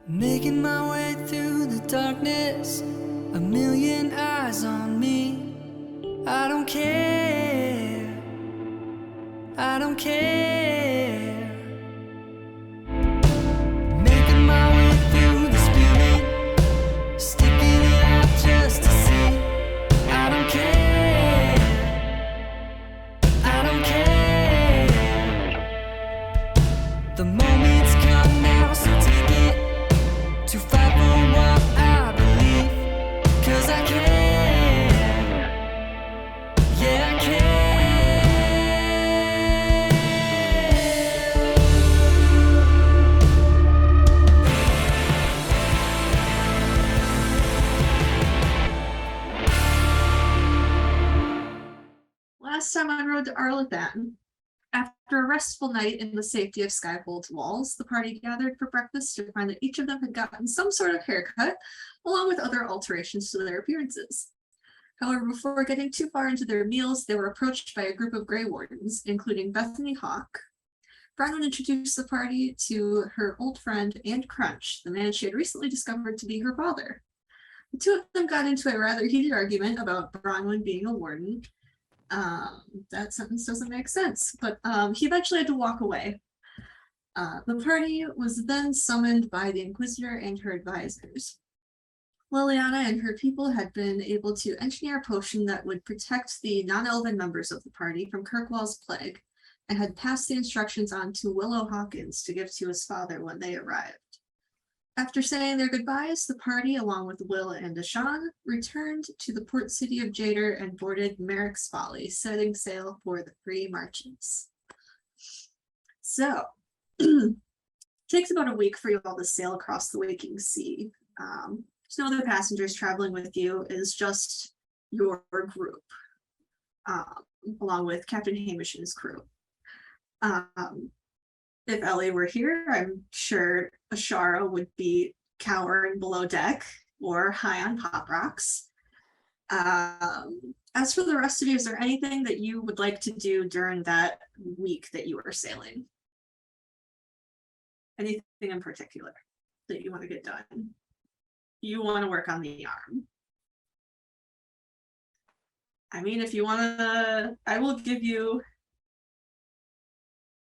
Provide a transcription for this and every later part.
Making my way through the darkness, a million eyes on me. I don't care, I don't care. Making my way through the spewing, sticking it out just to see. I don't care, I don't care. The moment's come now, so take it. To fight for what I believe, 'cause I can, yeah I can. Last time on Road to Arlathan, after a restful night in the safety of Skyhold's walls, the party gathered for breakfast to find that each of them had gotten some sort of haircut, along with other alterations to their appearances. However, before getting too far into their meals, they were approached by a group of Grey Wardens, including Bethany Hawk. Bronwyn introduced the party to her old friend and Crunch, the man she had recently discovered to be her father. The two of them got into a rather heated argument about Bronwyn being a warden. That sentence doesn't make sense, but he eventually had to walk away. The party was then summoned by the Inquisitor and her advisors. Liliana and her people had been able to engineer a potion that would protect the non-Elven members of the party from Kirkwall's plague, and had passed the instructions on to Willow Hawkins to give to his father when they arrived. After saying their goodbyes, the party, along with Will and Ashan, returned to the port city of Jader and boarded Merrick's Folly, setting sail for the free marches. So, takes about a week for you all to sail across the waking sea. There's no other passengers traveling with you. It is just your group, along with Captain Hamish and his crew. If Ellie were here, I'm sure Ashara would be cowering below deck or high on pop rocks. As for the rest of you, is there anything that you would like to do during that week that you were sailing? Anything in particular that you want to get done? You want to work on the arm. I mean, if you want to, I will give you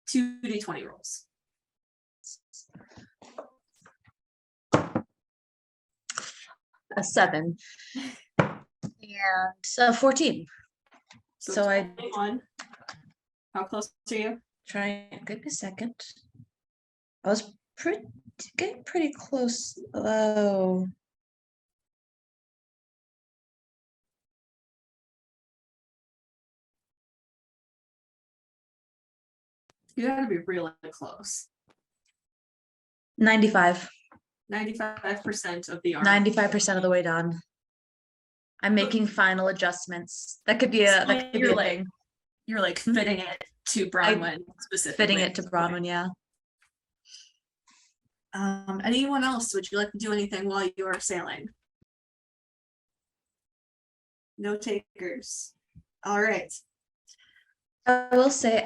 2d20 rolls. A 7 and 14. So I 21. How close are you? try. Give me a second. I was getting pretty close. Oh, You gotta be really close. 95. 95% of the arm. 95% of the way done. I'm making final adjustments. That could be a thing. You're like fitting it to Bronwyn specifically. Fitting it to Bronwyn, yeah. Anyone else? Would you like to do anything while you are sailing? No takers. All right. I will say,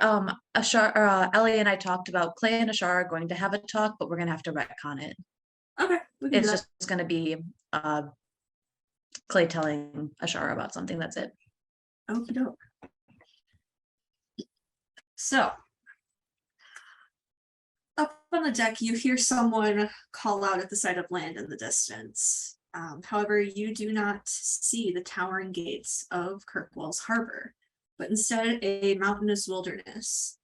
Ashar, Ellie and I talked about Clay and Ashar are going to have a talk, but we're gonna have to retcon it. Okay. It's just gonna be Clay telling Ashar about something. That's it. Okie doke. So, up on the deck, you hear someone call out at the sight of land in the distance. However, you do not see the towering gates of Kirkwall's harbor, but instead a mountainous wilderness.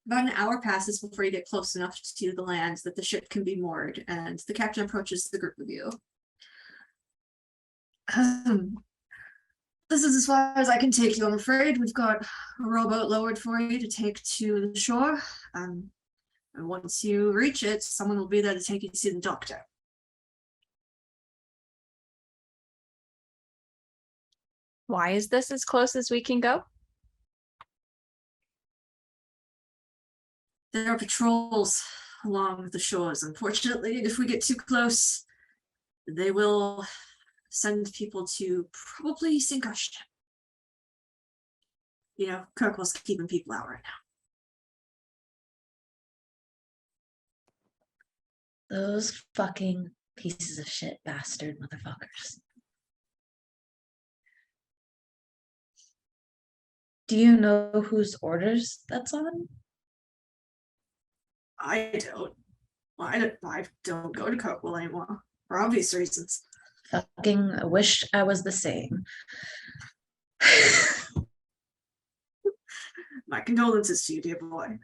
About an hour passes before you get close enough to the land that the ship can be moored, and the captain approaches the group of you. This is as far as I can take you, I'm afraid. We've got a rowboat lowered for you to take to the shore. And once you reach it, someone will be there to take you to see the doctor. Why is this as close as we can go? There are patrols along the shores. Unfortunately, if we get too close, they will send people to probably sink our ship. You know, Kirkwall's keeping people out right now. Those fucking pieces of shit bastard motherfuckers. Do you know whose orders that's on? I don't. I don't go to Cockwell anymore for obvious reasons. Fucking I wish I was the same. My condolences to you, dear boy.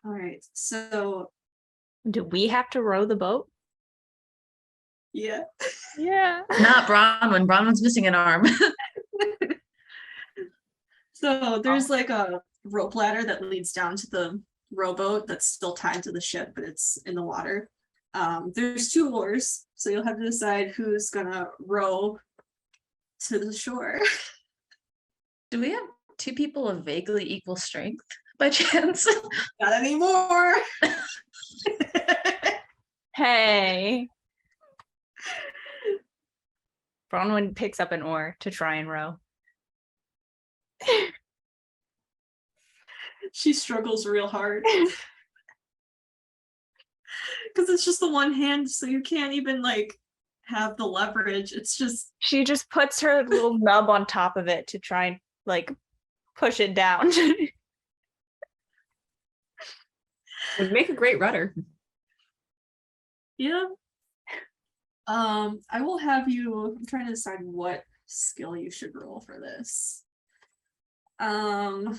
All right, so Do we have to row the boat? yeah. Yeah. Not Bronwyn. Bronwyn's missing an arm. So there's like a rope ladder that leads down to the rowboat that's still tied to the ship, but it's in the water. There's 2 oars, so you'll have to decide who's gonna row to the shore. Do we have 2 people of vaguely equal strength by chance? Not anymore. Hey. Bronwyn picks up an oar to try and row. She struggles real hard. Because it's just the one hand, so you can't even like have the leverage. It's just She just puts her little nub on top of it to try and like push it down. Would make a great rudder. yeah. I will have you. I'm trying to decide what skill you should roll for this. I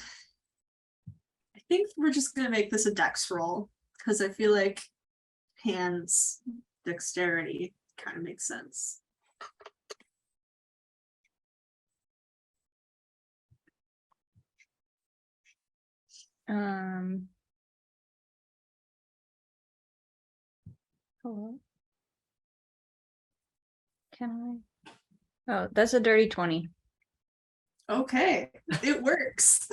think we're just gonna make this a dex roll because I feel like hands dexterity kind of makes sense. Hello. Can I? Oh, that's a dirty 20. Okay, it works.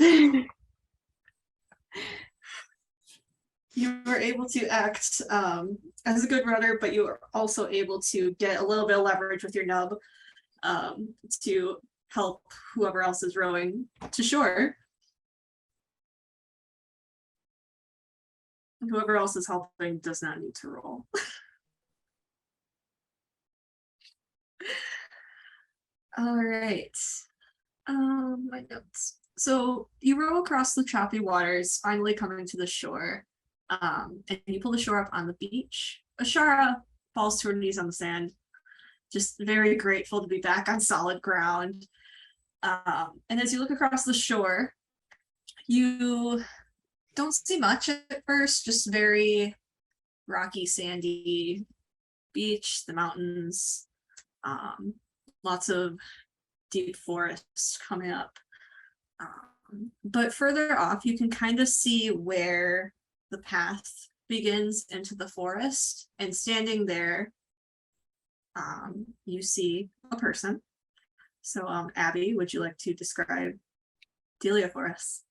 You were able to act as a good rudder, but you are also able to get a little bit of leverage with your nub to help whoever else is rowing to shore. Whoever else is helping does not need to roll. All right. My notes. So you row across the choppy waters, finally coming to the shore. And you pull the shore up on the beach. Ashara falls to her knees on the sand, just very grateful to be back on solid ground. And as you look across the shore, you don't see much at first, just very rocky, sandy beach, the mountains, lots of deep forests coming up. But further off, you can kind of see where the path begins into the forest, and standing there, you see a person. So, Abby, would you like to describe Delia for us?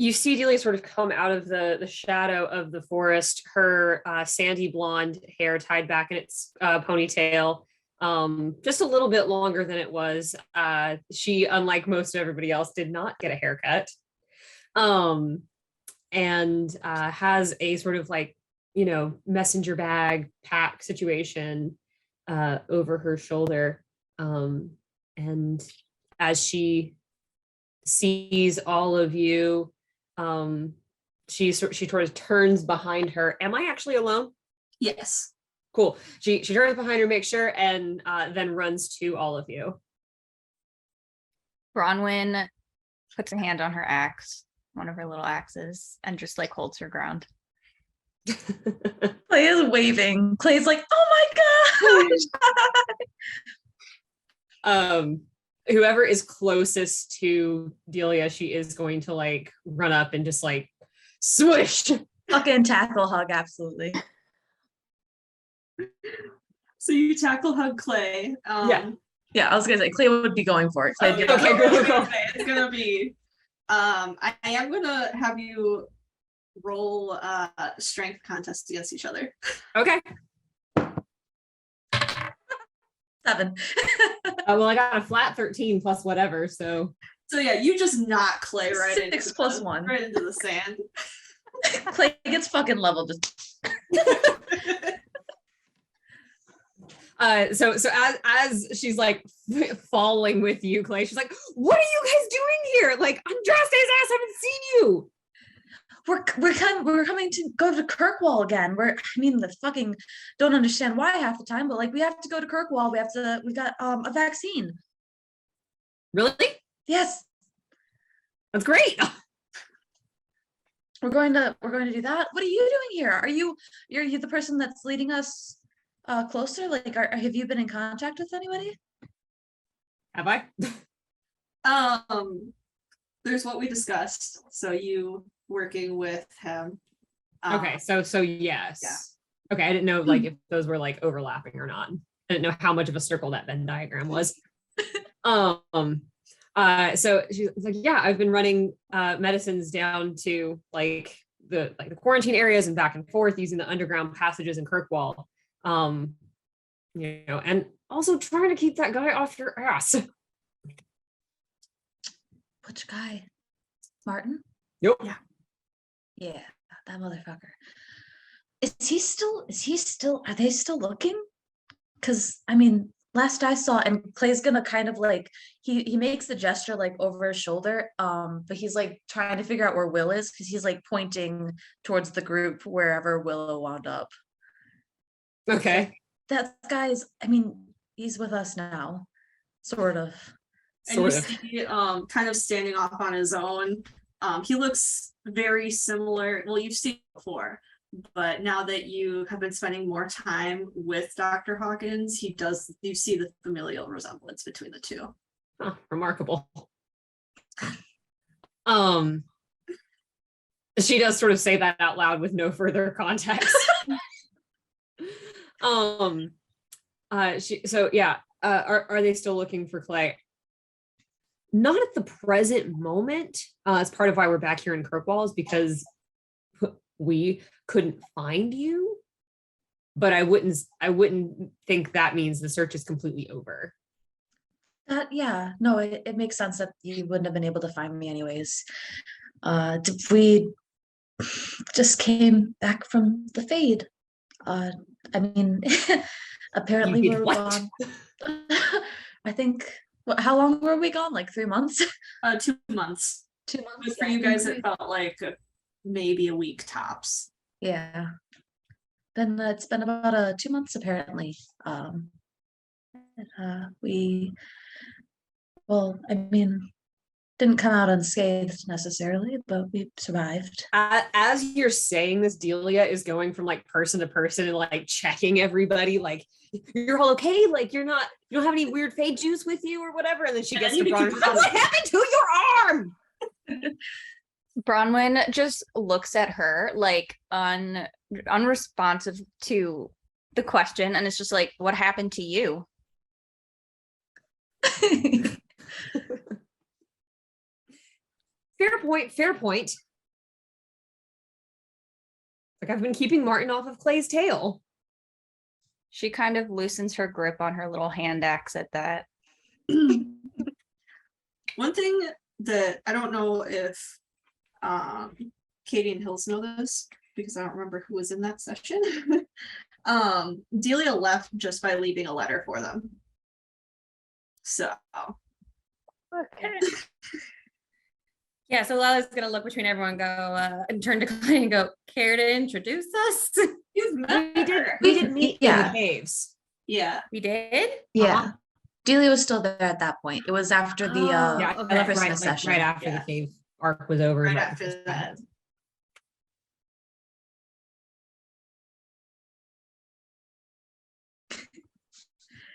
You see Delia sort of come out of the shadow of the forest, her sandy blonde hair tied back in its ponytail, just a little bit longer than it was. She, unlike most of everybody else, did not get a haircut, and has a sort of like, messenger bag pack situation over her shoulder. And as she sees all of you, she sort of turns behind her. Am I actually alone? Yes. Cool. She turns behind her, makes sure, and then runs to all of you. Bronwyn puts a hand on her axe, one of her little axes, and just like holds her ground. Clay is waving. Clay's like, oh my god. Whoever is closest to Delia, she is going to like run up and just like swish. Fucking tackle hug, absolutely. So you tackle hug Clay. Yeah, I was gonna say Clay would be going for it. Clay'd be Okay, go. It's gonna be. I am gonna have you roll strength contest against each other. Okay. 7. Well, I got a flat 13 plus whatever, so. So yeah, you just knock Clay right 6 plus 1. right into the sand. Clay gets fucking leveled. Just So as she's like falling with you, Clay, she's like, "What are you guys doing here? Like, Andraste's ass haven't seen you." we're coming to go to Kirkwall again. The fucking don't understand why half the time, but like we have to go to Kirkwall. We got a vaccine. Really? Yes, That's great. we're going to do that. What are you doing here? Are you the person that's leading us closer? Like, have you been in contact with anybody? Have I? There's what we discussed. So you working with him. Okay, so yes. Yeah. Okay, I didn't know like if those were like overlapping or not. I didn't know how much of a circle that Venn diagram was. So she's like, yeah, I've been running medicines down to like the quarantine areas and back and forth using the underground passages in Kirkwall. And also trying to keep that guy off your ass. Which guy? Martin? Yep. Yeah, that motherfucker. Is he still, are they still looking? Because last I saw, and Clay's gonna kind of like, he makes the gesture like over his shoulder, but he's like trying to figure out where Will is, because he's like pointing towards the group wherever Willow wound up. Okay. That guy's, he's with us now, sort of. And you see kind of standing off on his own. He looks very similar. Well, you've seen it before, but now that you have been spending more time with Dr. Hawkins, you see the familial resemblance between the two. Huh, remarkable. She does sort of say that out loud with no further context. Are they still looking for Clay? Not at the present moment. As part of why we're back here in Kirkwall is because we couldn't find you. But I wouldn't think that means the search is completely over. It makes sense that you wouldn't have been able to find me anyways. We just came back from the Fade. Apparently You we're did what? gone. I think. How long were we gone? Like 3 months? 2 months. 2 months. But for you guys, it felt like maybe a week tops. Yeah. Then it's been about 2 months apparently. Didn't come out unscathed necessarily, but we survived. As you're saying this, Delia is going from like person to person and like checking everybody, like, you're all okay, like you don't have any weird fade juice with you or whatever. And then she gets to Bronwyn. What happened to your arm? Bronwyn just looks at her like unresponsive to the question, and it's just like, what happened to you? Fair point. Like, I've been keeping Martin off of Clay's tail. She kind of loosens her grip on her little hand axe at that. One thing that I don't know if Katie and Hills know this, because I don't remember who was in that session. Delia left just by leaving a letter for them. So. Okay. Yeah, so Lala's gonna look between everyone, go and turn to Clay and go, care to introduce us? You've met We her. did meet in Yeah. the caves. Yeah. We did? Yeah. Delia was still there at that point. It was after the Yeah, okay. I left Christmas session. right after the cave arc was over. Right and after before that.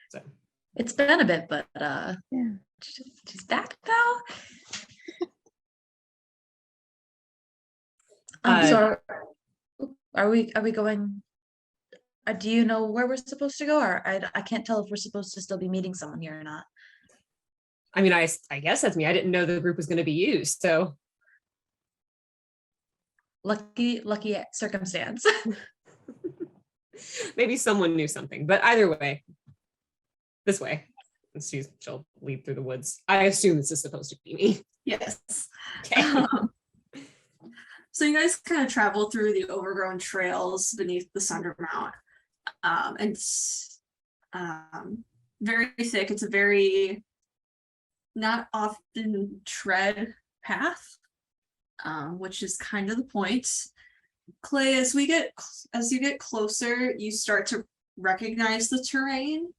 So. It's been a bit, but she's back now. So are we going? Do you know where we're supposed to go, or I can't tell if we're supposed to still be meeting someone here or not. I mean, I guess that's me. I didn't know the group was going to be used, so Lucky circumstance. maybe someone knew something. But either way, this way. And she'll lead through the woods. I assume this is supposed to be me. Yes. Okay. So you guys kind of travel through the overgrown trails beneath the Sunder Mount. And it's very thick. It's a very not often tread path, which is kind of the point. Clay, as you get closer, you start to recognize the terrain,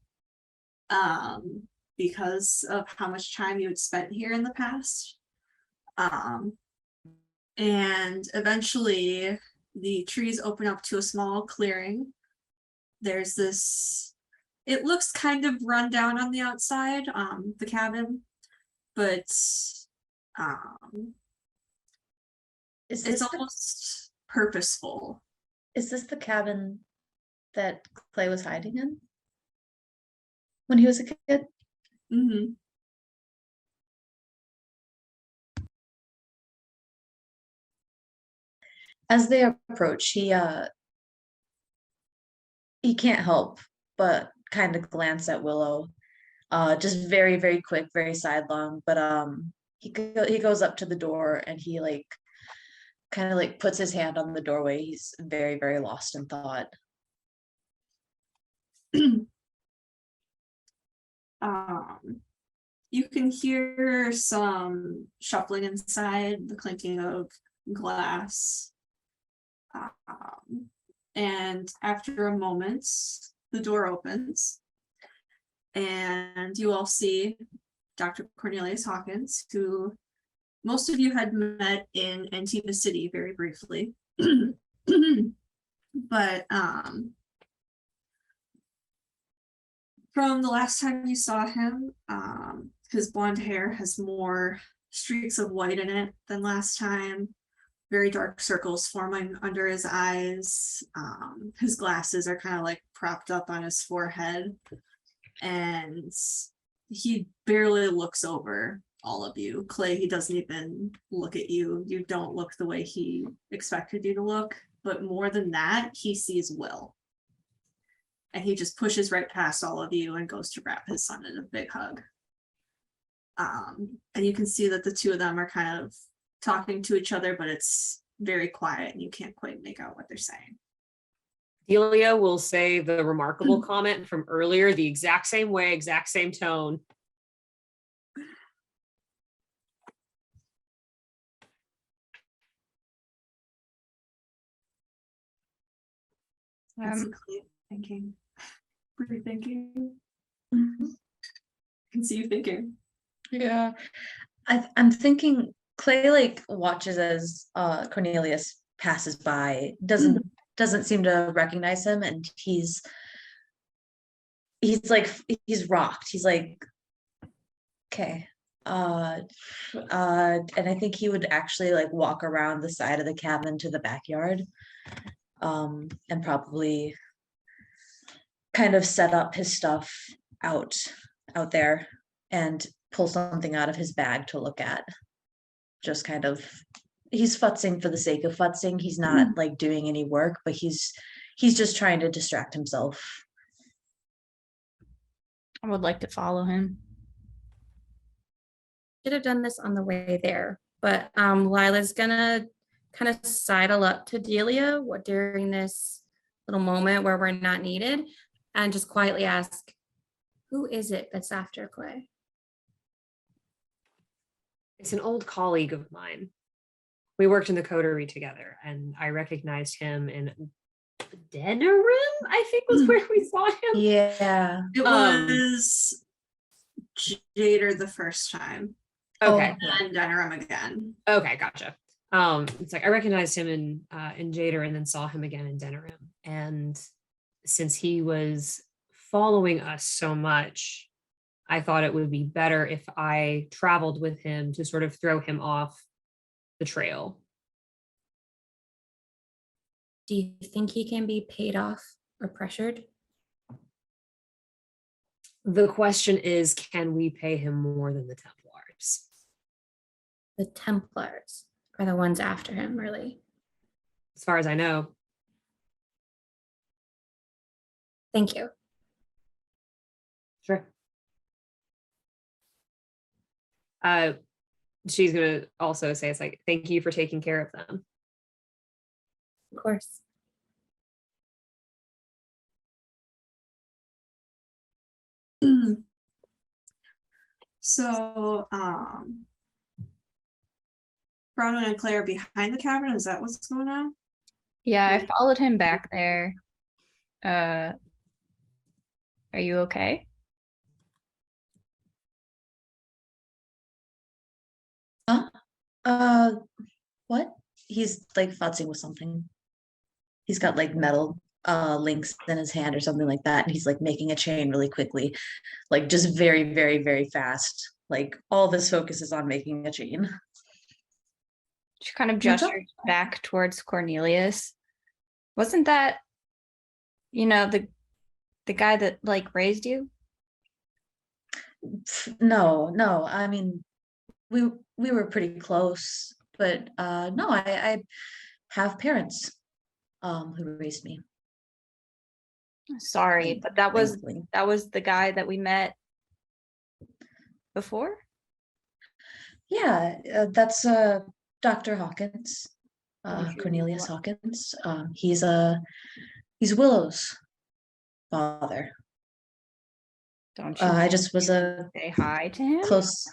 because of how much time you had spent here in the past. And eventually the trees open up to a small clearing. There's this, it looks kind of run down on the outside, the cabin, but Is it's this almost purposeful. is this the cabin that Clay was hiding in when he was a kid? Mm-hmm. As they approach, he can't help but kind of glance at Willow, just very, very quick, very sidelong. But he goes up to the door and he like kind of like puts his hand on the doorway. He's very, very lost in thought. You can hear some shuffling inside, the clinking of glass. And after a moment, the door opens and you all see Dr. Cornelius Hawkins, who most of you had met in Antifa City very briefly. But from the last time you saw him, his blonde hair has more streaks of white in it than last time. Very dark circles forming under his eyes. His glasses are kind of like propped up on his forehead. And he barely looks over all of you. Clay, he doesn't even look at you. You don't look the way he expected you to look. But more than that, he sees Will. And he just pushes right past all of you and goes to wrap his son in a big hug. And you can see that the two of them are kind of talking to each other, but it's very quiet and you can't quite make out what they're saying. Delia will say the remarkable comment from earlier the exact same way, exact same tone. That's Clay thinking. What are you thinking? Mhm. I can see you thinking. Yeah, I'm thinking Clay like watches as Cornelius passes by, doesn't seem to recognize him, and he's like he's rocked. He's like, okay, and I think he would actually like walk around the side of the cabin to the backyard, and probably kind of set up his stuff out there and pull something out of his bag to look at. Just kind of, he's futzing for the sake of futzing. He's not like doing any work, but he's just trying to distract himself. I would like to follow him. Should have done this on the way there, but Lila's gonna kind of sidle up to Delia during this little moment where we're not needed and just quietly ask, who is it that's after Clay? It's an old colleague of mine. We worked in the coterie together and I recognized him in Denerim, I think was where we saw him. Yeah. It was Jader the first time. Okay. And Denerim again. Okay, gotcha. It's like I recognized him in Jader and then saw him again in Denerim. And since he was following us so much, I thought it would be better if I traveled with him to sort of throw him off the trail. Do you think he can be paid off or pressured? The question is, can we pay him more than the Templars? The Templars are the ones after him, really. As far as I know. Thank you. Sure. she's gonna also say, it's like, thank you for taking care of them. Of course. So, Bronwyn and Claire are behind the cavern. Is that what's going on? Yeah, I followed him back there. Are you okay? What? He's like futzing with something. He's got like metal links in his hand or something like that, and he's like making a chain really quickly, like just very, very, very fast. Like all this focus is on making a chain. She kind of What's up? gestures back towards Cornelius. Wasn't that, the guy that like raised you? No. I mean, we were pretty close, but no, I have parents who raised me. Sorry, but that was Thankfully. the guy that we met before. Yeah, that's Dr. Hawkins, Cornelius Hawkins. He's Willow's father. Don't you I just was a say hi to him? close.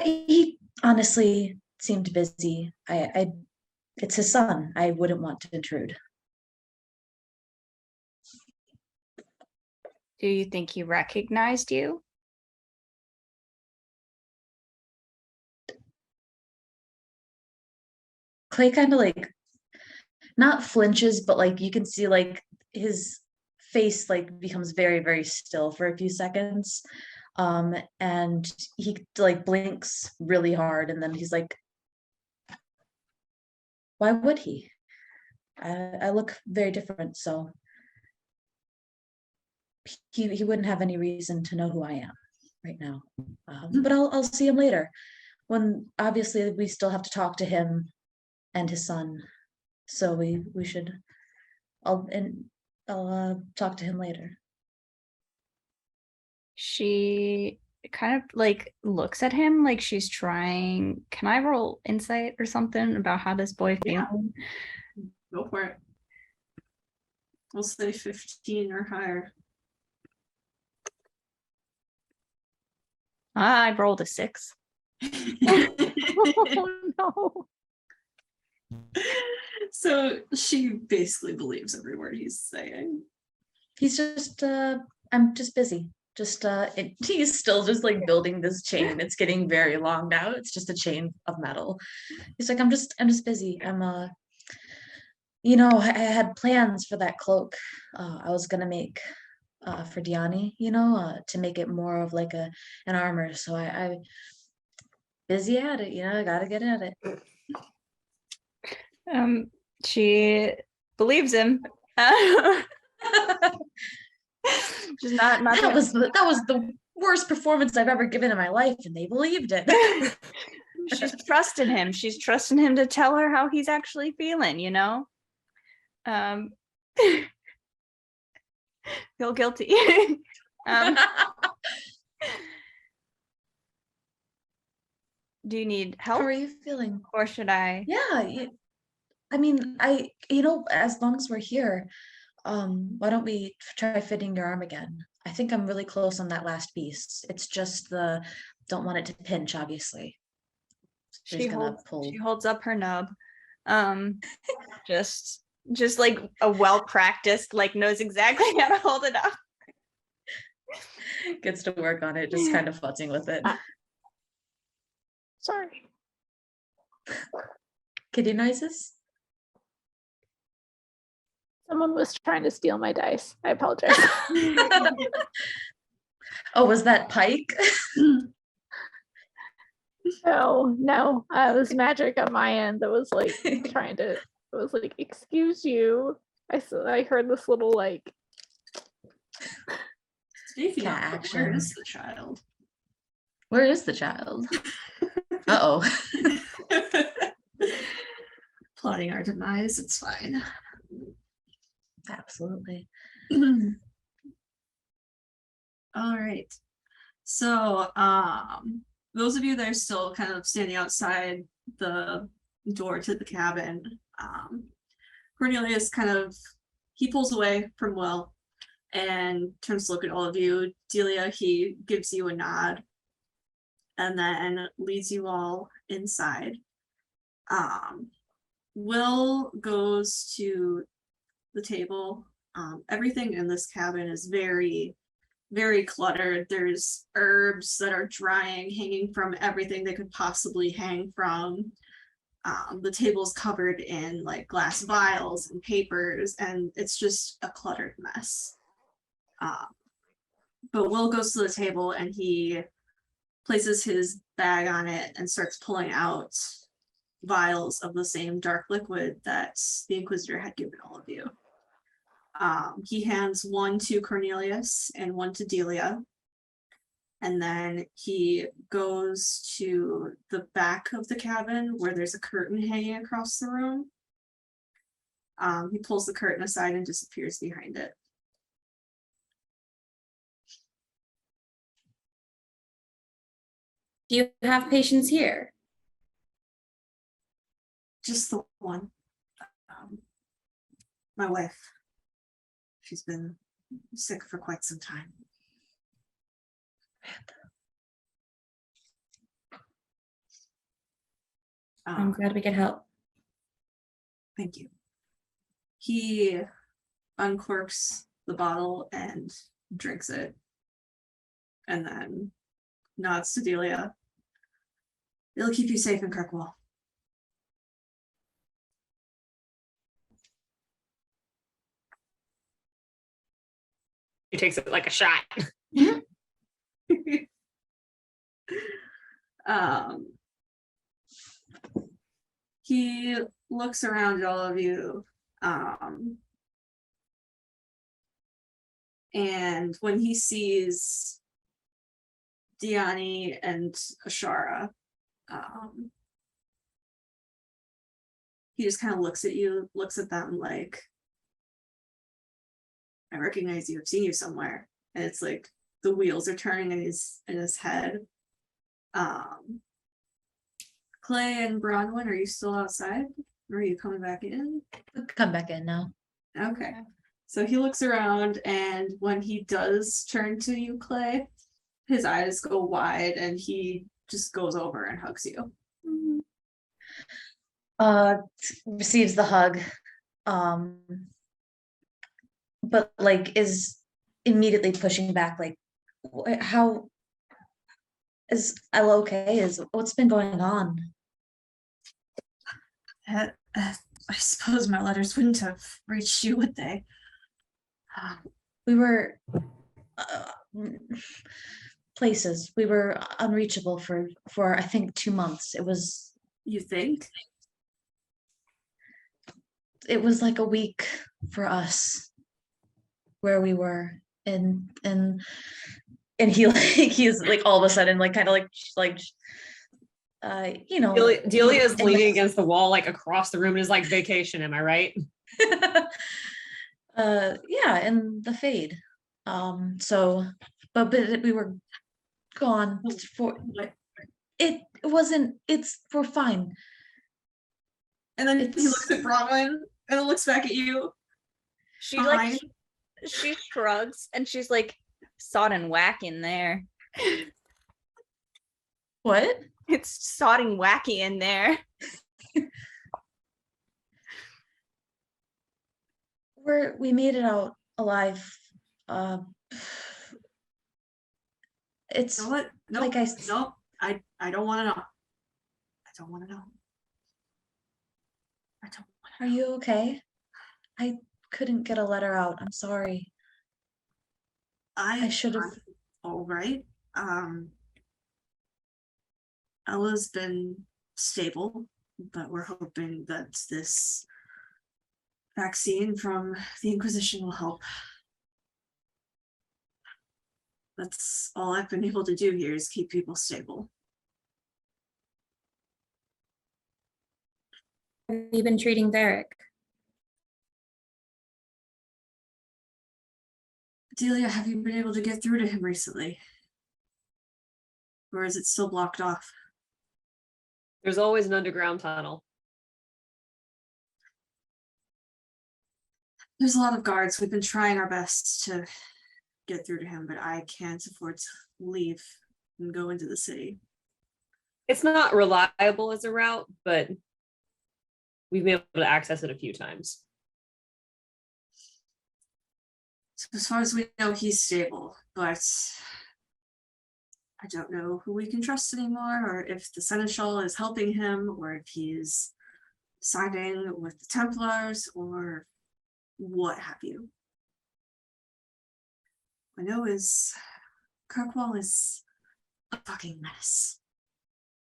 He honestly seemed busy. It's his son. I wouldn't want to intrude. Do you think he recognized you? Clay kind of like not flinches, but like you can see like his face like becomes very, very still for a few seconds. And he like blinks really hard, and then he's like, why would he? I look very different, so he wouldn't have any reason to know who I am right now. But I'll see him later, when obviously we still have to talk to him and his son. So we should. I'll talk to him later. She kind of like looks at him like she's trying. Can I roll insight or something about how this boy feels? Yeah. Go for it. We'll say 15 or higher. I rolled a 6. Oh no. So she basically believes every word he's saying. He's just I'm just busy. He's still just like building this chain. It's getting very long now. It's just a chain of metal. He's like, I'm just busy. I had plans for that cloak. I was gonna make for Diani, to make it more of like an armor. So I busy at it, I gotta get at it. She believes him. Just not that was the worst performance I've ever given in my life, and they believed it. She's trusting him. She's trusting him to tell her how he's actually feeling, Feel guilty. Do you need help? How are you feeling? Or should I? Yeah, I mean, as long as we're here, why don't we try fitting your arm again? I think I'm really close on that last piece. It's just don't want it to pinch, obviously. So She holds up her nub. Just like a well-practiced, like knows exactly how to hold it up. Gets to work on it, just kind of futzing with it. Sorry. Kitty noises? Someone was trying to steal my dice. I apologize. Oh, was that Pike? No. It was magic on my end that was like it was like, excuse you. I heard this little like Speaking of, action. where is the child? Where is the child? Uh-oh. Plotting our demise, it's fine. Absolutely. All right. So those of you that are still kind of standing outside the door to the cabin, Cornelius he pulls away from Will and turns to look at all of you. Delia, he gives you a nod and then leads you all inside. Will goes to the table. Everything in this cabin is very, very cluttered. There's herbs that are drying, hanging from everything they could possibly hang from. The table's covered in like glass vials and papers, and it's just a cluttered mess. But Will goes to the table and he places his bag on it and starts pulling out vials of the same dark liquid that the Inquisitor had given all of you. He hands one to Cornelius and one to Delia. And then he goes to the back of the cabin where there's a curtain hanging across the room. He pulls the curtain aside and disappears behind it. Do you have patients here? Just the one. My wife. She's been sick for quite some time. I'm glad we could help. Thank you. He uncorks the bottle and drinks it, and then nods to Delia. It'll keep you safe in Kirkwall. He takes it like a shot. He looks around at all of you, and when he sees Diani and Ashara, he just kind of looks at you, looks at them like, I recognize you, I've seen you somewhere. And it's like the wheels are turning in his head. Clay and Bronwyn, are you still outside? Or are you coming back in? Come back in now. Okay. So he looks around, and when he does turn to you, Clay, his eyes go wide and he just goes over and hugs you. Receives the hug. But like is immediately pushing back, like, how is Ella okay? What's been going on? I suppose my letters wouldn't have reached you, would they? We were places. We were unreachable for I think 2 months. You think? It was like a week for us where we were, and he like he's like all of a sudden like kind of like you know, Delia is leaning against the wall like across the room and is like, vacation, am I right? Yeah, and the fade. So but we were gone for it wasn't, we're fine. And then he looks at Bronwyn and then looks back at you. She like she shrugs and she's like, sodding whack in there. What? It's sodding wacky in there. We made it out alive. It's You know what? No, like I don't want to know. I don't want to know. I don't want to. Are you okay? I couldn't get a letter out. I'm sorry. I should have. All right. Ella's been stable, but we're hoping that this vaccine from the Inquisition will help. That's all I've been able to do here, is keep people stable. Have you been treating Derek? Delia, have you been able to get through to him recently? Or is it still blocked off? There's always an underground tunnel. There's a lot of guards. We've been trying our best to get through to him, but I can't afford to leave and go into the city. It's not reliable as a route, but we've been able to access it a few times. So as far as we know, he's stable, but I don't know who we can trust anymore, or if the Seneschal is helping him, or if he's siding with the Templars, or what have you. I know is Kirkwall is a fucking mess.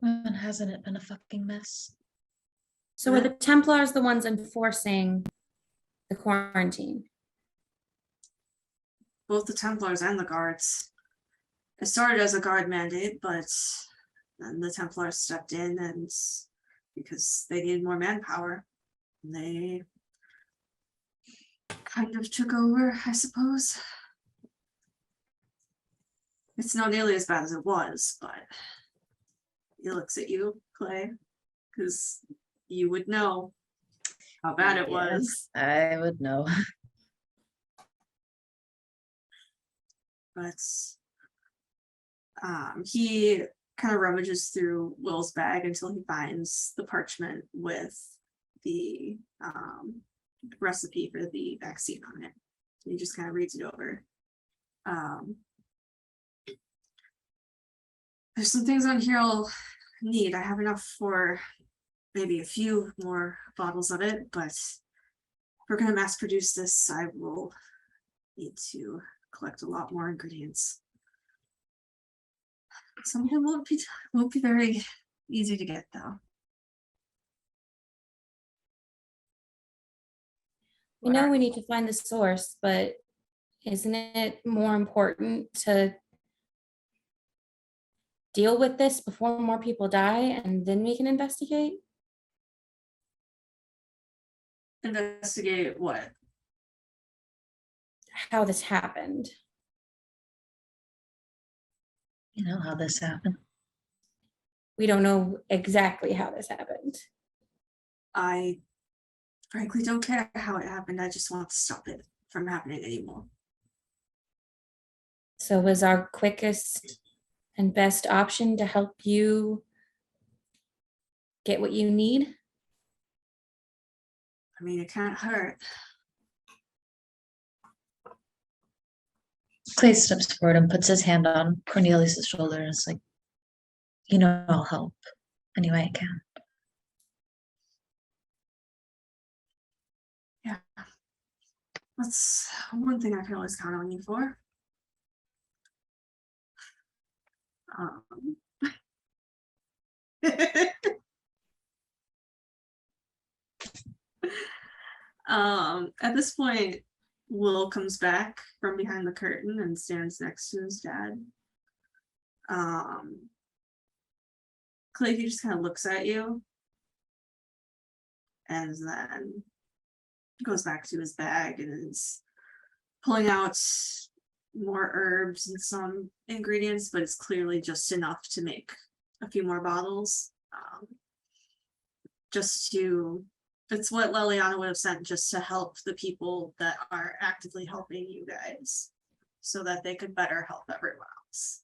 And hasn't it been a fucking mess? So are the Templars the ones enforcing the quarantine? Both the Templars and the guards. It started as a guard mandate, but then the Templars stepped in, and because they needed more manpower, they kind of took over, I suppose. It's not nearly as bad as it was, but he looks at you, Clay, because you would know how bad it was. I would know. But he kind of rummages through Will's bag until he finds the parchment with the recipe for the vaccine on it. He just kind of reads it over. There's some things on here I'll need. I have enough for maybe a few more bottles of it, but if we're going to mass produce this, I will need to collect a lot more ingredients. Some of them won't be very easy to get, though. We know we need to find the source, but isn't it more important to deal with this before more people die and then we can investigate? Investigate what? How this happened. You know how this happened. We don't know exactly how this happened. I frankly don't care how it happened. I just want to stop it from happening anymore. So was our quickest and best option to help you get what you need? I mean, it can't hurt. Clay steps forward and puts his hand on Cornelius's shoulder and is like, you know, I'll help any way I can. Yeah. That's one thing I can always count on you for. At this point, Will comes back from behind the curtain and stands next to his dad. Clay, he just kind of looks at you and then goes back to his bag and is pulling out more herbs and some ingredients, but it's clearly just enough to make a few more bottles. It's what Leliana would have sent just to help the people that are actively helping you guys so that they could better help everyone else.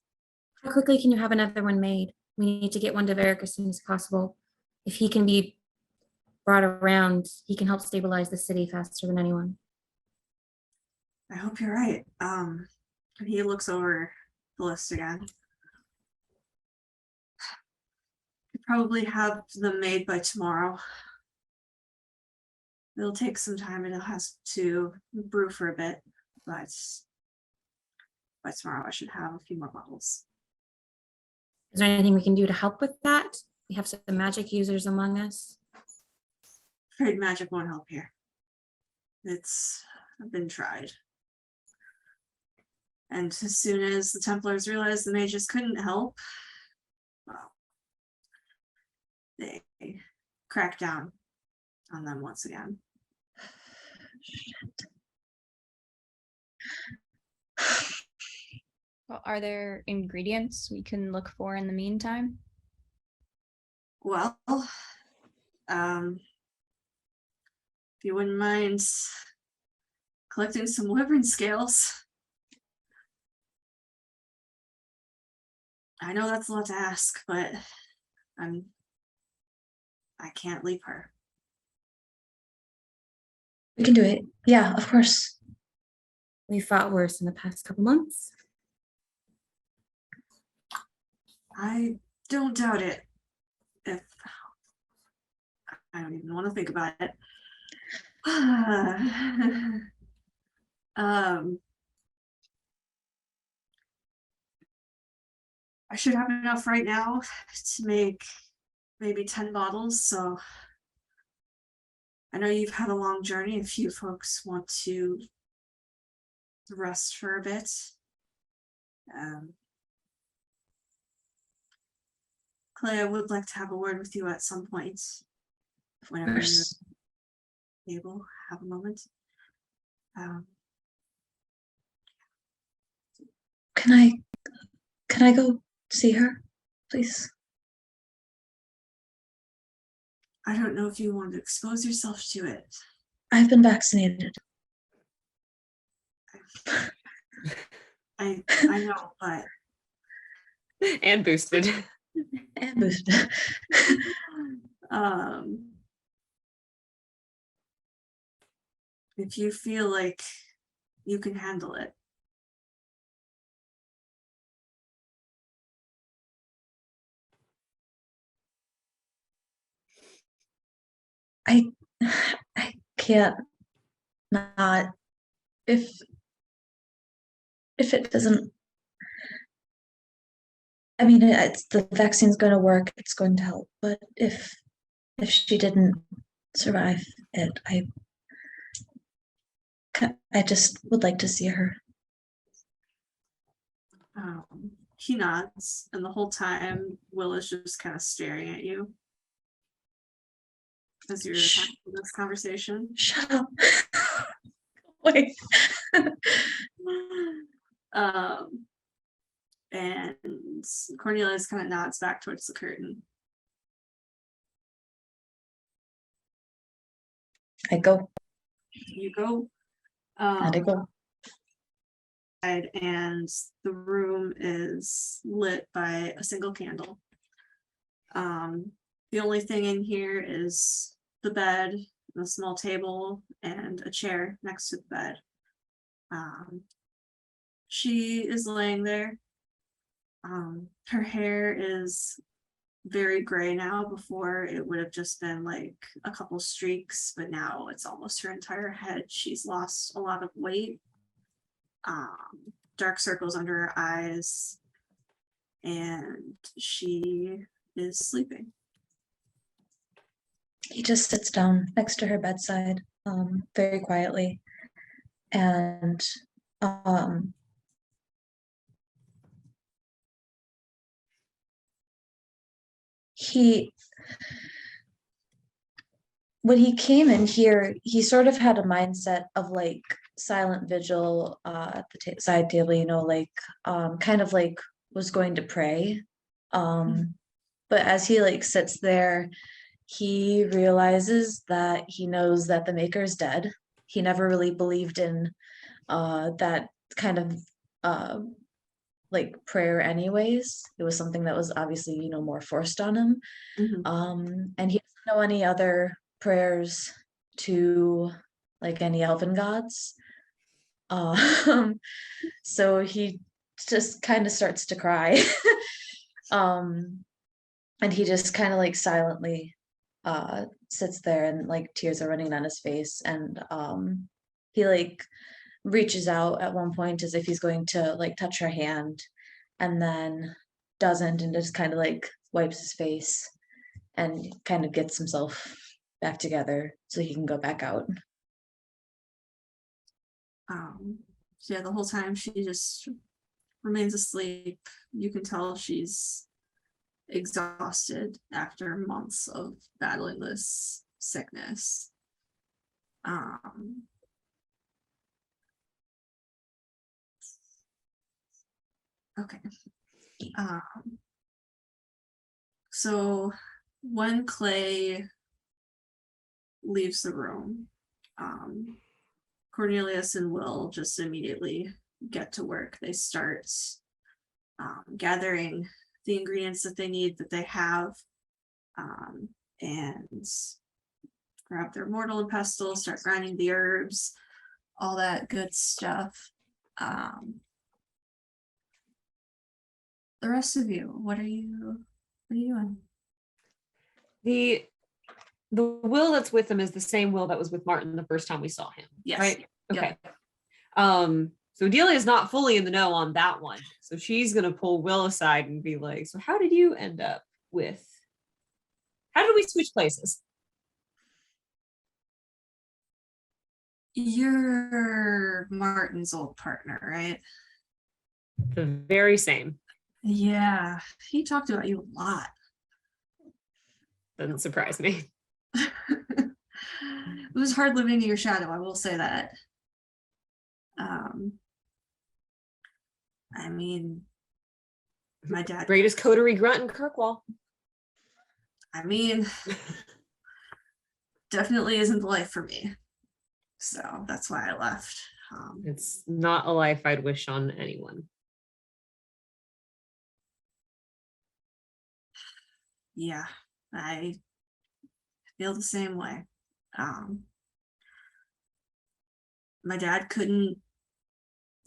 How quickly can you have another one made? We need to get one to Varric as soon as possible. If he can be brought around, he can help stabilize the city faster than anyone. I hope you're right. And he looks over the list again. Could probably have them made by tomorrow. It'll take some time and it has to brew for a bit, but by tomorrow I should have a few more bottles. Is there anything we can do to help with that? We have some magic users among us. Afraid magic won't help here. It's been tried. And as soon as the Templars realized the mages couldn't help, well, they cracked down on them once again. Shit. Well, are there ingredients we can look for in the meantime? Well, if you wouldn't mind collecting some wyvern scales. I know that's a lot to ask, but I can't leave her. We can do it. Yeah, of course. We fought worse in the past couple months. I don't doubt it. If I don't even want to think about it. I should have enough right now to make maybe 10 bottles, so I know you've had a long journey. If you folks want to rest for a bit. Clay, I would like to have a word with you at some point. Whenever you're able, have a moment. Can I go see her, please? I don't know if you want to expose yourself to it. I've been vaccinated. I know, but And boosted. And boosted. if you feel like you can handle it. I can't not if it doesn't. I mean, it's the vaccine's going to work. It's going to help. But if she didn't survive it, I just would like to see her. He nods, and the whole time Will is just kind of staring at you as you're having this conversation. Shut up. Wait. And Cornelius kind of nods back towards the curtain. I go. You go. And I go. And the room is lit by a single candle. The only thing in here is the bed, a small table, and a chair next to the bed. She is laying there. Her hair is very gray now. Before it would have just been like a couple streaks, but now it's almost her entire head. She's lost a lot of weight. Dark circles under her eyes, and she is sleeping. He just sits down next to her bedside, very quietly, and when he came in here, he sort of had a mindset of like silent vigil at the side table, you know, like kind of like was going to pray. But as he like sits there, he realizes that he knows that the maker is dead. He never really believed in that kind of like prayer anyways. It was something that was obviously, you know, more forced on him. And he doesn't know any other prayers to like any elven gods. So he just kind of starts to cry. And he just kind of like silently sits there, and like tears are running down his face, and he like reaches out at one point as if he's going to like touch her hand, and then doesn't, and just kind of like wipes his face and kind of gets himself back together so he can go back out. So yeah, the whole time she just remains asleep. You can tell she's exhausted after months of battling this sickness. Okay. So when Clay leaves the room, Cornelius and Will just immediately get to work. They start gathering the ingredients that they need, that they have, and grab their mortal and pestle, start grinding the herbs, all that good stuff. The rest of you, what are you doing? The Will that's with him is the same Will that was with Martin the first time we saw him. Yes. Right? Yep. Okay. So Delia is not fully in the know on that one. So she's gonna pull Will aside and be like, so how did you end up with, how did we switch places? You're Martin's old partner, right? The very same. Yeah, he talked about you a lot. Doesn't surprise me. It was hard living in your shadow, I will say that. I mean, my dad, Greatest coterie grunt in Kirkwall. I mean, definitely isn't the life for me. So that's why I left. It's not a life I'd wish on anyone. Yeah, I feel the same way. My dad couldn't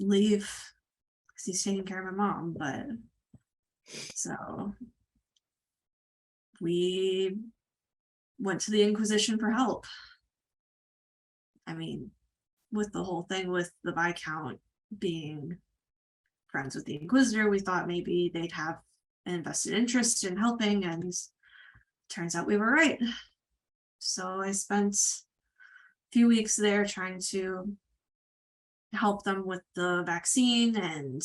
leave because he's taking care of my mom, but so we went to the Inquisition for help. I mean, with the whole thing with the Viscount being friends with the Inquisitor, we thought maybe they'd have an invested interest in helping, and turns out we were right. So I spent a few weeks there trying to help them with the vaccine, and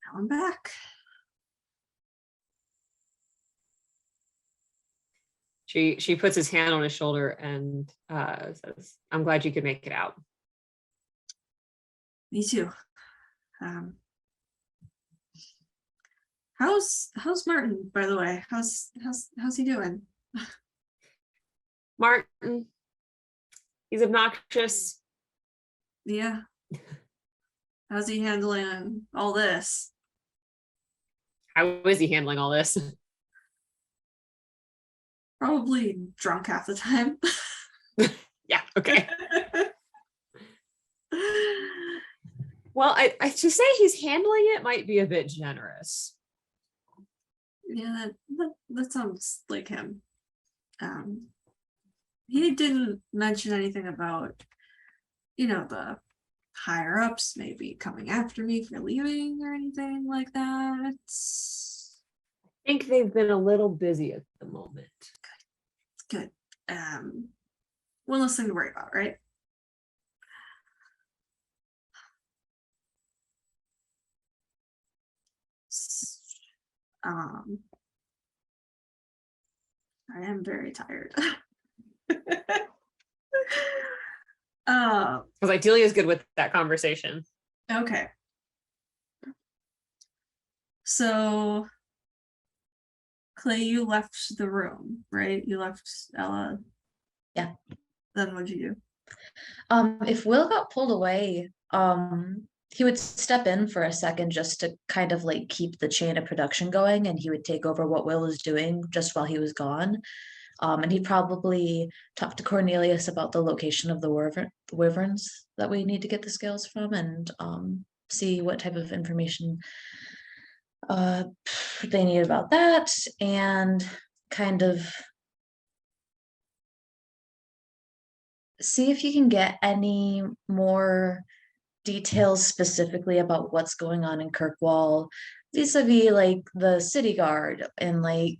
now I'm back. She puts his hand on his shoulder and says, I'm glad you could make it out. Me too. How's Martin, by the way? How's he doing? Martin, he's obnoxious. Yeah. How's he handling all this? How is he handling all this? Probably drunk half the time. Yeah, okay. Well, I to say he's handling it might be a bit generous. Yeah, that sounds like him. He didn't mention anything about, the higher ups maybe coming after me for leaving or anything like that. I think they've been a little busy at the moment. Good. One less thing to worry about, right? I am very tired. Because Delia is good with that conversation. Okay. So, Clay, you left the room, right? You left Ella. Yeah. Then what'd you do? If Will got pulled away, he would step in for a second just to kind of like keep the chain of production going, and he would take over what Will was doing just while he was gone. And he'd probably talk to Cornelius about the location of the wyverns that we need to get the scales from, and see what type of information they need about that, and kind of see if you can get any more details specifically about what's going on in Kirkwall vis-a-vis like the city guard, and like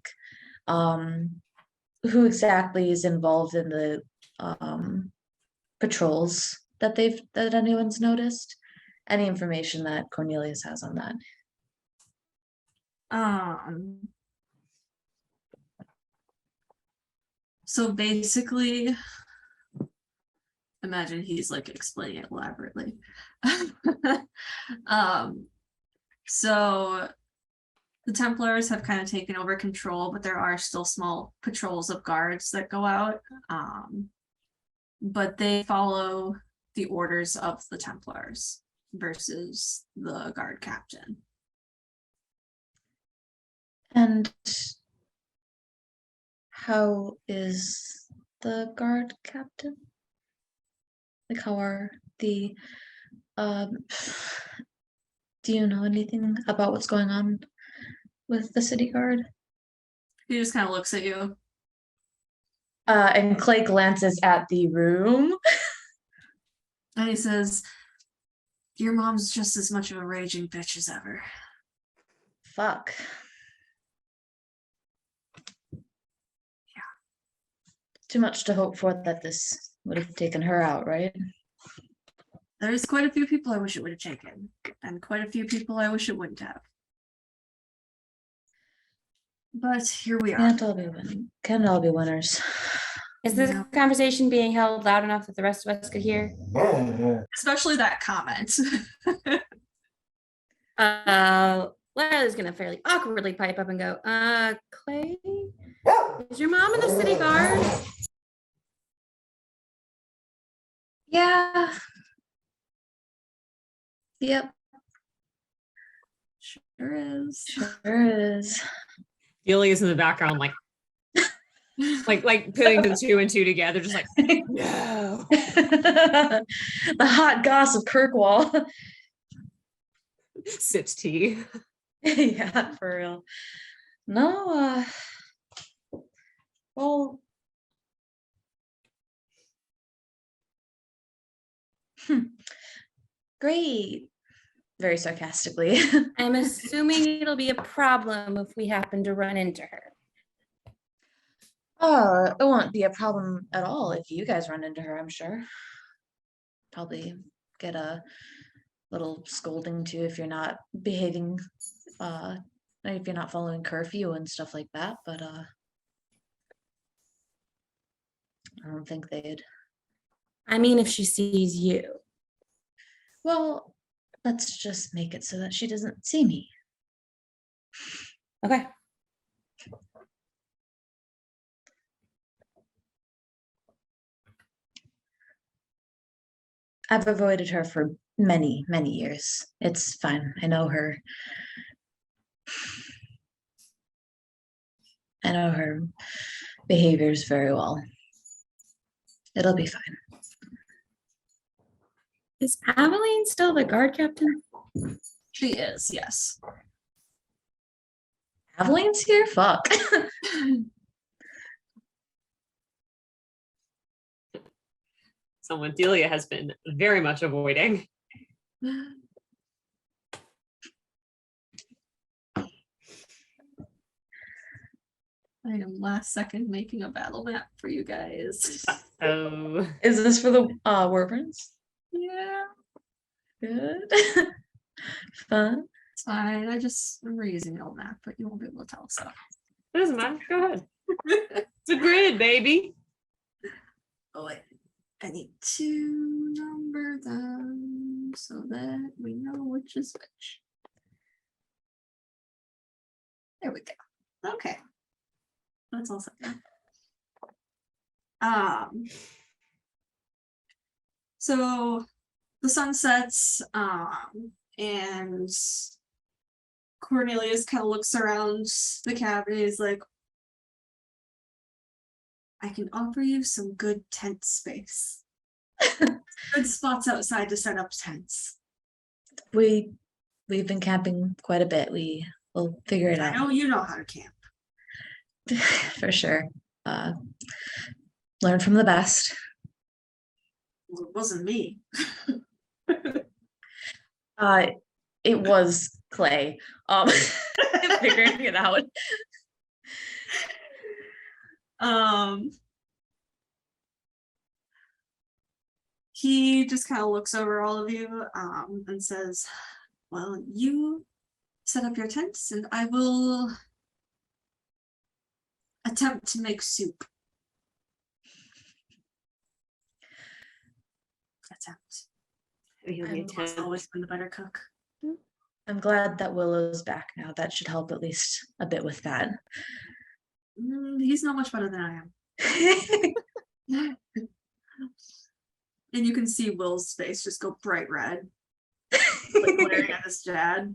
who exactly is involved in the patrols that anyone's noticed. Any information that Cornelius has on that. So basically, imagine he's like explaining it elaborately. So the Templars have kind of taken over control, but there are still small patrols of guards that go out. But they follow the orders of the Templars versus the guard captain. And how is the guard captain? Like, how are the do you know anything about what's going on with the city guard? He just kind of looks at you. And Clay glances at the room. And he says, your mom's just as much of a raging bitch as ever. Fuck. Yeah. Too much to hope for that this would have taken her out, right? There's quite a few people I wish it would have taken, and quite a few people I wish it wouldn't have. But here we are. Can't all be winners. Is this No. conversation being held loud enough that the rest of us could hear? Especially that comment. Lara's gonna fairly awkwardly pipe up and go, Clay, is your mom in the city guard? Yeah. Yep, Sure is. sure is. Delia's in the background, like putting the two and two together, just like, no. The hot goss of Kirkwall. Sips tea. Yeah, for real. No, well, great. Very sarcastically. I'm assuming it'll be a problem if we happen to run into her. Oh, it won't be a problem at all if you guys run into her, I'm sure. Probably get a little scolding too if you're not behaving, if you're not following curfew and stuff like that, but I don't think they'd. I mean, if she sees you. Well, let's just make it so that she doesn't see me. Okay. I've avoided her for many, many years. It's fine. I know her. I know her behaviors very well. It'll be fine. Is Aveline still the guard captain? She is, yes. Aveline's here? Fuck. Someone Delia has been very much avoiding. I am last second making a battle map for you guys. Oh, Is this for the Wyverns? Yeah, Good. Fun. it's fine. I'm reusing the old map, but you won't be able to tell. So it doesn't matter. Go ahead. It's a grid, baby. oh wait, I need to number them so that we know which is which. There we go. Okay, that's all set now. So the sun sets, and Cornelius kind of looks around the cabin. He's like, I can offer you some good tent space. Good spots outside to set up tents. We've been camping quite a bit. We'll figure it I out. know you know how to camp. For sure. Learn from the best. Well, it wasn't me. It was Clay. Figuring it out. He just kind of looks over all of you, and says, well, you set up your tents and I will attempt to make soup. Attempt. He'll be I've almost always been the better cook. I'm glad that Willow's back now. That should help at least a bit with that. He's not much better than I am. And you can see Will's face just go bright red, like glaring at his dad.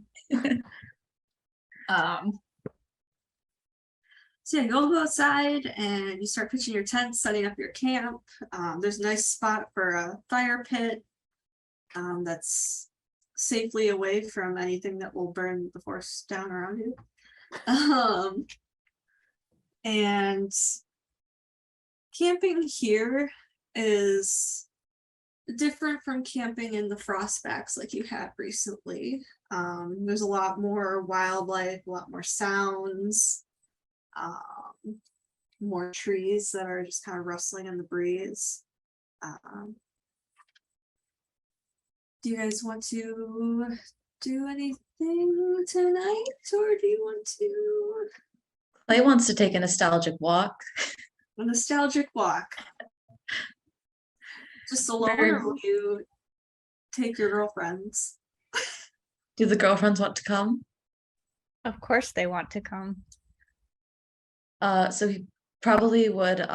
So yeah, you'll go outside and you start pitching your tent, setting up your camp. There's a nice spot for a fire pit that's safely away from anything that will burn the forest down around you. And camping here is different from camping in the Frostbacks like you had recently. There's a lot more wildlife, a lot more sounds, more trees that are just kind of rustling in the breeze. Do you guys want to do anything tonight, or do you want to Clay wants to take a nostalgic walk. a nostalgic walk? Just alone, or will you take your girlfriends? Do the girlfriends want to come? Of course they want to come. So he probably would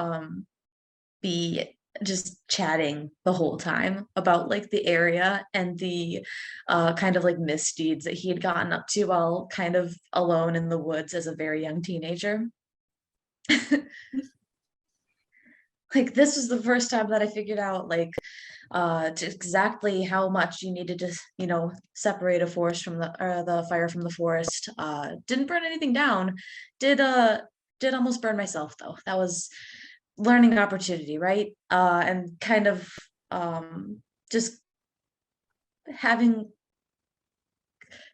be just chatting the whole time about like the area and the kind of like misdeeds that he had gotten up to while kind of alone in the woods as a very young teenager. Like, this was the first time that I figured out like exactly how much you needed to, you know, separate a forest from the fire from the forest. Didn't burn anything down. Did almost burn myself though. That was learning opportunity, right? And kind of just having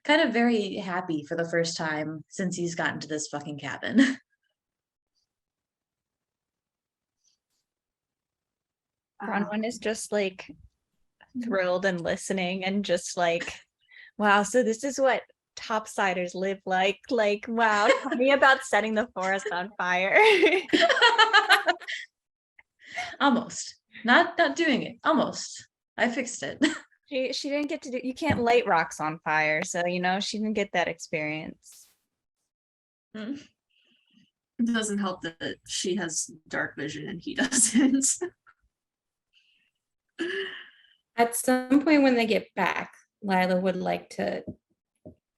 kind of very happy for the first time since he's gotten to this fucking cabin. Bronwyn is just like thrilled and listening and just like, wow, so this is what topsiders live like. Like, wow, tell me about setting the forest on fire. Almost. Not doing it. Almost. I fixed it. She didn't get to do, you can't light rocks on fire, so you know she didn't get that experience. It doesn't help that she has dark vision and he doesn't. At some point when they get back, Lila would like to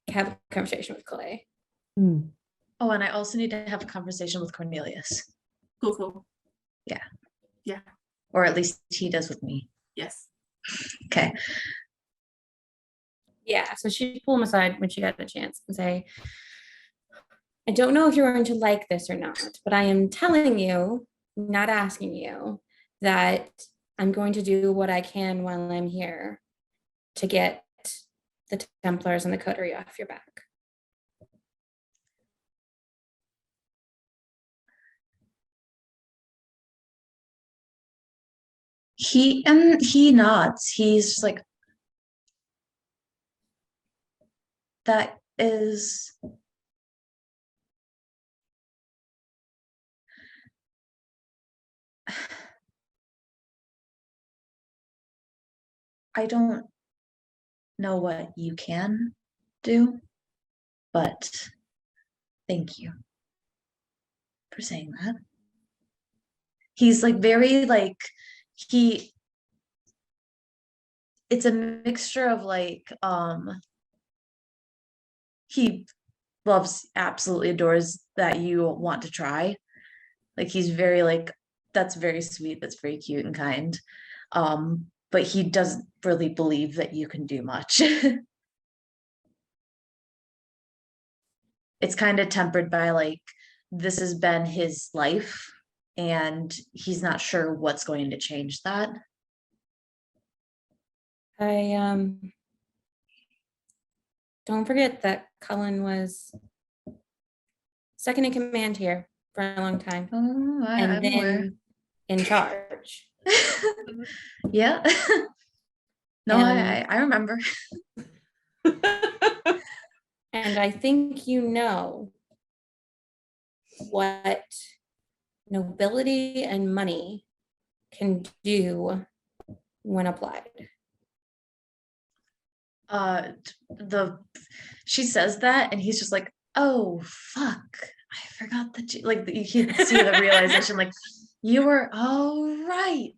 have a conversation with Clay. Oh, and I also need to have a conversation with Cornelius. Cool. Or at least he does with me. Yes. Okay. Yeah, so she'd pull him aside when she got the chance and say, I don't know if you're going to like this or not, but I am telling you, not asking you, that I'm going to do what I can while I'm here to get the Templars and the coterie off your back. He nods. He's just like, that is I don't know what you can do, but thank you for saying that. He's like very like it's a mixture of like he absolutely adores that you want to try. Like he's very like, that's very sweet, that's very cute and kind. But he doesn't really believe that you can do much. It's kind of tempered by like, this has been his life and he's not sure what's going to change that. I don't forget that Cullen was second in command here for a long time. Oh, and I'm then aware. in charge. Yeah. No, I remember. And I think you know what nobility and money can do when applied. She says that, and he's just like, oh fuck, I forgot that you, like, you can see the realization, like, you were all right.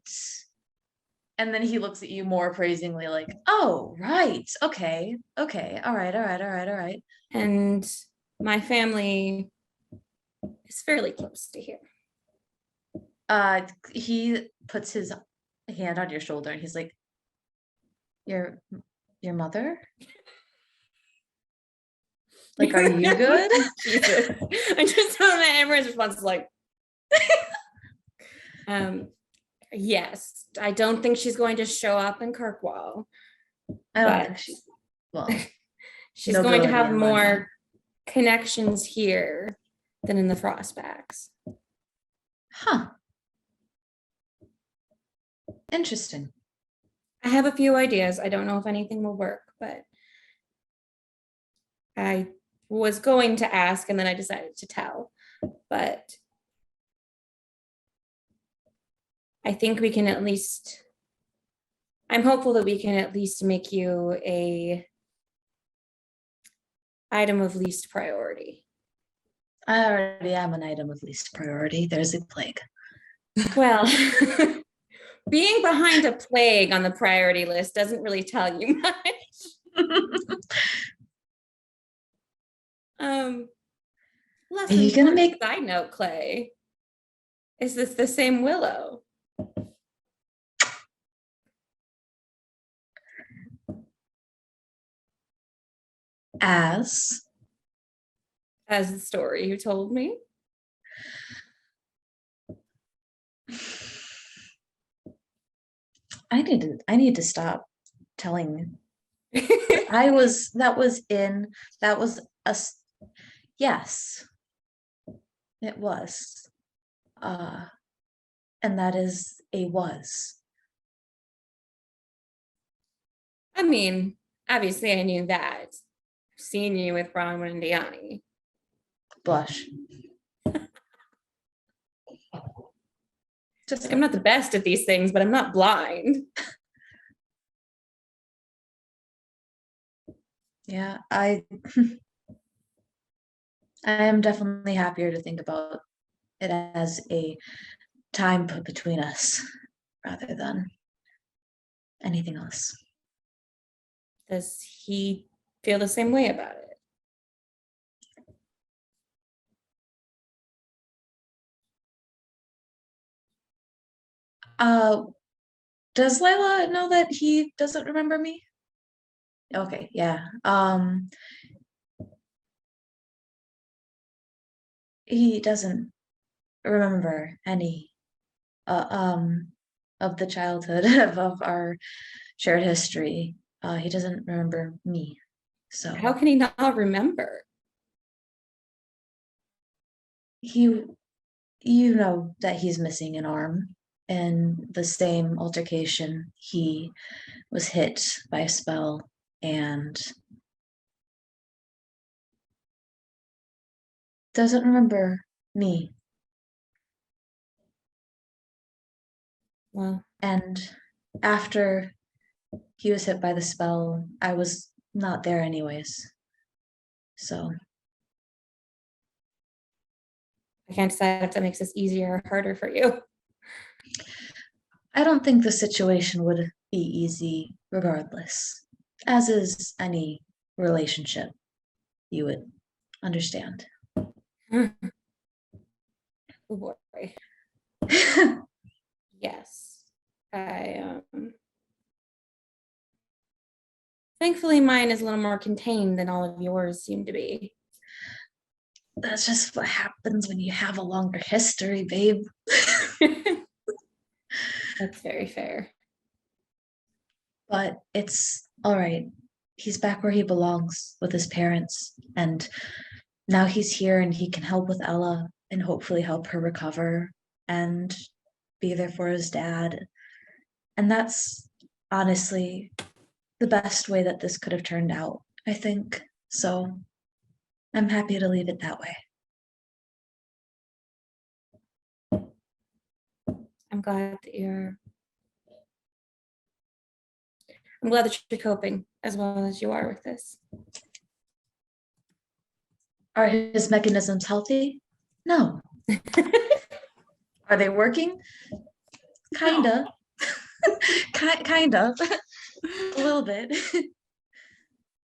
And then he looks at you more praisingly, like, oh right, okay, all right. And my family is fairly close to here. He puts his hand on your shoulder and he's like, your mother? Like, are you good? Jesus. I just don't know, everyone's response is like, yes, I don't think she's going to show up in Kirkwall. I don't But- think she, well, She's going to nobility have and whatnot. more connections here than in the Frostbacks. Huh. Interesting. I have a few ideas. I don't know if anything will work, but I was going to ask and then I decided to tell. But I think we can at least, I'm hopeful that we can at least make you a item of least priority. I already am an item of least priority. There's a plague. Well, being behind a plague on the priority list doesn't really tell you much. Less Are you gonna important make- side note, Clay? Is this the same Willow? As As the story you told me? I need to stop telling. That was yes, it was. And that is a was. I mean, obviously I knew that. I've seen you with Bronwyn and Diani. Blush. Just Like, I'm not the best at these things, but I'm not blind. yeah, I am definitely happier to think about it as a time put between us rather than anything else. Does he feel the same way about it? Does Lila know that he doesn't remember me? Okay, yeah. He doesn't remember any of the childhood of our shared history. He doesn't remember me. So How can he not remember? you know that he's missing an arm. In the same altercation, he was hit by a spell and doesn't remember me. Well, And after he was hit by the spell, I was not there anyways. So I can't decide if that makes this easier or harder for you. I don't think the situation would be easy regardless, as is any relationship, you would understand. Oh boy. Yes. Thankfully mine is a little more contained than all of yours seem to be. That's just what happens when you have a longer history, babe. That's very fair. But it's all right. He's back where he belongs with his parents. And now he's here and he can help with Ella and hopefully help her recover and be there for his dad. And that's honestly the best way that this could have turned out, I think. So I'm happy to leave it that way. I'm glad that you're coping. as well as you are with this. Are his mechanisms healthy? No. Are they working? Kinda. Kinda. A little bit.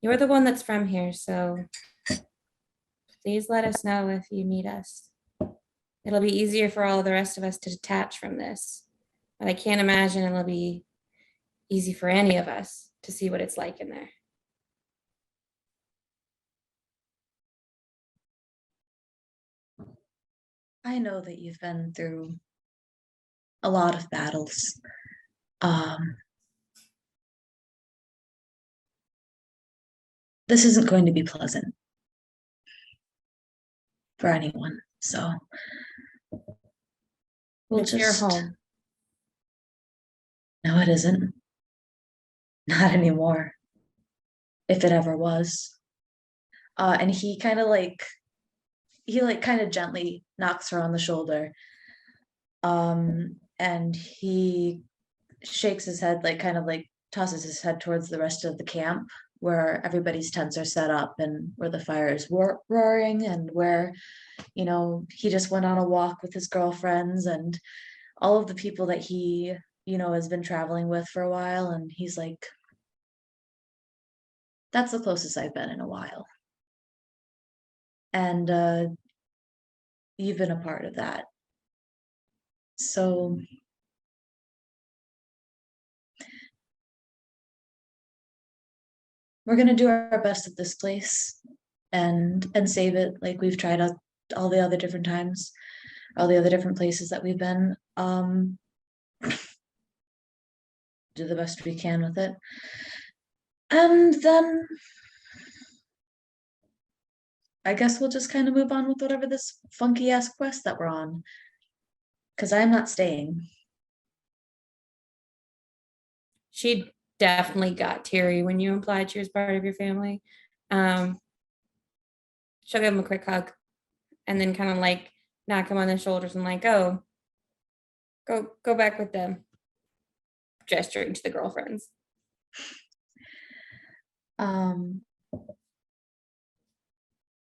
You're the one that's from here, so please let us know if you need us. It'll be easier for all the rest of us to detach from this. But I can't imagine it'll be easy for any of us to see what it's like in there. I know that you've been through a lot of battles. This isn't going to be pleasant for anyone, so we'll It's your home. No, it isn't. Not anymore. If it ever was. And he kind of gently knocks her on the shoulder. And he shakes his head, tosses his head towards the rest of the camp where everybody's tents are set up and where the fire is roaring and where, he just went on a walk with his girlfriends and all of the people that he, has been traveling with for a while. And he's like, that's the closest I've been in a while. And you've been a part of that. So we're gonna do our best at this place and save it like we've tried all the other different times, all the other different places that we've been. Do the best we can with it. And then I guess we'll just kind of move on with whatever this funky ass quest that we're on. Because I'm not staying. She definitely got teary when you implied she was part of your family. She'll give him a quick hug and then kind of like knock him on the shoulders and like, oh, go back with them. Gesturing to the girlfriends.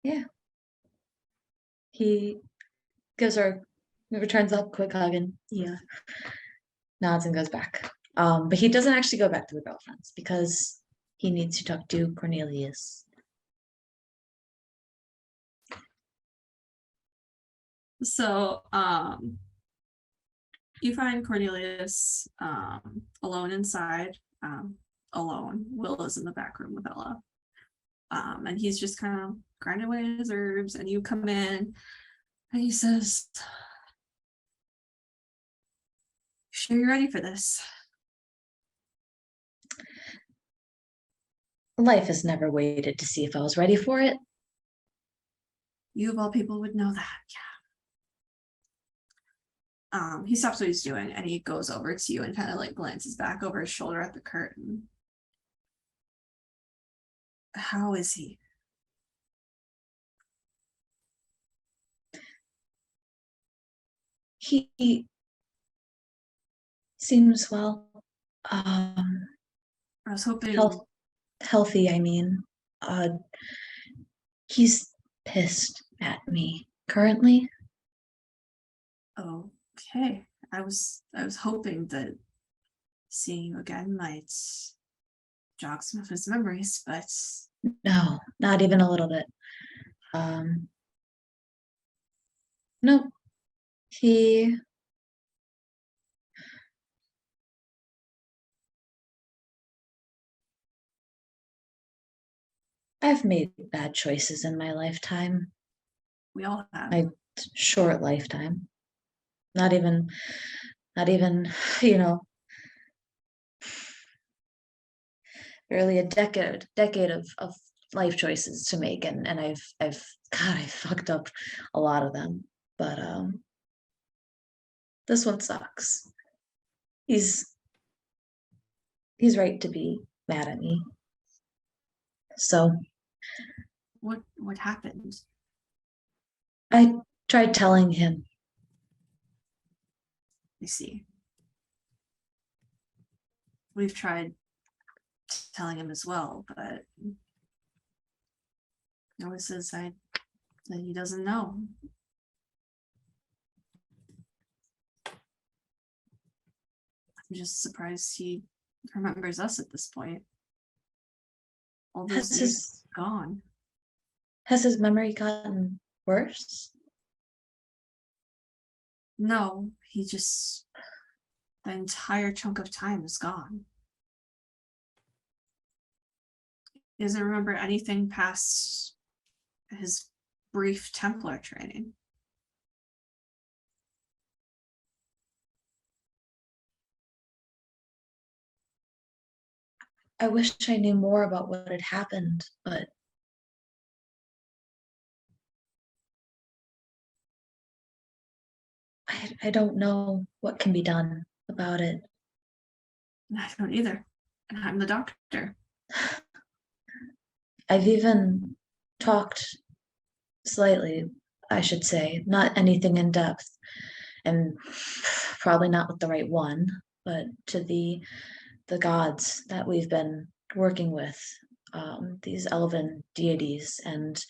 Yeah. He returns a quick hug and nods and goes back. But he doesn't actually go back to the girlfriends because he needs to talk to Cornelius. So, you find Cornelius alone inside. Alone. Will is in the back room with Ella. And he's just kind of grinding away his herbs, and you come in and he says, "Sure you're ready for this?" Life has never waited to see if I was ready for it. You of all people would know that, yeah. He stops what he's doing and he goes over to you and kind of like glances back over his shoulder at the curtain. How is he? He seems well. I was hoping Healthy, I mean. He's pissed at me currently. Okay. I was hoping that seeing you again might jog some of his memories, but No, not even a little bit. No, I've made bad choices in my lifetime, we all have. my short lifetime. Not even, barely a decade of life choices to make, and I fucked up a lot of them. But this one sucks. He's right to be mad at me. So What happened? I tried telling him. I see. We've tried telling him as well, but he always says that he doesn't know. I'm just surprised he remembers us at this point. All those Has years gone. Has his memory gotten worse? No, he just, the entire chunk of time is gone. He doesn't remember anything past his brief Templar training. I wish I knew more about what had happened, but I don't know what can be done about it. I don't either. And I'm the doctor. I've even talked slightly, I should say, not anything in depth, and probably not with the right one, but to the gods that we've been working with, these elven deities, and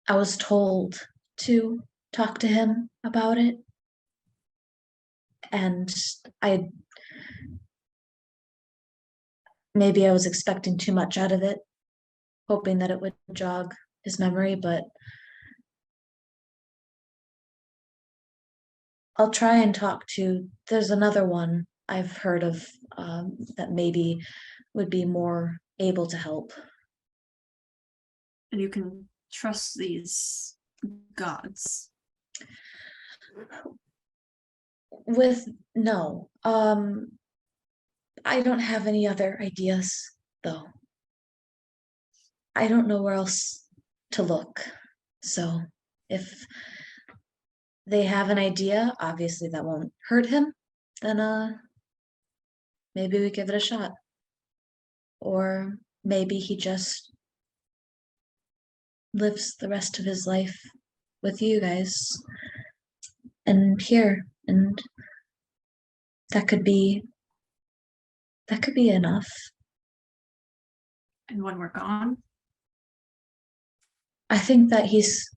I was told to talk to him about it, and maybe I was expecting too much out of it, hoping that it would jog his memory, but I'll try and talk to, there's another one I've heard of that maybe would be more able to help. And you can trust these gods. No, I don't have any other ideas though. I don't know where else to look. So if they have an idea, obviously that won't hurt him, then maybe we give it a shot. Or maybe he just lives the rest of his life with you guys and here, and that could be enough. And when we're gone, I think that it's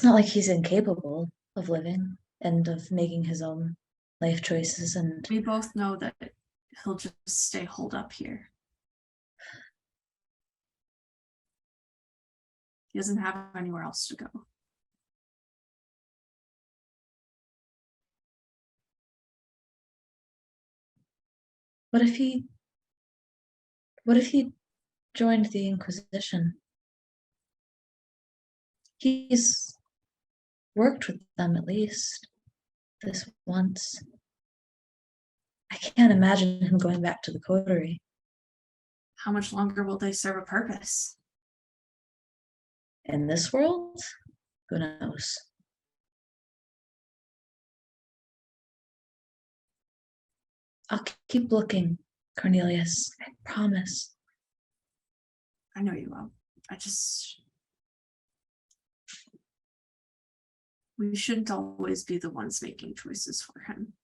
not like he's incapable of living and of making his own life choices, and we both know that he'll just stay holed up here. He doesn't have anywhere else to go. what if he joined the Inquisition? He's worked with them at least this once. I can't imagine him going back to the coterie. How much longer will they serve a purpose? In this world, who knows? I'll keep looking, Cornelius. I promise. I know you will. We shouldn't always be the ones making choices for him.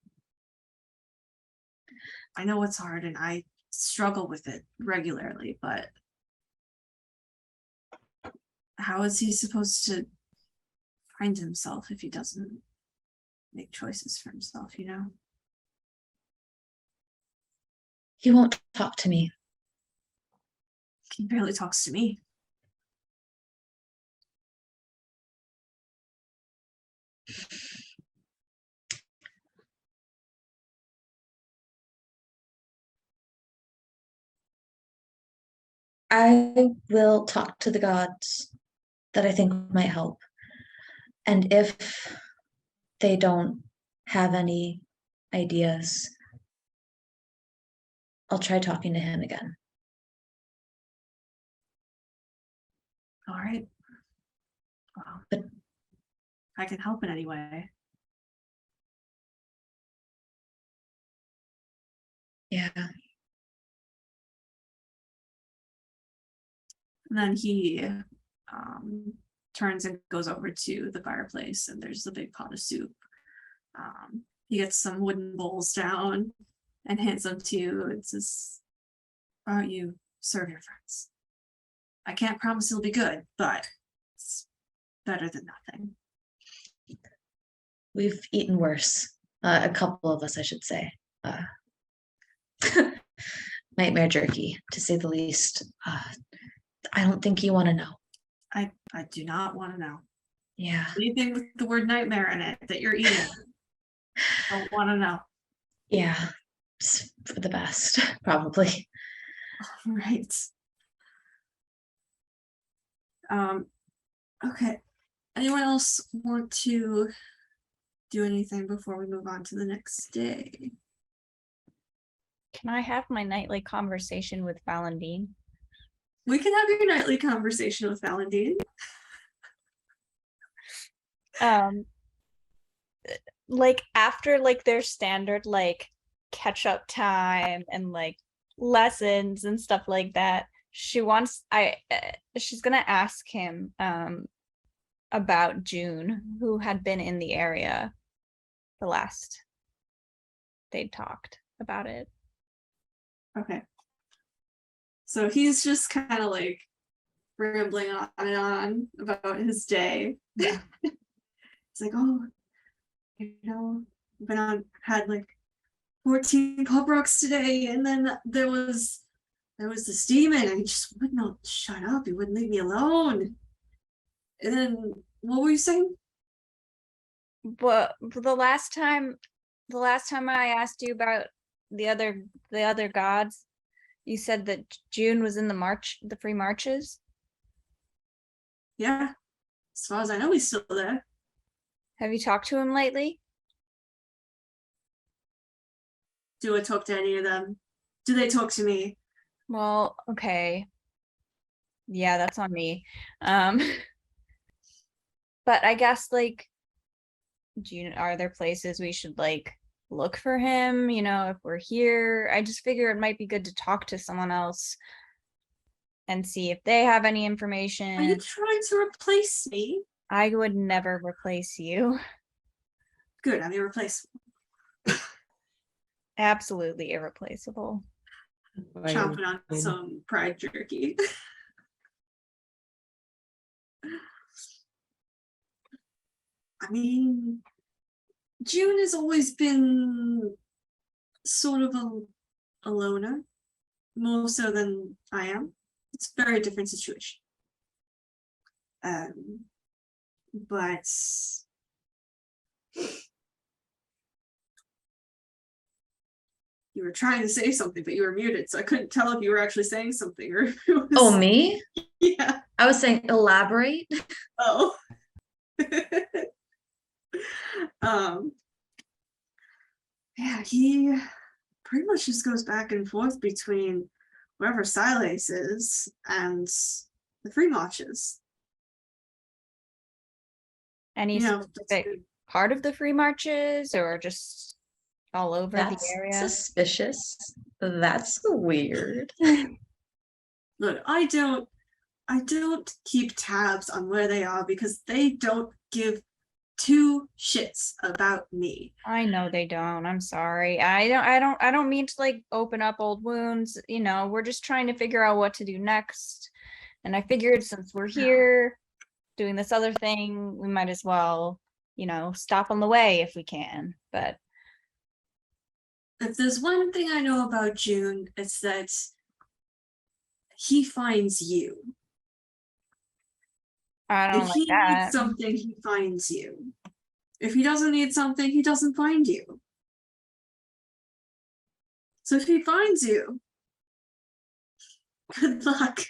I know it's hard and I struggle with it regularly, but how is he supposed to find himself if he doesn't make choices for himself, you know? He won't talk to me. He barely talks to me. I will talk to the gods that I think might help. And if they don't have any ideas, I'll try talking to him again. All right. Well, But I can help in any way. yeah, And then he turns and goes over to the fireplace, and there's a big pot of soup. He gets some wooden bowls down, and hands them to you. It says, "Why don't you serve your friends? I can't promise it'll be good, but it's better than nothing." We've eaten worse. A couple of us, I should say. Nightmare jerky, to say the least. I don't think you want to know. I do not want to know. Yeah. Anything with the word nightmare in it that you're eating. I don't want to know. Yeah. It's for the best, probably. Right. Okay. Anyone else want to do anything before we move on to the next day? Can I have my nightly conversation with Valentine? We can have your nightly conversation with Valentine. Like after like their standard like catch up time and like lessons and stuff like that, she's gonna ask him about June, who had been in the area the last they'd talked about it. Okay. So he's just kind of like rambling on and on about his day. Yeah. It's like, oh, had like 14 pop rocks today, and then there was this demon, and he just would not shut up. He wouldn't leave me alone. And then what were you saying? But the last time I asked you about the other gods, you said that June was in the free marches. Yeah, as far as I know, he's still there. Have you talked to him lately? Do I talk to any of them? Do they talk to me? Well, okay. Yeah, that's on me. But I guess like, are there places we should like look for him? You know, if we're here, I just figure it might be good to talk to someone else and see if they have any information. Are you trying to replace me? I would never replace you. Good, I'm irreplaceable. Absolutely irreplaceable. Chomping on some pride jerky. I mean, June has always been sort of a loner, more so than I am. It's a very different situation. But you were trying to say something, but you were muted, so I couldn't tell if you were actually saying something or if it was... Oh, me? Yeah. I was saying elaborate. Oh. Yeah, he pretty much just goes back and forth between wherever Silas is and the free marches. Any You know, specific part of the free marches or just all over That's the area? suspicious. That's weird. look, I don't keep tabs on where they are because they don't give two shits about me. I know they don't. I'm sorry. I don't mean to like open up old wounds. You know, we're just trying to figure out what to do next. And I figured since we're here doing this other thing, we might as well, you know, stop on the way if we can. But If there's one thing I know about June, it's that he finds you. I don't If like he that. needs something, he finds you. If he doesn't need something, he doesn't find you. So if he finds you, good luck.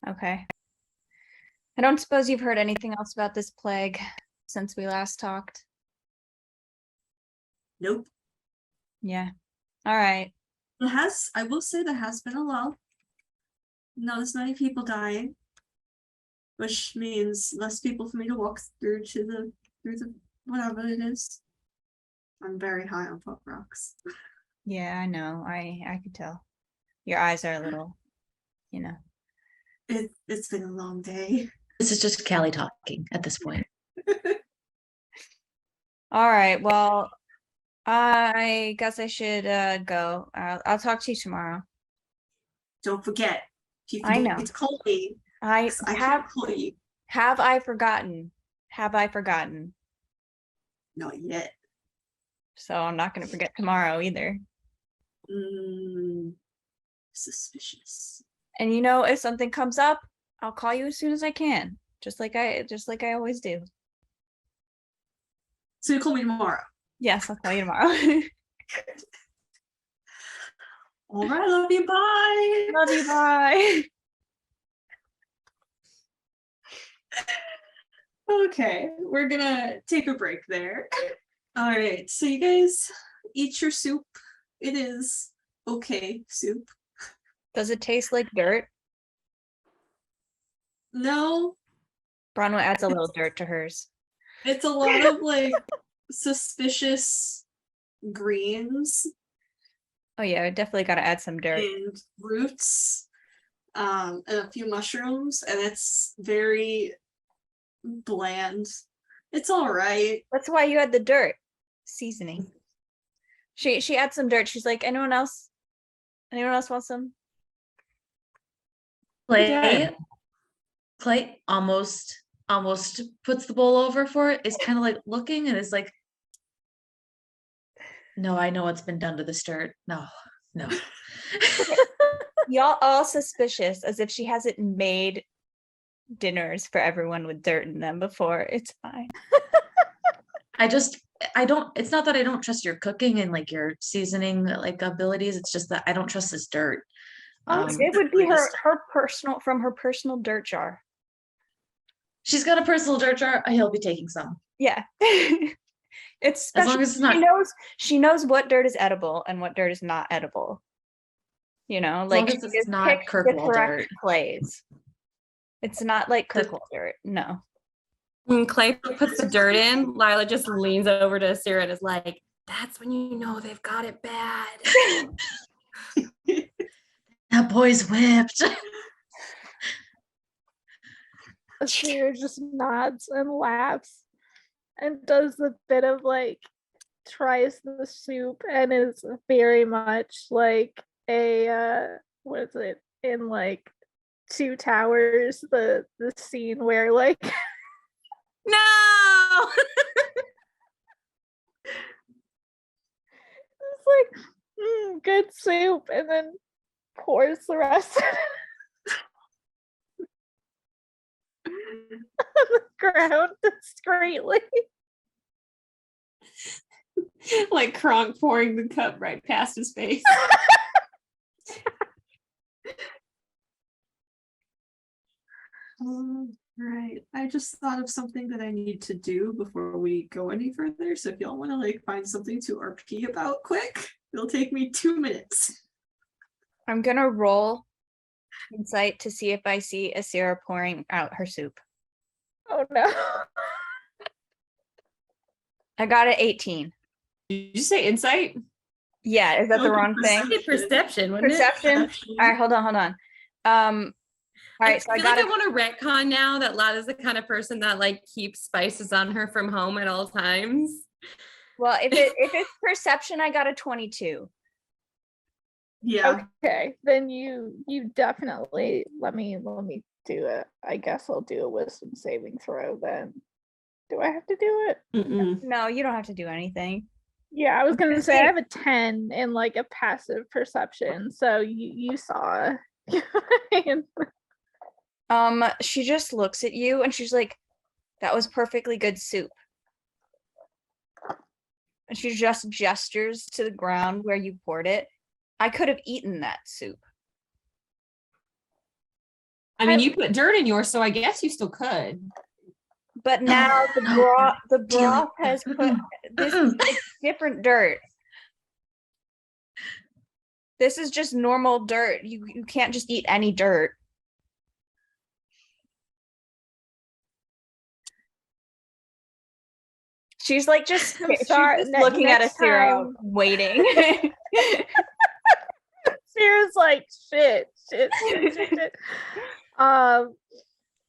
Okay. I don't suppose you've heard anything else about this plague since we last talked. Nope. Yeah. All right. I will say there has been a lull. Not as many people dying, which means less people for me to walk through the whatever it is. I'm very high on pop rocks. Yeah, I know. I could tell. Your eyes are a little, you know. It's been a long day. This is just Callie talking at this point. All right. Well, I guess I should go. I'll talk to you tomorrow. Don't forget, if you I know. forget to call me, I 'cause I have can't call you. have I forgotten? Have I forgotten? Not yet. So I'm not gonna forget tomorrow either. Suspicious. And you know, if something comes up, I'll call you as soon as I can. Just like I always do. So you call me tomorrow. Yes, I'll call you tomorrow. All right, love you. Bye. Love you, bye. Okay, we're gonna take a break there. All right, so you guys eat your soup. It is okay soup. Does it taste like dirt? No, Bronwyn adds a little dirt to hers. it's a lot of like suspicious greens Oh yeah, I definitely gotta add some dirt. and roots, and a few mushrooms, and it's very bland. It's all right. That's why you had the dirt seasoning. She adds some dirt. She's like, anyone else? Anyone else want some? Clay almost puts the bowl over for it, is kind of like looking and is like, no, I know what's been done to this dirt. No. Y'all all suspicious, as if she hasn't made dinners for everyone with dirt in them before. It's fine. It's not that I don't trust your cooking and like your seasoning like abilities. It's just that I don't trust this dirt. It would be her personal dirt jar. She's got a personal dirt jar. He'll be taking some. Yeah. It's As special. long as it's not. She knows what dirt is edible and what dirt is not edible. You know, As like long as she it's just not picked the Kirkwall correct dirt. clays. It's not like The- Kirkwall dirt. No. When Clay puts the dirt in, Lila just leans over to Sarah and is like, that's when you know they've got it bad. That boy's whipped. Sarah just nods and laughs and does a bit of like tries the soup and is very much like a what is it in like Two Towers, the scene where like No. it's like good soup and then pours the rest on the ground discreetly. Like Kronk pouring the cup right past his face. Right. I just thought of something that I need to do before we go any further. So if y'all want to like find something to RP about quick, it'll take me 2 minutes. I'm gonna roll insight to see if I see Asira pouring out her soup. Oh no. I got an 18. Did you say insight? Yeah, is that the wrong thing? Perception, wouldn't Perception. All right, hold on. All right, so I feel got like I want to retcon now that Lada's the kind of person that like keeps spices on her from home at all times. Well, if it's perception, I got a 22. Yeah. Okay, then you definitely let me do it. I guess I'll do a wisdom saving throw then. Do I have to do it? Mm-mm. No, you don't have to do anything. Yeah, I was gonna say I have a 10 in like a passive perception, so you saw. She just looks at you and she's like, that was perfectly good soup. And she just gestures to the ground where you poured it. I could have eaten that soup. I mean, you put dirt in yours, so I guess you still could. But now the broth has put this is different dirt. This is just normal dirt. You can't just eat any dirt. She's like just, she's sorry, just looking at next Asira, time. waiting. Sarah's like shit.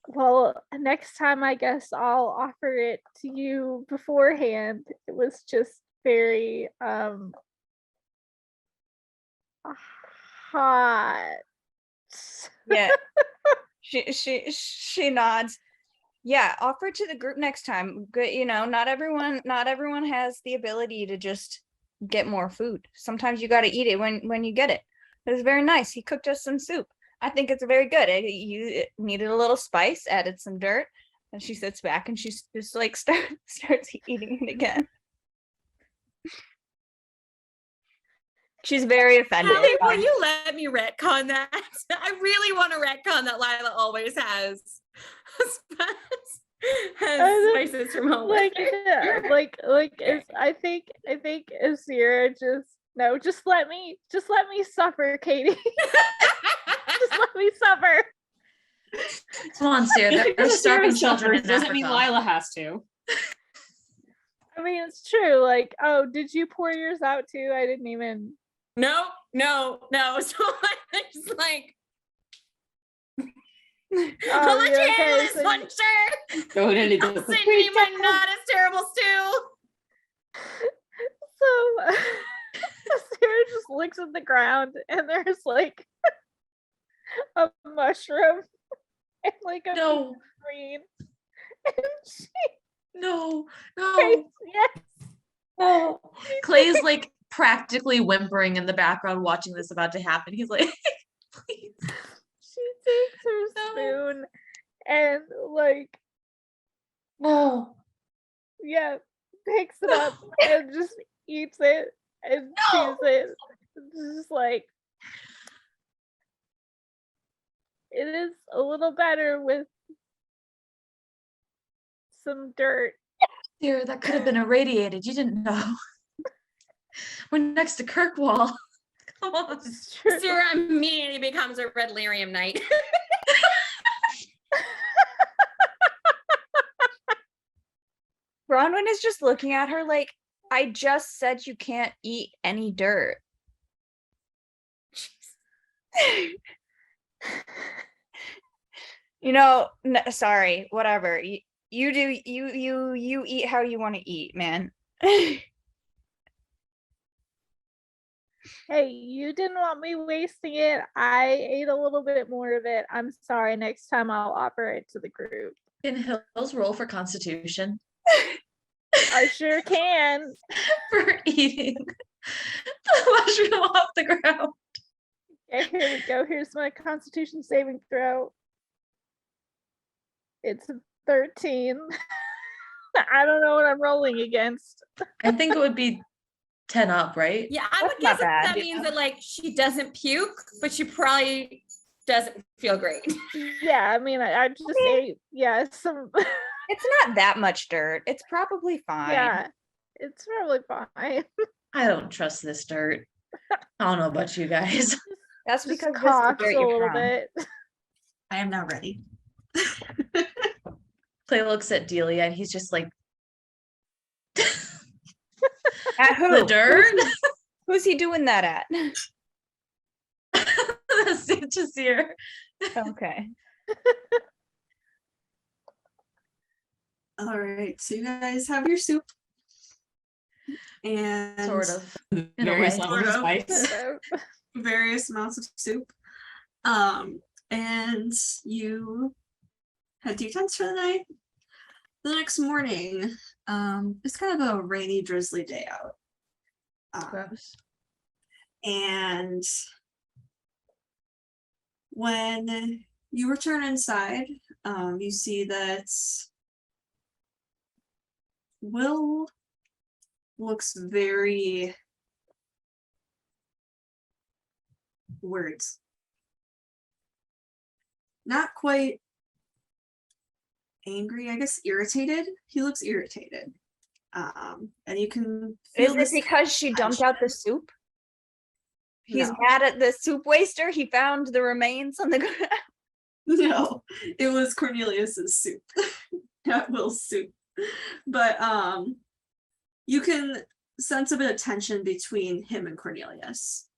Well, next time I guess I'll offer it to you beforehand. It was just very hot. Yeah. She nods. Yeah, offer to the group next time. Good, not everyone has the ability to just get more food. Sometimes you got to eat it when you get it. It was very nice. He cooked us some soup. I think it's very good. It needed a little spice, added some dirt, and she sits back and she's just like starts eating it again. She's very offended. Hallie, will you let me retcon that? I really want to retcon that Lila always has spices from home. Like, yeah, I think Asira just let me suffer, Katie. Just let me suffer. Come on, Sarah. There's starving children in doesn't mean Africa. Lila has to. I mean, it's true. Like, oh, did you pour yours out too? I didn't even. No. So I'm just like, I'll let you handle this one, sure. Go ahead and I'll send you my not as terrible stew. So Sarah just looks at the ground and there's like a mushroom and like a No, green. And she no. yes. Oh, Clay's like practically whimpering in the background watching this about to happen. He's like, please. She takes her spoon and like No. yeah, picks it up and just eats it and chews it. It's just like it is a little better with some dirt. Sarah, that could have been irradiated. You didn't know. We're next to Kirkwall. Come on. It's true. Sarah immediately becomes a red lyrium knight. Bronwyn is just looking at her like, I just said you can't eat any dirt. Sorry, whatever. You do you eat how you want to eat, man. Hey, you didn't want me wasting it. I ate a little bit more of it. I'm sorry. Next time I'll offer it to the group. Can Hills roll for Constitution I sure can. for eating the mushroom off the ground? Okay, here we go. Here's my Constitution saving throw. It's a 13. I don't know what I'm rolling against. I think it would be 10 up, right? Yeah, I would That's not guess that bad. means that like she doesn't puke, but she probably doesn't feel great. Yeah, I mean, I just ate, some, It's not that much dirt. It's probably fine. yeah, it's probably fine. I don't trust this dirt. I don't know about you guys. That's Just because this is coughs where a you're little from. bit. I am now ready. Clay looks at Delia and he's just like, At who? the dirt? Who's he doing that at? That's just here. Okay. All right, so you guys have your soup. And Sort of. In a Various way. levels of spice. various amounts of soup. And you head to your tents for the night. The next morning, it's kind of a rainy, drizzly day out. Gross. And when you return inside, you see that Will looks very words. Not quite angry, I guess irritated. He looks irritated. And you can feel Is it this because she dumped out the soup? He's No. mad at the soup waster. He found the remains on the ground. No, it was Cornelius's soup, not Will's soup. But you can sense a bit of tension between him and Cornelius.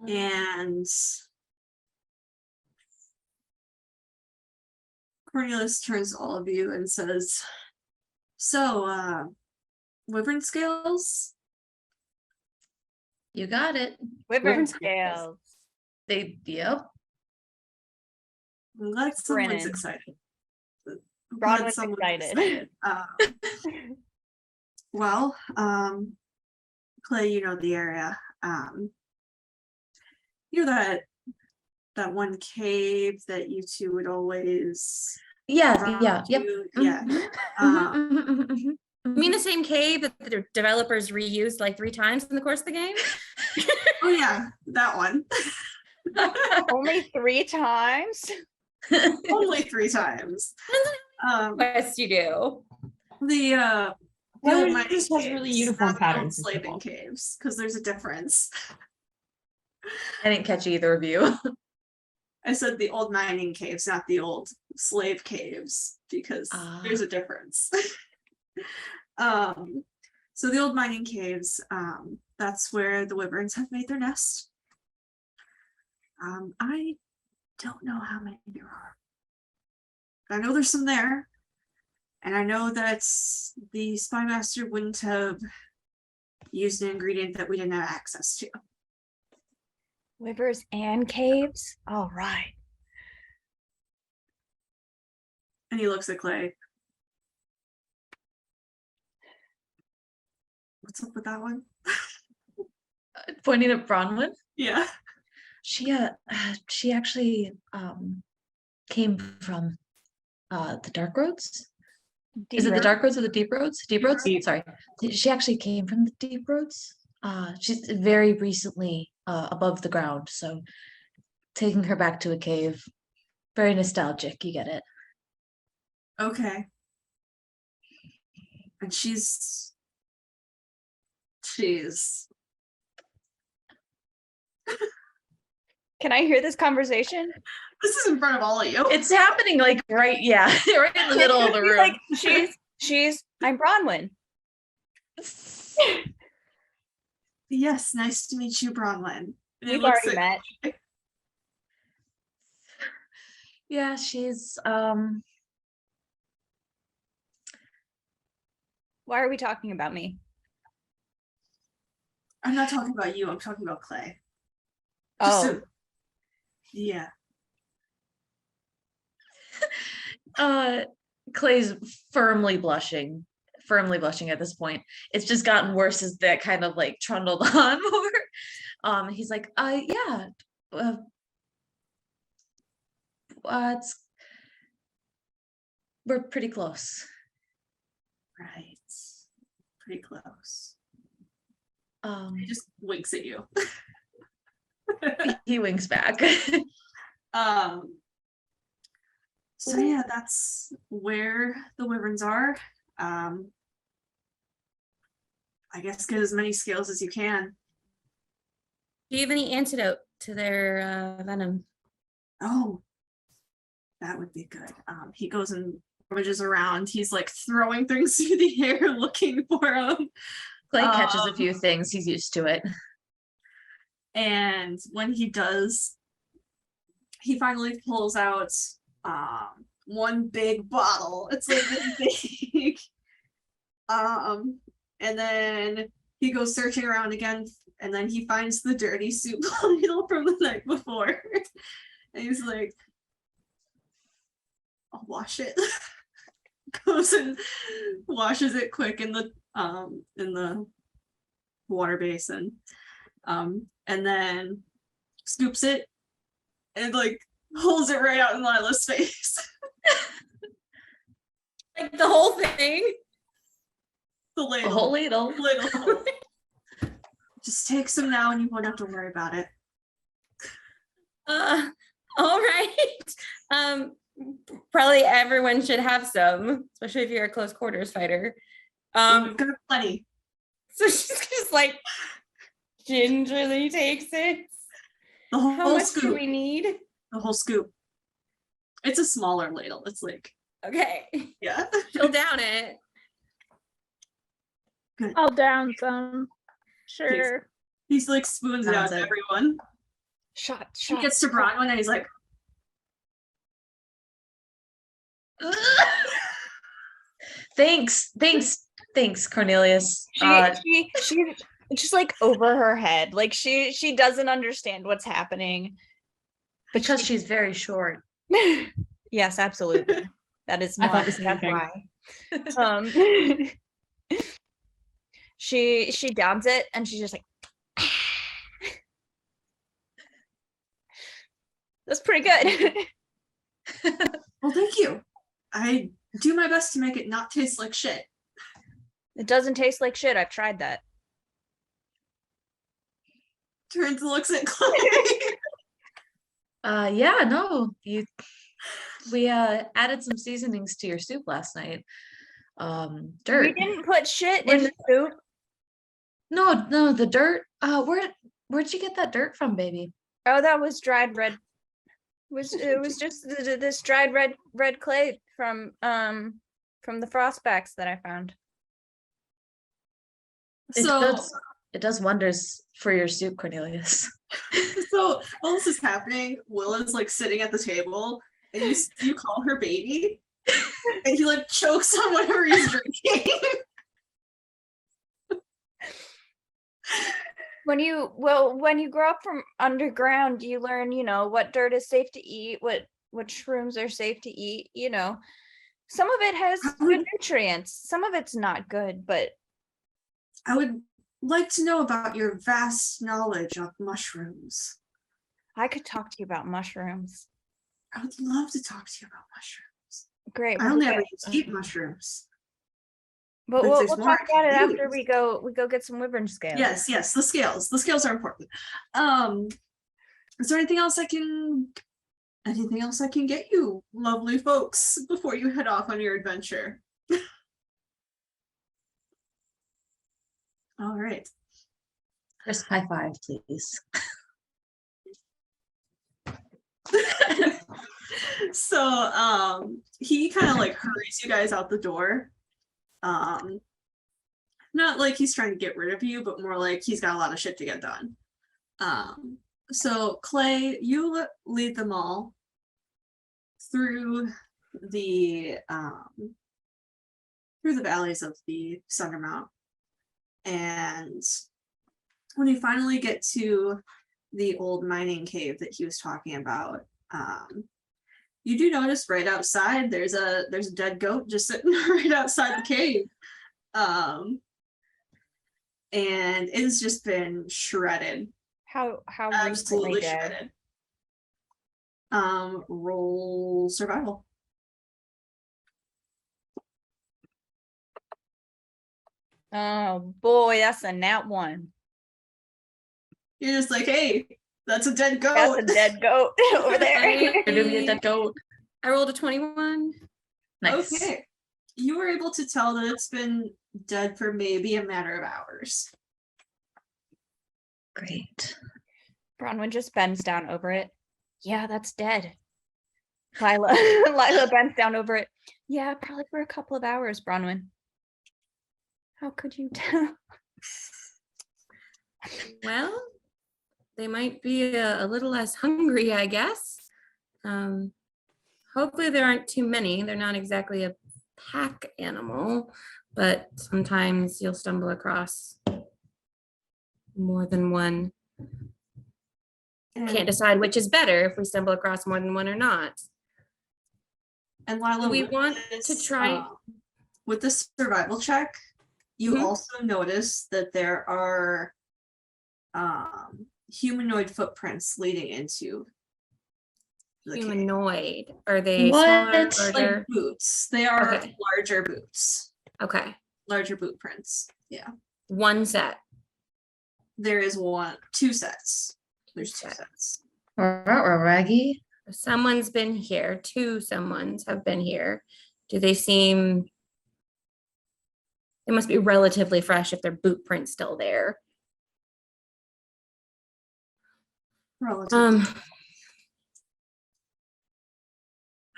And Cornelius turns to all of you and says, So, wyvern scales. You got it. Wyvern scales. scales. Yep. I'm glad someone's Brennan. excited. I'm Bronwyn's glad someone's excited. Well, Clay, you know the area. You know that one cave that you two would always Yeah, run yeah, yep. to? Yeah. Mhm. You mean the same cave that the developers reused like 3 times in the course of the game? Oh yeah, that one. Only 3 times? Only 3 times. Yes, you do. The Well, old it mining just has really caves, uniform not the old patterns and slaving stuff. caves, because there's a difference. I didn't catch either of you. I said the old mining caves, not the old slave caves, because there's a difference. So the old mining caves, that's where the wyverns have made their nest. I don't know how many there are. I know there's some there, and I know that the spy master wouldn't have used an ingredient that we didn't have access to. Wyverns and caves? All right. And he looks at Clay. What's up with that one? Pointing at Bronwyn. Yeah. She actually came from the dark roads. Is it the dark roads or the deep roads? Deep roads? Deep. Sorry. She actually came from the deep roads. She's very recently above the ground, so taking her back to a cave. Very nostalgic, you get it. Okay. And she's Can I hear this conversation? this is in front of all of you. It's happening like right in the middle of the room. Like I'm Bronwyn. Yes, nice to meet you, Bronwyn. And he We've looks already at- met. Yeah, she's Why are we talking about me? I'm not talking about you, I'm talking about Clay. Just Oh, so- yeah. Clay's firmly blushing at this point. It's just gotten worse as that kind of like trundled on more. He's like, yeah, we're pretty close. Right. Pretty close. He He just winks at you. he winks back. So yeah, that's where the wyverns are. I guess get as many scales as you can. Do you have any antidote to their venom? Oh, that would be good. He goes and rummages around. He's like throwing things through the air looking for them. Clay catches a few things. He's used to it. And when he does, he finally pulls out one big bottle. It's like this big. And then he goes searching around again, and then he finds the dirty soup ladle from the night before. And he's like, I'll wash it. Goes and washes it quick in the water basin. And then scoops it and like holds it right out in Lila's face. Like the whole thing? The A ladle. whole ladle. Ladle. Just take some now and you won't have to worry about it. All right. Probably everyone should have some, especially if you're a close quarters fighter. We've got plenty. So she's just like gingerly takes it. The How whole much do scoop. we need? The whole scoop. It's a smaller ladle. It's like, Okay, yeah. she'll down it. I'll down some. Sure. He's like spoons it out Sounds to it. everyone. shot. He gets to Bronwyn and he's like, Thanks, Cornelius. She's just like over her head. Like she doesn't understand what's happening. Because she's very short. Yes, absolutely. That is I thought not, the same that's thing. why. She downs it and she's just like that's pretty good. Well, thank you. I do my best to make it not taste like shit. It doesn't taste like shit. I've tried that. Turns and looks at Clay. Yeah, no, we added some seasonings to your soup last night. We Dirt. didn't put shit in the soup. No, the dirt. Where'd you get that dirt from, baby? Oh, that was dried red. It was just this dried red clay from the frostbacks that I found. It does wonders for your soup, Cornelius. So while this is happening, Will is like sitting at the table, and you call her baby, and he like chokes on whatever he's drinking. When you grow up from underground, you learn, what dirt is safe to eat, what shrooms are safe to eat. Some of it has good nutrients, some of it's not good, but I would like to know about your vast knowledge of mushrooms. I could talk to you about mushrooms. I would love to talk to you about mushrooms. Great. I only ever used to eat mushrooms. But But we'll there's talk more about it I can after use. we go get some wyvern scales. Yes, the scales. The scales are important. Is there anything else I can get you, lovely folks, before you head off on your adventure? All right. Crisp high five, please. So he kind of like hurries you guys out the door. Not like he's trying to get rid of you, but more like he's got a lot of shit to get done. So Clay, you lead them all through the valleys of the Sundermount, and when you finally get to the old mining cave that he was talking about, you do notice right outside there's a dead goat just sitting right outside the cave, and it's just been shredded. How Absolutely recently dead? shredded. Roll survival. Oh boy, that's a nat one. You're just like, hey, that's a dead goat. That's a dead goat over there. Where did we get that goat? I rolled a 21. Nice. Okay. You were able to tell that it's been dead for maybe a matter of hours. Great. Bronwyn just bends down over it. Yeah, that's dead. Lila bends down over it. Yeah, probably for a couple of hours, Bronwyn. How could you tell? Well, they might be a little less hungry, I guess. Hopefully there aren't too many. They're not exactly a pack animal, but sometimes you'll stumble across more than one. Can't decide which is better if we stumble across more than one or not. And Lila, Do we with want this, to try? with the survival check, you Mhm. also notice that there are humanoid footprints leading into the cave. Humanoid. Are they What? smaller, Like larger? Like boots. They are Okay. larger boots. Okay. Larger boot prints. Yeah. One set. There is two sets. There's two Okay. sets. Raggy. Someone's been here. Two someones have been here. Do they seem? They must be relatively fresh if their boot print's still there. Relative.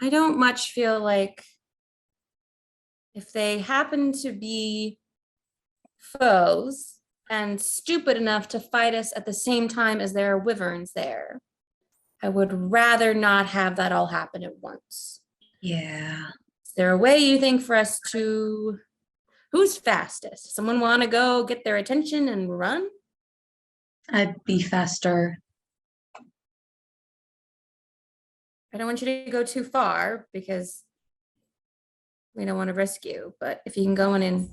I don't much feel like if they happen to be foes and stupid enough to fight us at the same time as there are wyverns there, I would rather not have that all happen at once. Yeah. Is there a way you think for us to, who's fastest? Someone want to go get their attention and run? I'd be faster. I don't want you to go too far because we don't want to risk you, but if you can go in and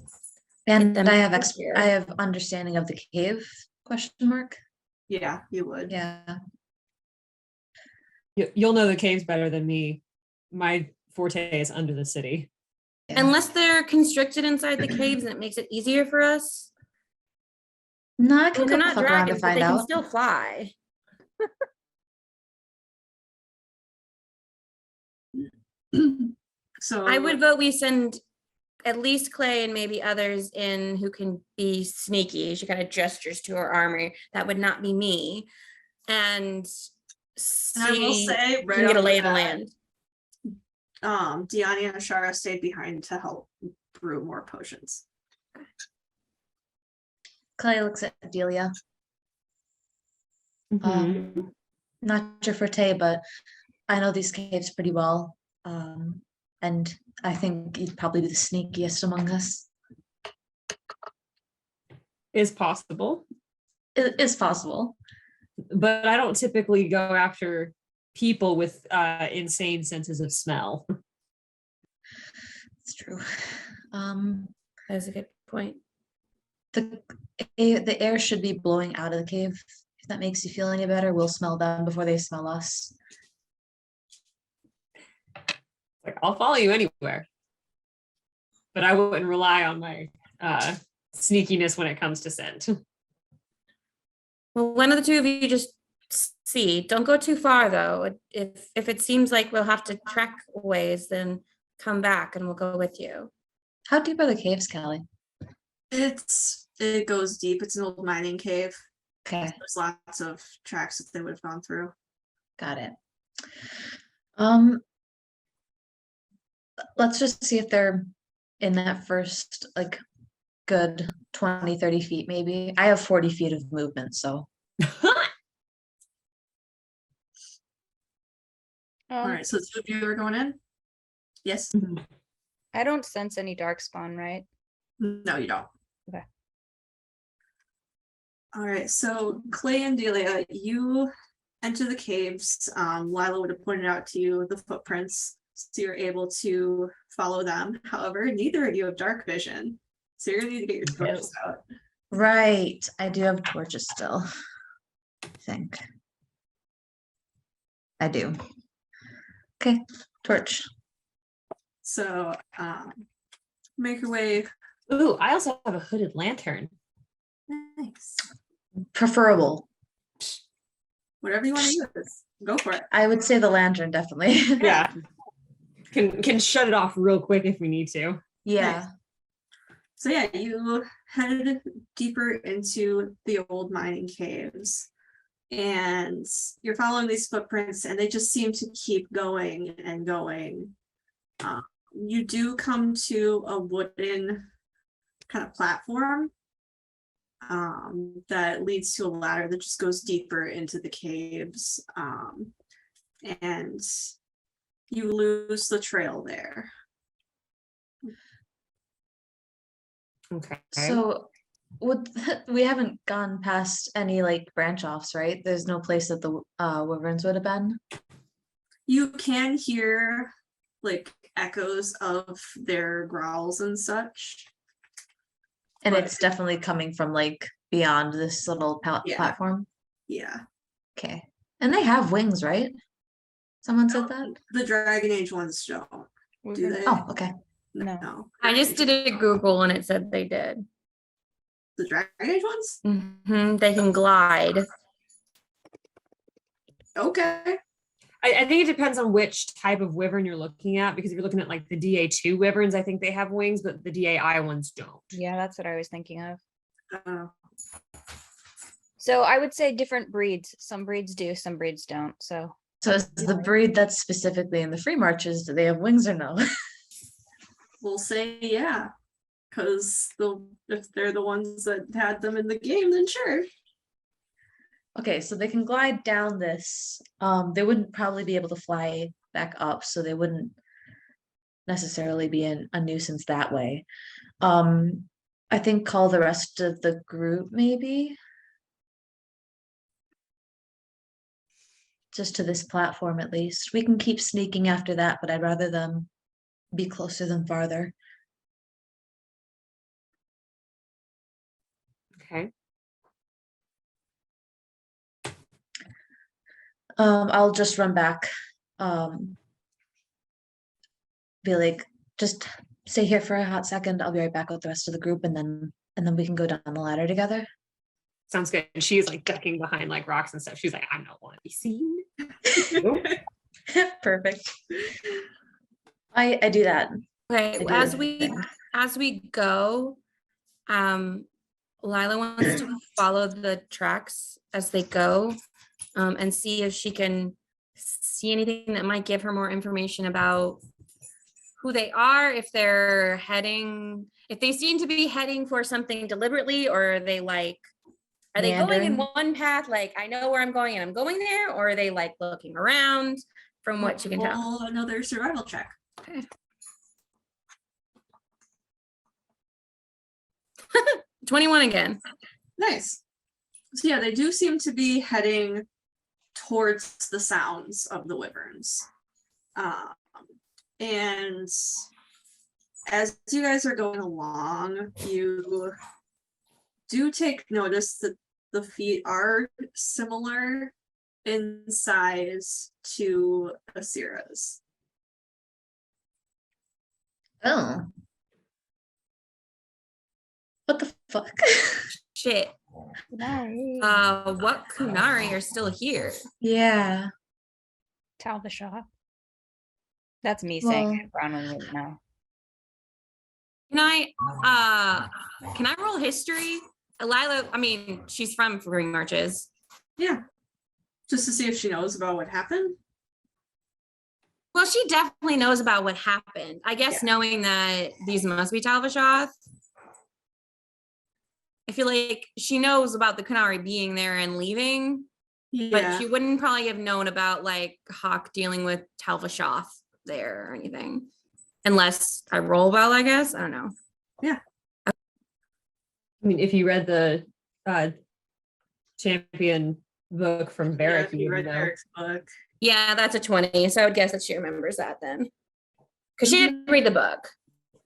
And them I have out here. I have understanding of the cave, question mark. Yeah, you would. Yeah. You'll know the caves better than me. My forte is under the city. Yeah. Unless they're constricted inside the caves and it makes it easier for us. No, I I mean, can they're go not fuck around to dragons, but find they can out. still fly. So I would vote we send at least Clay and maybe others in who can be sneaky. She kind of gestures to her armor. That would not be me. And I will see say, if we right can get a off the lay of the bat, land. Diani and Ashara stayed behind to help brew more potions. Clay looks at Delia. Mhm. Not your forte, but I know these caves pretty well. And I think you'd probably be the sneakiest among us. Is possible, It is possible. but I don't typically go after people with insane senses of smell. It's true. That's a good point. The air should be blowing out of the cave. If that makes you feel any better, we'll smell them before they smell us. Like, I'll follow you anywhere, but I wouldn't rely on my sneakiness when it comes to scent. Well, one of the two of you just see. Don't go too far though. If it seems like we'll have to trek ways, then come back and we'll go with you. How deep are the caves, Kelly? It goes deep. It's an old mining cave. Okay, There's lots of tracks that they would have gone through. got it. Let's just see if they're in that first, like, good 20, 30 feet, maybe. I have 40 feet of movement, so. All right, so two of you are going in? Yes? I don't sense any darkspawn, right? No, you don't. Okay. All right, so Clay and Delia, you enter the caves. Lila would have pointed out to you the footprints, so you're able to follow them. However, neither of you have dark vision, so you're gonna need to get your torches out. Right, I do have torches still. I think. I do. Okay, torch. So make your way. Ooh, I also have a hooded lantern. Nice. Preferable. Whatever you want to use, go for it. I would say the lantern, definitely. Yeah. Can shut it off real quick if we need to. Yeah. So yeah, you head deeper into the old mining caves, and you're following these footprints, and they just seem to keep going and going. You do come to a wooden kind of platform that leads to a ladder that just goes deeper into the caves, and you lose the trail there. Okay. So would we haven't gone past any like branch offs, right? There's no place that the wyverns would have been. You can hear like echoes of their growls and such. And But- it's definitely coming from like beyond this little Yeah. platform. Yeah. Okay. And they have wings, right? Someone said that? The Dragon Age ones don't. Do they? Oh, okay. No. I just did a Google and it said they did. The Dragon Age ones? They can glide. Okay. I think it depends on which type of wyvern you're looking at, because if you're looking at like the DA2 wyverns, I think they have wings, but the DAI ones don't. Yeah, that's what I was thinking of. Uh, So I would say different breeds. Some breeds do, some breeds don't. So So is the breed that's specifically in the free marches, do they have wings or no? we'll say yeah. Because if they're the ones that had them in the game, then sure. Okay, so they can glide down this. They wouldn't probably be able to fly back up, so they wouldn't necessarily be a nuisance that way. I think call the rest of the group maybe. Just to this platform at least. We can keep sneaking after that, but I'd rather them be closer than farther. Okay. I'll just run back. Be like, just stay here for a hot second. I'll be right back with the rest of the group, and then we can go down the ladder together. Sounds good. And she's like ducking behind like rocks and stuff. She's like, I don't want to be seen. Nope. Perfect. I do that. Okay, I do as that we thing. go, Lila wants to follow the tracks as they go, and see if she can see anything that might give her more information about who they are, if they seem to be heading for something deliberately, or are they going in Meandering. one path, like I know where I'm going and I'm going there, or are they like looking around from what you can tell? Roll another survival check. Okay. 21 again. Nice. So yeah, they do seem to be heading towards the sounds of the wyverns. And as you guys are going along, you do take notice that the feet are similar in size to Asira's. Oh. What the fuck? Shit. Nice. What Kunari are still here? Yeah. Talvashah. That's me Well- saying Bronwyn wouldn't know. Can I roll history? Lila, I mean, she's from Green Marches. Yeah. Just to see if she knows about what happened. Well, she definitely knows about what happened. I guess knowing that these must be Talvashah. I feel like she knows about the Kunari being there and leaving, but she wouldn't probably have known about like Hawk dealing with Talvashah there or anything. Unless I roll well, I guess. I don't know. Yeah. I mean, if you read the champion book from Barrack, you you read would know. Eric's book. Yeah, that's a 20. So I would guess that she remembers that then. Because she didn't read the book.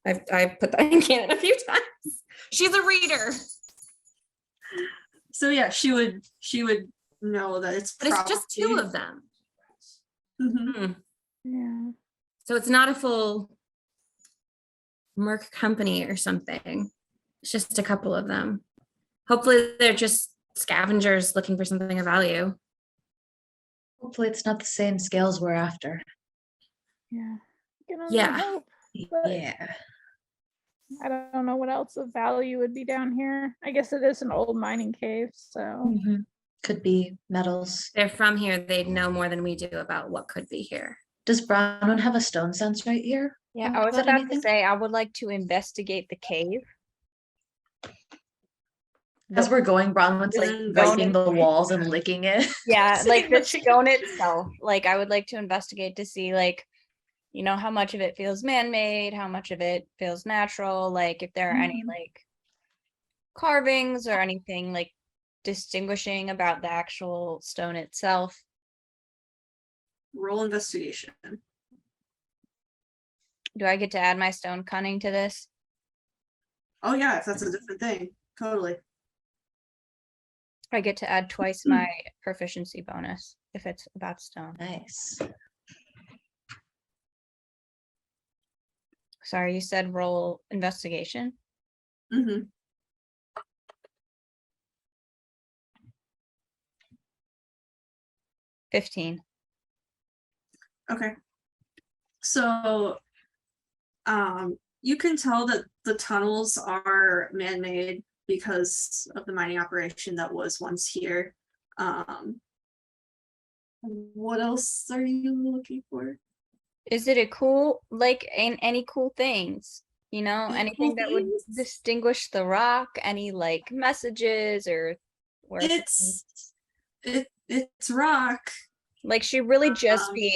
I've put that in canon a few times. She's a reader. So yeah, she would know that it's But it's just two of them. Mhm. Yeah. So it's not a full Merc company or something. It's just a couple of them. Hopefully they're just scavengers looking for something of value. Hopefully it's not the same scales we're after. Yeah. You can only Yeah. hope, but Yeah. I don't know what else of value would be down here. I guess it is an old mining cave, so Mhm. Could be metals. They're from here. They'd know more than we do about what could be here. Does Bronwyn have a stone sense right here? Yeah, I was About about anything? to say I would like to investigate the cave. As we're going, Bronwyn's like Isn't wiping going- the walls and licking it. Yeah, like the Seeing stone itself. Like I would like to investigate to see like, you know, how much of it feels man-made, how much of it feels natural, like if there are any like carvings or anything like distinguishing about the actual stone itself. Roll investigation. Do I get to add my stone cunning to this? Oh yeah, if that's a different thing. Totally. I get to add twice my proficiency bonus if it's about stone. Nice. Sorry, you said roll investigation? Mm-hmm. 15. Okay. So you can tell that the tunnels are man-made because of the mining operation that was once here. What else are you looking for? Is it a cool, like, any cool things? You know, Any anything cool that would things? distinguish the rock? Any like messages or where It's rock, Like she really just Um, be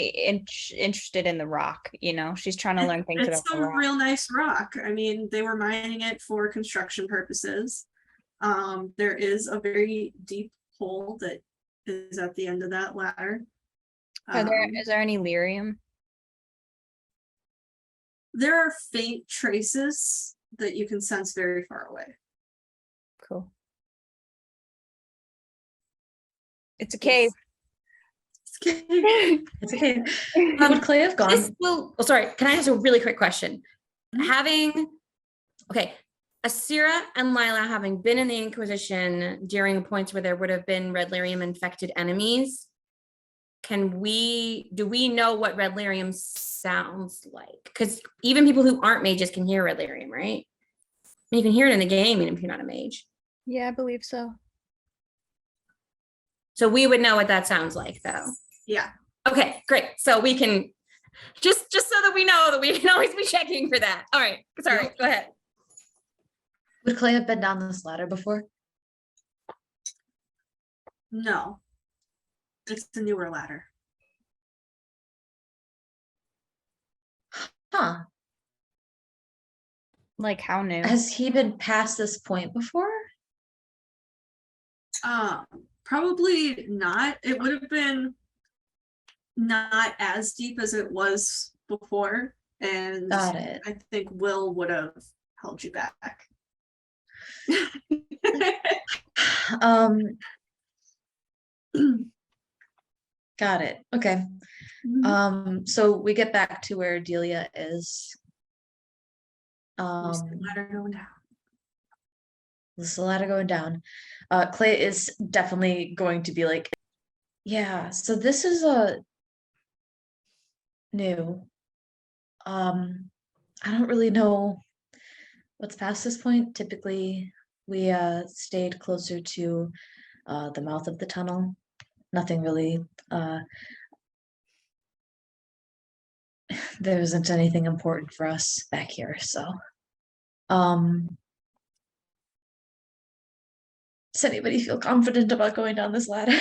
interested in the rock, you know? She's trying to learn things It's about the some rock. real nice rock. I mean, they were mining it for construction purposes. There is a very deep hole that is at the end of that ladder. Is there any lyrium? There are faint traces that you can sense very far away. Cool. It's a cave. It's okay. Would Clay have gone? Sorry, can I ask a really quick question? Asira and Lila having been in the Inquisition during points where there would have been red lyrium infected enemies, do we know what red lyrium sounds like? Because even people who aren't mages can hear red lyrium, right? I mean, you can hear it in the game, even if you're not a mage. Yeah, I believe so. So we would know what that sounds like, though. Yeah. Okay, great. So we can just so that we know that we can always be checking for that. All right. Sorry. Go ahead. Would Clay have been down this ladder before? No. It's a newer ladder. Huh. Like how new? Has he been past this point before? Probably not. It would have been not as deep as it was before. And Got it. I think Will would have held you back. Got it. Okay. So we get back to where Delia is. There's the ladder going down. This is the ladder going down. Clay is definitely going to be like, yeah, so this is a new. I don't really know what's past this point. Typically, we stayed closer to the mouth of the tunnel. Nothing really. There isn't anything important for us back here, so. Does anybody feel confident about going down this ladder?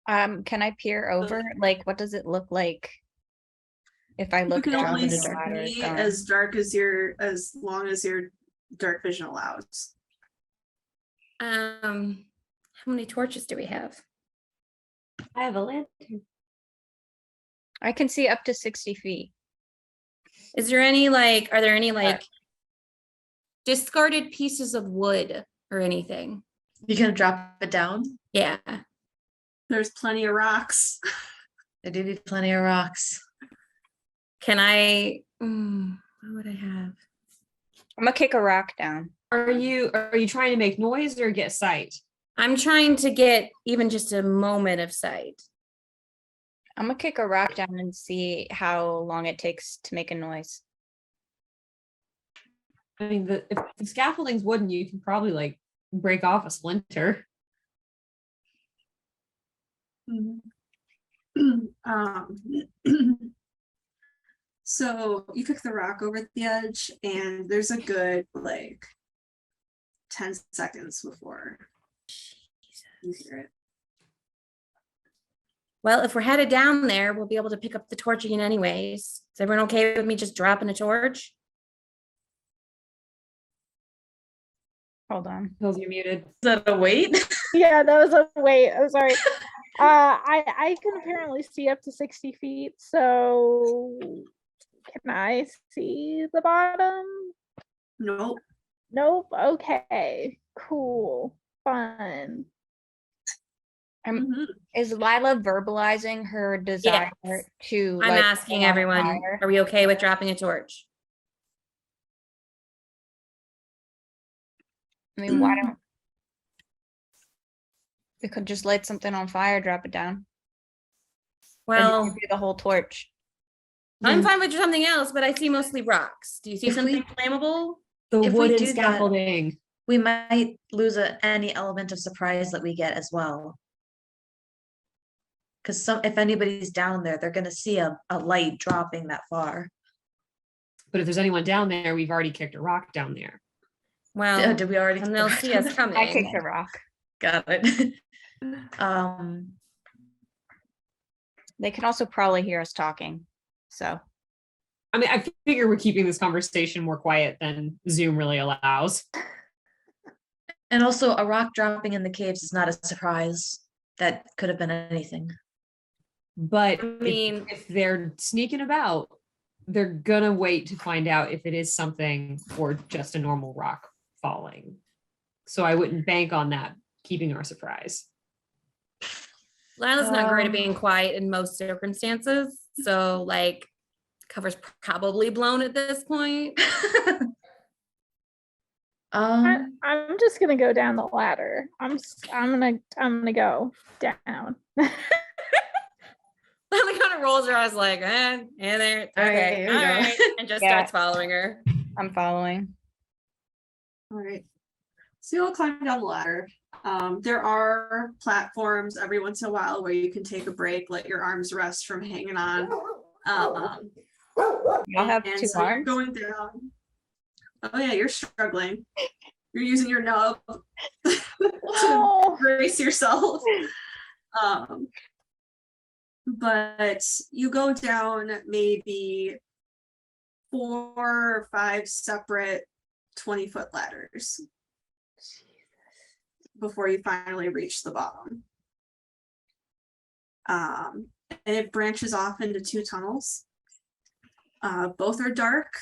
Can I peer over? Like, what does it look like if I You can can only into dark see as dark as as long as your dark vision allows. How many torches do we have? I have a lantern. I can see up to 60 feet. Are there any discarded pieces of wood or anything? You can drop it down. Yeah. There's plenty of rocks. There do be plenty of rocks. Can I? What would I have? I'm gonna kick a rock down. Are you trying to make noise or get sight? I'm trying to get even just a moment of sight. I'm gonna kick a rock down and see how long it takes to make a noise. I mean, if the scaffolding's wooden, you can probably like break off a splinter. So you kick the rock over the edge, and there's a good 10 seconds before you hear it. Well, if we're headed down there, we'll be able to pick up the torch again anyways. Is everyone okay with me just dropping a torch? Hold on. Hills, you're muted. Is that a wait? Yeah, that was a wait. I'm sorry. I can apparently see up to 60 feet, so can I see the bottom? Nope. Nope. Okay. Cool. Fun. Is Lila verbalizing her desire to? I'm asking everyone, are we okay with dropping a torch? I mean, why don't we could just light something on fire, drop it down? Well, do the whole torch. I'm fine with something else, but I see mostly rocks. Do you see something flammable? The If we wooden do that- scaffolding. We might lose any element of surprise that we get as well. Because if anybody's down there, they're going to see a light dropping that far. But if there's anyone down there, we've already kicked a rock down there. Well, Did we already? and they'll see us coming. I kicked a rock. Got it. They can also probably hear us talking. So I mean, I figure we're keeping this conversation more quiet than Zoom really allows. And also, a rock dropping in the caves is not a surprise. That could have been anything. But I mean- if they're sneaking about, they're gonna wait to find out if it is something or just a normal rock falling. So I wouldn't bank on that keeping our surprise. Lila's not great at Um, being quiet in most circumstances, so like cover's probably blown at this point. I'm just gonna go down the ladder. I'm gonna go down. Lila kind of rolls her eyes like, and there, All right, okay, here all we go. right, and just Yeah. starts following her. I'm following. All right. So you'll climb down the ladder. There are platforms every once in a while where you can take a break, let your arms rest from hanging on. Y'all have And two so you're arms. going down. Oh yeah, you're struggling. You're using your nub to Oh, brace yourself. But you go down maybe 4 or 5 separate 20-foot ladders before you finally reach the bottom. And it branches off into 2 tunnels. Both are dark.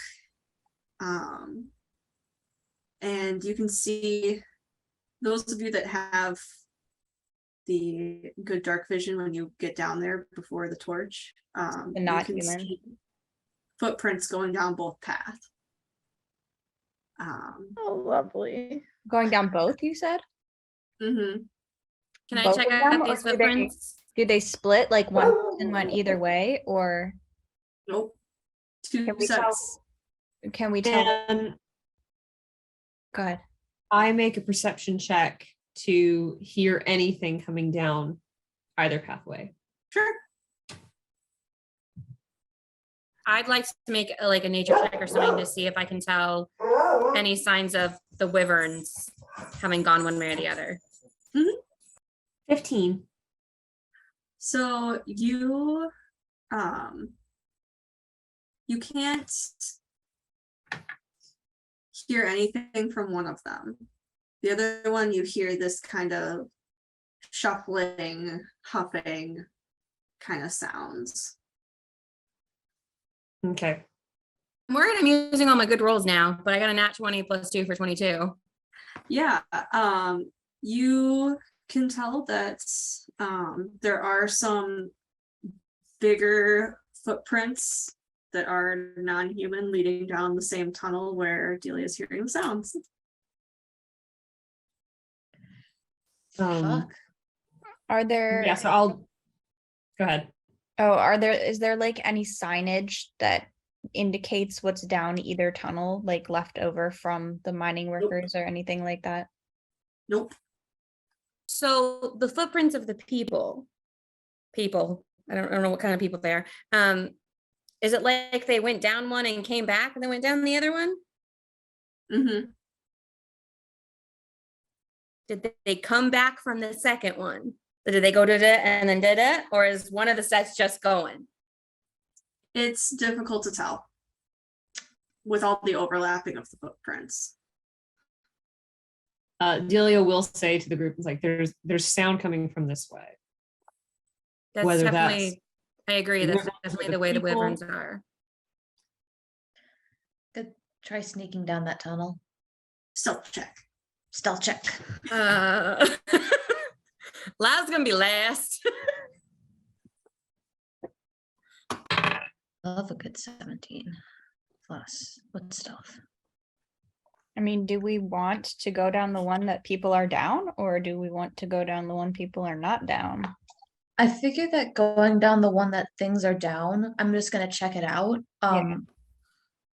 And you can see, those of you that have the good dark vision when you get down there before the torch, The you not can human. see footprints going down both paths. oh, lovely. Going down both, you said? Mhm. Can I Both check of them, out or these do they- footprints? Do they split like one person went either way, or Nope. 2 Can we tell- sets. can we tell? And Go ahead. I make a perception check to hear anything coming down either pathway. Sure. I'd like to make like a nature check or something to see if I can tell any signs of the wyverns having gone one way or the other. 15. So you can't hear anything from one of them. The other one, you hear this kind of shuffling, huffing kind of sounds. Okay. I'm worried I'm using all my good rolls now, but I got a nat 20 plus 2 for 22. Yeah, you can tell that there are some bigger footprints that are non-human leading down the same tunnel where Delia's hearing the sounds. Fuck. Are there? Yeah, so I'll go ahead. Is there like any signage that indicates what's down either tunnel, like left over from the mining workers or anything like that? Nope. So the footprints of the people, I don't know what kind of people they are. Is it like they went down one and came back and then went down the other one? Mm-hmm. Did they come back from the second one? Or did they go to it and then did it? Or is one of the sets just going? It's difficult to tell with all the overlapping of the footprints. Delia will say to the group, it's like there's sound coming from this way. That's Whether definitely, I agree, that's wyverns definitely or the way the people. wyverns are. Good. Try sneaking down that tunnel. Stealth check. Stealth check. Last gonna be last. Love a good 17 plus. What stuff? I mean, do we want to go down the one that people are down, or do we want to go down the one people are not down? I figure that going down the one that things are down, I'm just gonna check it out. Yeah.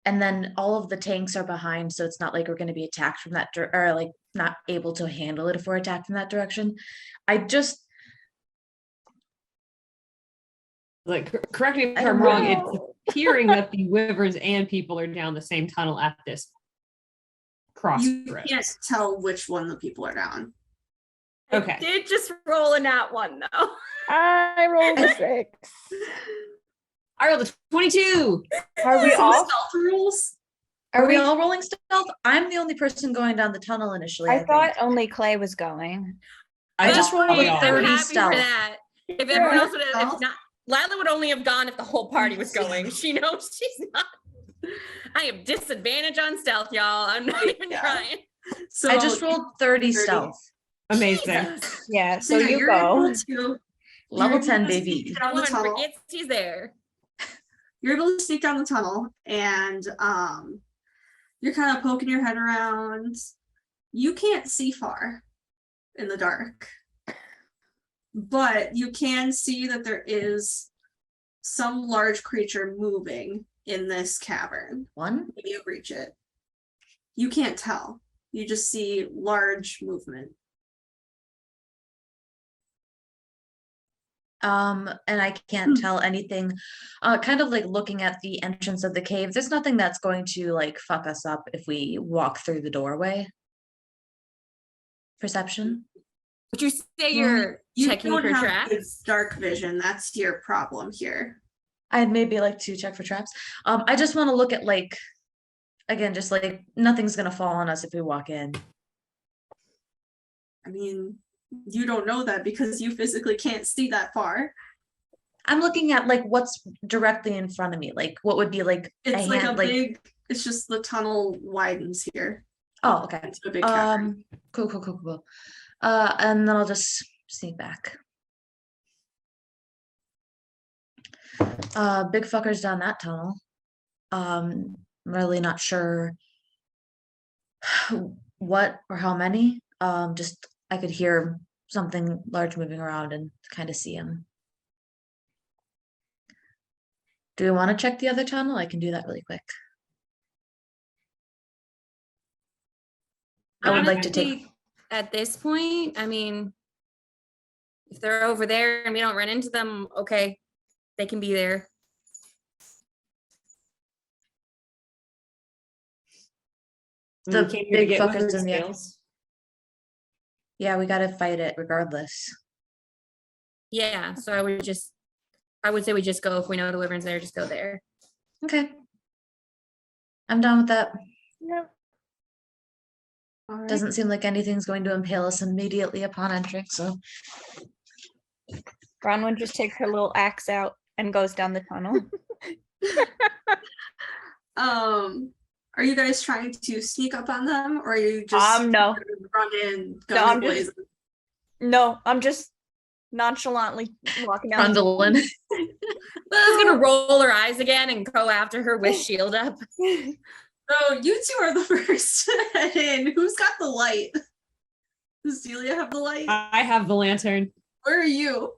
And then all of the tanks are behind, so it's not like we're gonna be attacked from that or like not able to handle it if we're attacked from that direction. I just Like, correct me if I I'm don't wrong, know. it's appearing that the wyverns and people are down the same tunnel at this You crossroads. can't tell which one the people are down. Okay. I did just roll a nat one though. I rolled a 6. I rolled a 22. Are we Some all? stealth rules. Are we all rolling stealth? I'm the only person going down the tunnel initially. I thought think. only Clay was going. I just rolled we a are. 30 I'm happy stealth. for that. If everyone else would have, if Stealth? not, Lila would only have gone if the whole party was going. She knows she's not. I have disadvantage on stealth, y'all. I'm not even trying. So I just rolled 30 30. stealth. Amazing. Jesus. Yeah, So so yeah, you you're go. able to Level you're 10, able to baby. sneak down the One tunnel. forgets he's there. You're able to sneak down the tunnel, and you're kind of poking your head around. You can't see far in the dark, but you can see that there is some large creature moving in this cavern. One? When you reach it, you can't tell. You just see large movement. And I can't tell anything. Kind of like looking at the entrance of the cave. There's nothing that's going to like fuck us up if we walk through the doorway. Perception. Would you say you're checking don't for have traps? good dark vision. That's your problem here. I'd maybe like to check for traps. I just want to look at like, again, just like nothing's gonna fall on us if we walk in. I mean, you don't know that because you physically can't see that far. I'm looking at like what's directly in front of me. Like what would be like It's like hand, a big, it's just the tunnel widens here. Oh, okay. It's a big cavern. Cool. And then I'll just sneak back. Big fuckers down that tunnel. Really not sure what or how many. Just I could hear something large moving around and kind of see him. Do we want to check the other tunnel? I can do that really quick. I would like to take. Honestly, at this point, I mean, if they're over there and we don't run into them, okay, they can be there. The We came here to big get fuckers wizard in the- scales. Yeah, we gotta fight it regardless. Yeah, so I would say we just go, if we know the wyvern's there, just go there. Okay. I'm down with that. Yep. All right. Doesn't seem like anything's going to impale us immediately upon entering, so. Bronwyn just takes her little axe out and goes down the tunnel. Are you guys trying to sneak up on them, or are you just No. run in, No, guns I'm just- blazing? No, I'm just nonchalantly walking down. Trundling. Lila's gonna roll her eyes again and go after her with shield up. So you two are the first to head in. Who's got the light? Does Delia have the light? I have the lantern. Where are you?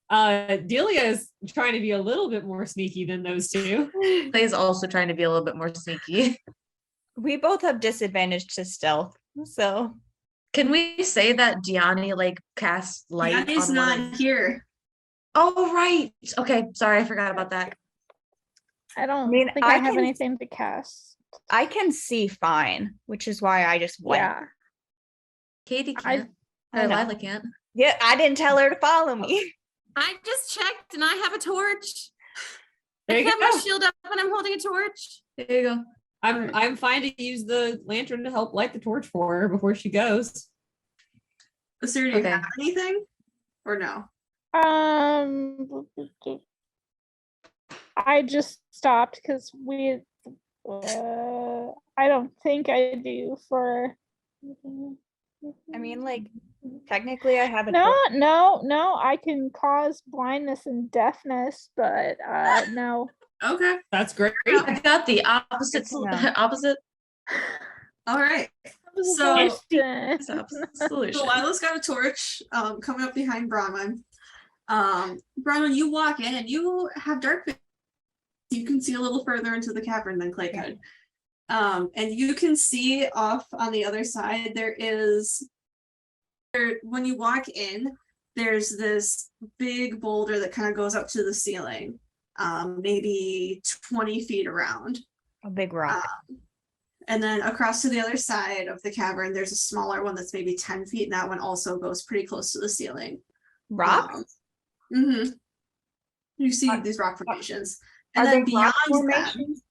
Delia is trying to be a little bit more sneaky than those two. Clay's also trying to be a little bit more sneaky. We both have disadvantage to stealth, so Can we say that Gianni like casts light? Yanni's on one not of- here. Oh, right. Okay, sorry, I forgot about that. I don't mean, think I I have can- anything to cast. I can see fine, which is why I just went. Yeah. Katie I- can't. I Or know. Lila can't. Yeah, I didn't tell her to follow me. I just checked and I have a torch. There I you have go. my shield up and I'm holding a torch. There you go. I'm fine to use the lantern to help light the torch for her before she goes. So do you Okay. have anything? Or no? I just stopped because I don't think I do for. I mean, like, technically I have a No, torch. no, I can cause blindness and deafness, but no. Okay. That's great. I got the opposite. Good to know. Opposite. All right. So, Opposite solution. So Lila's got a torch coming up behind Bronwyn. Bronwyn, you walk in and you have dark vision. You can see a little further into the cavern than Clay could. And you can see off on the other side, when you walk in, there's this big boulder that kind of goes up to the ceiling, maybe 20 feet around. A big rock. And then across to the other side of the cavern, there's a smaller one that's maybe 10 feet, and that one also goes pretty close to the ceiling. Rock? Mhm. You see Are- these rock formations. And Are then they rock beyond them, formations?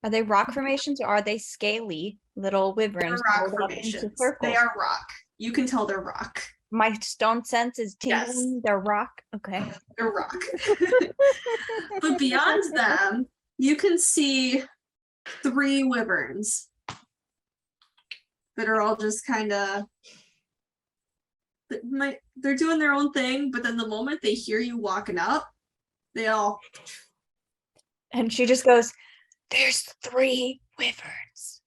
Are they rock formations or are they scaly little they're wyverns rock rolled up into formations. circles? They are rock. You can tell they're rock. My stone sense is Yes. tingling. They're rock. Okay. They're rock. But beyond them, you can see 3 wyverns that are all just kind of, they're doing their own thing, but then the moment they hear you walking up, they all, And she just goes, "There's 3 wyverns."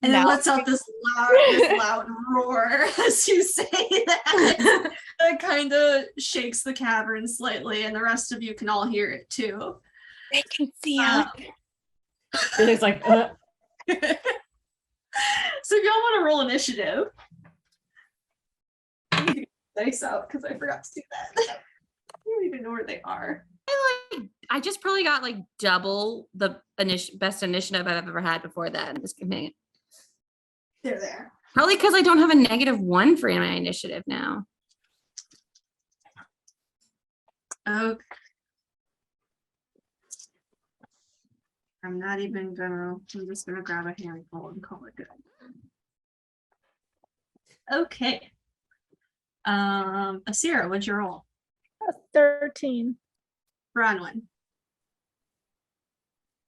and then Now- lets out this loud roar as you say that. That kind of shakes the cavern slightly, and the rest of you can all hear it too. They can see us. It's like, So if y'all want to roll initiative, dice out because I forgot to do that. I don't even know where they are. I just probably got like double the best initiative I've ever had before that in this campaign. They're there. Probably because I don't have a -1 for my initiative now. Okay. I'm not even gonna, I'm just gonna grab a handful and call it good. Okay. Asira, what'd you roll? 13. Bronwyn,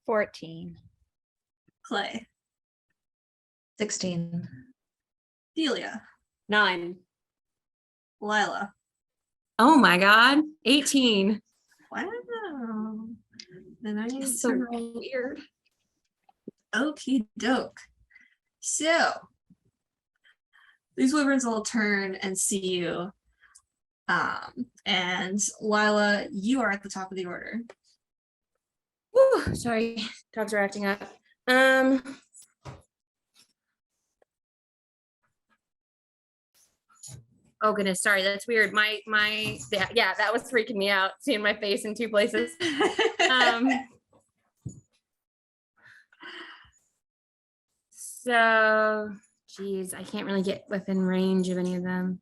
14. Clay, 16. Delia, 9. Lila. Oh my god, 18. Wow. Then I need That's so to roll. weird. Okie doke. So these wyverns will turn and see you. And Lila, you are at the top of the order. Whew, sorry, dogs are acting up. Oh goodness, sorry, that's weird. Yeah, that was freaking me out, seeing my face in 2 places. So, geez, I can't really get within range of any of them.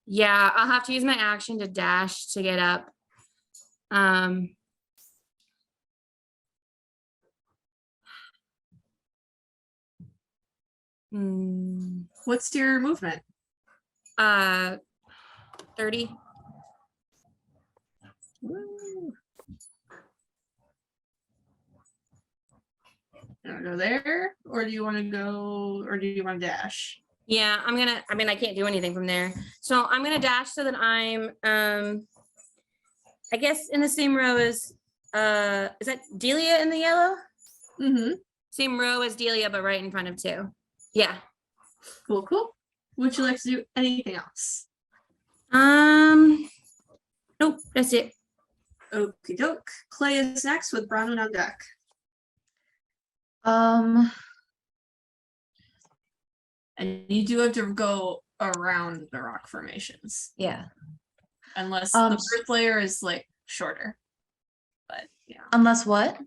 Yeah, I'll have to use my action to dash to get up. What's your movement? 30. Woo. You wanna go there, or do you want to go, or do you want to dash? Yeah, I mean, I can't do anything from there. So I'm gonna dash so that I'm, I guess in the same row as, is that Delia in the yellow? Mm-hmm. Same row as Delia, but right in front of 2. Yeah. Cool, cool. Would you like to do anything else? Nope, that's it. Okie doke. Clay is next with Bronwyn on deck. And you do have to go around the rock formations, Yeah. unless Um, the first layer is like shorter. But yeah, Unless what?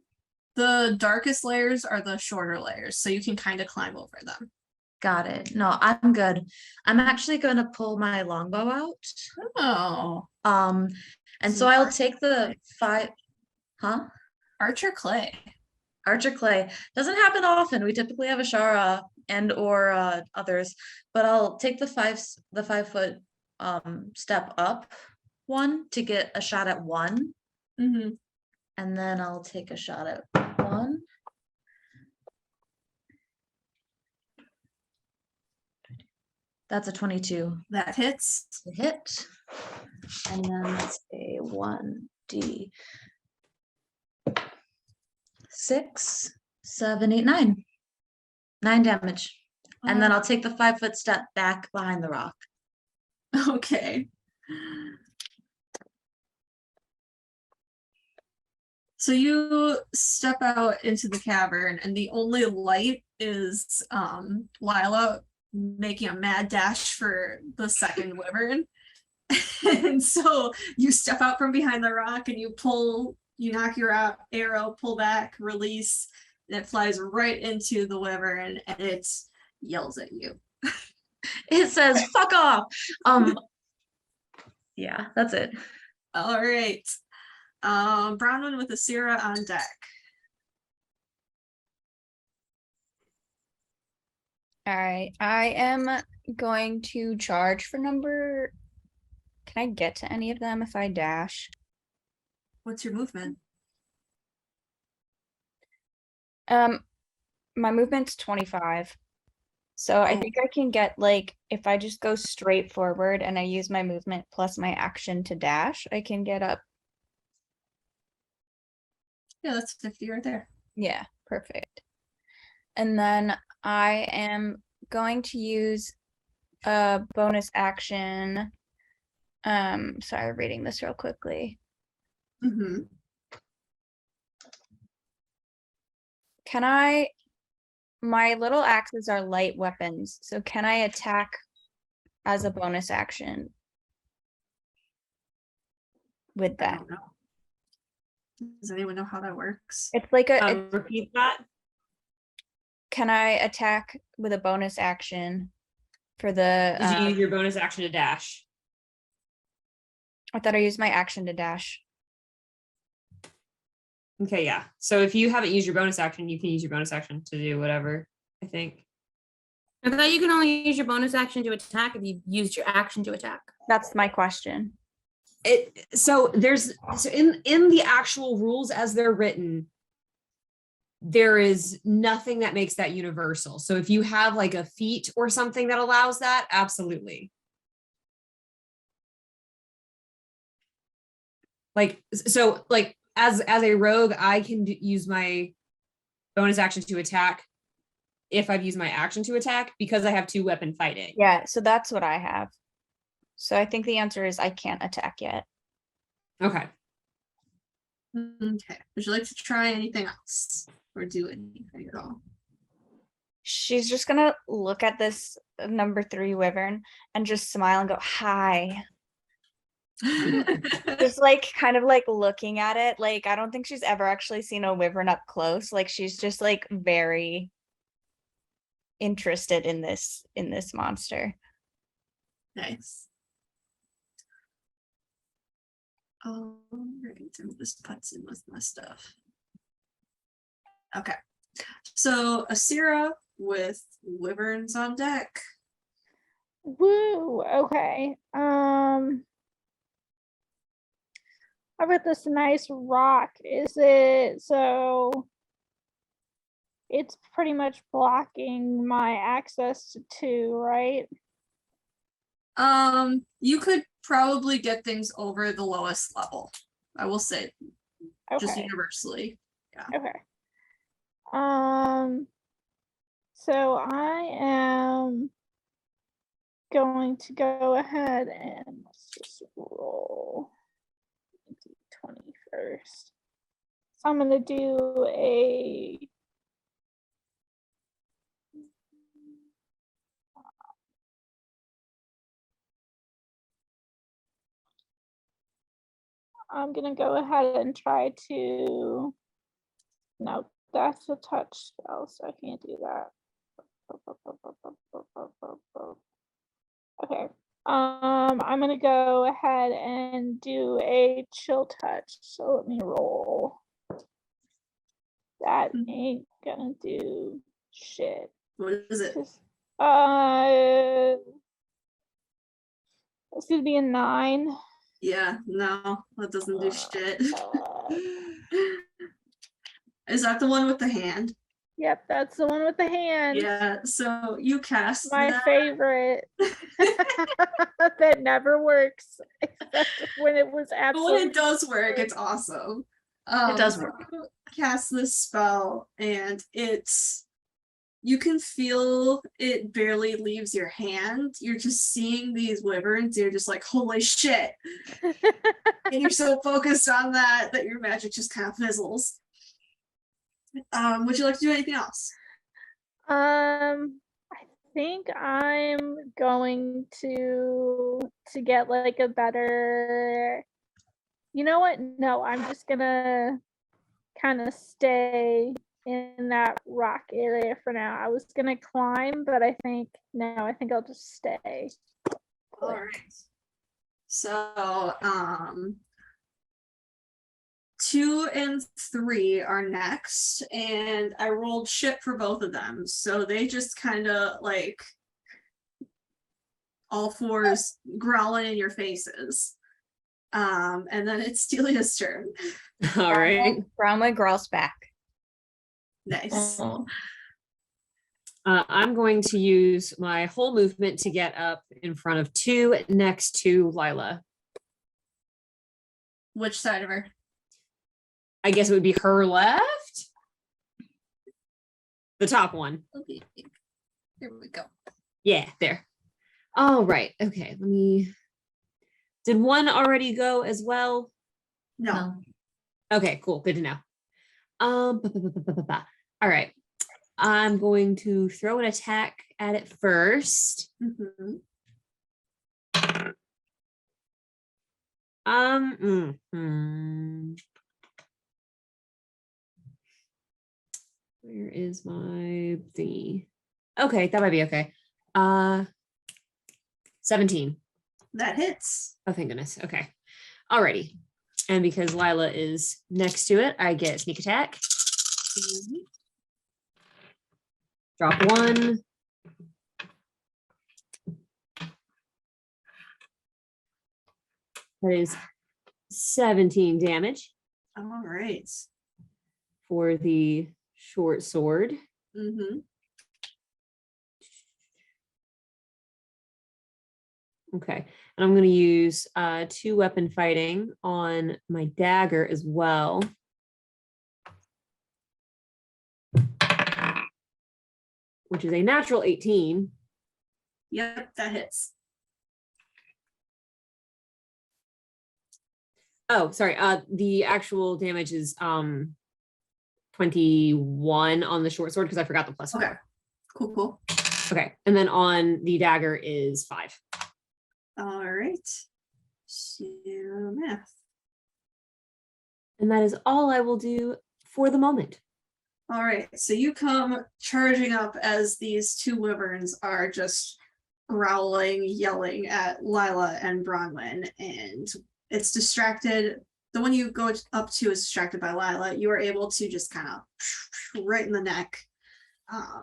the darkest layers are the shorter layers, so you can kind of climb over them. Got it. No, I'm good. I'm actually gonna pull my longbow out. Oh, And So so I'll Archer take the 5, huh? Archer Clay. Archer clay doesn't happen often. We typically have Ashara and or others, but I'll take the 5-foot step up one to get a shot at 1, Mm-hmm. and then I'll take a shot at 1. That's a 22 That hits. to hit, and then that's a 1d 6, 7, 8, 9. 9 damage. And then I'll take the 5-foot step back behind the rock. Okay. So you step out into the cavern, and the only light is Lila making a mad dash for the second wyvern. And so you step out from behind the rock and you pull You knock your arrow, pull back, release, and it flies right into the wyvern and it yells at you. It says fuck off. Yeah, that's it. All right. Brown one with Asira on deck. All right, I am going to charge for number. Can I get to any of them if I dash? What's your movement? My movement's 25. So I Oh. think I can get like if I just go straight forward and I use my movement plus my action to dash, I can get up. Yeah, that's 50 right there. Yeah, perfect. And then I am going to use a bonus action. Sorry, reading this real quickly. Mm-hmm. Can I, my little axes are light weapons, so can I attack as a bonus action with I that? don't know. Does anyone know how that works? It's like a, Repeat that. can I attack with a bonus action for the, Did you use your bonus action to dash? I thought I used my action to dash. Okay, yeah. So if you haven't used your bonus action, you can use your bonus action to do whatever, I think. I thought you can only use your bonus action to attack if you used your action to attack. That's my question. So in the actual rules as they're written, there is nothing that makes that universal. So if you have like a feat or something that allows that, absolutely. Like, so like as a rogue, I can use my bonus action to attack if I've used my action to attack because I have 2-weapon fighting. Yeah, so that's what I have. So I think the answer is I can't attack yet. Okay. Okay. Would you like to try anything else or do anything at all? She's just gonna look at this number 3 wyvern and just smile and go, hi. Just like kind of like looking at it. Like I don't think she's ever actually seen a wyvern up close. Like she's just like very interested in this monster. Nice. All right, and this puts in with my stuff. Okay. So Asira with wyverns on deck. Woo. Okay. How about this nice rock? Is it so? It's pretty much blocking my access to 2, right? You could probably get things over the lowest level. I will say, just Okay. universally. Okay. So I am going to go ahead and let's just roll 20 first. So I'm gonna do a I'm gonna go ahead and try to, no, that's a touch spell, so I can't do that. Okay. I'm gonna go ahead and do a chill touch. So let me roll. That ain't gonna do shit. What is it? It's gonna be a 9. Yeah, no, that doesn't do shit. Is that the one with the hand? Yep, that's the one with the hand. Yeah, so you cast My that. favorite. That never works except when it was But absolutely. when it does work, it's awesome. It does so work. you cast this spell and you can feel it barely leaves your hand. You're just seeing these wyverns. You're just like, holy shit. And you're so focused on that your magic just kind of fizzles. Would you like to do anything else? I think I'm going to get like a better You know what? No, I'm just gonna kind of stay in that rock area for now. I was gonna climb, but I think I'll just stay. All right. So, 2 and 3 are next, and I rolled shit for both of them. So they just kind of like all fours growling in your faces. And then it's Delia's turn. All right. Brahma growls back. Nice. Oh, I'm going to use my whole movement to get up in front of 2 next to Lila. Which side of her? I guess it would be her left. The top one. Okay. Here we go. Yeah, there. All right. Okay, let me. Did one already go as well? No. no. Okay, cool. Good to know. All right. I'm going to throw an attack at it first. Mhm. Where is my thingy? Okay, that might be okay. 17. That hits. Oh, thank goodness. Okay. Alrighty. And because Lila is next to it, I get sneak attack. Mhm. Drop 1. That is 17 damage All right. for the short sword. Mm-hmm. Okay. And I'm going to use 2 weapon fighting on my dagger as well. Which is a natural 18. Yep, that hits. Oh, sorry. The actual damage is 21 on the short sword because I forgot the plus. Okay. Cool. Okay. And then on the dagger is 5. All right. So math. And that is all I will do for the moment. All right. So you come charging up as these 2 wyverns are just growling, yelling at Lila and Bronwyn, and it's distracted. The one you go up to is distracted by Lila. You are able to just kind of right in the neck. I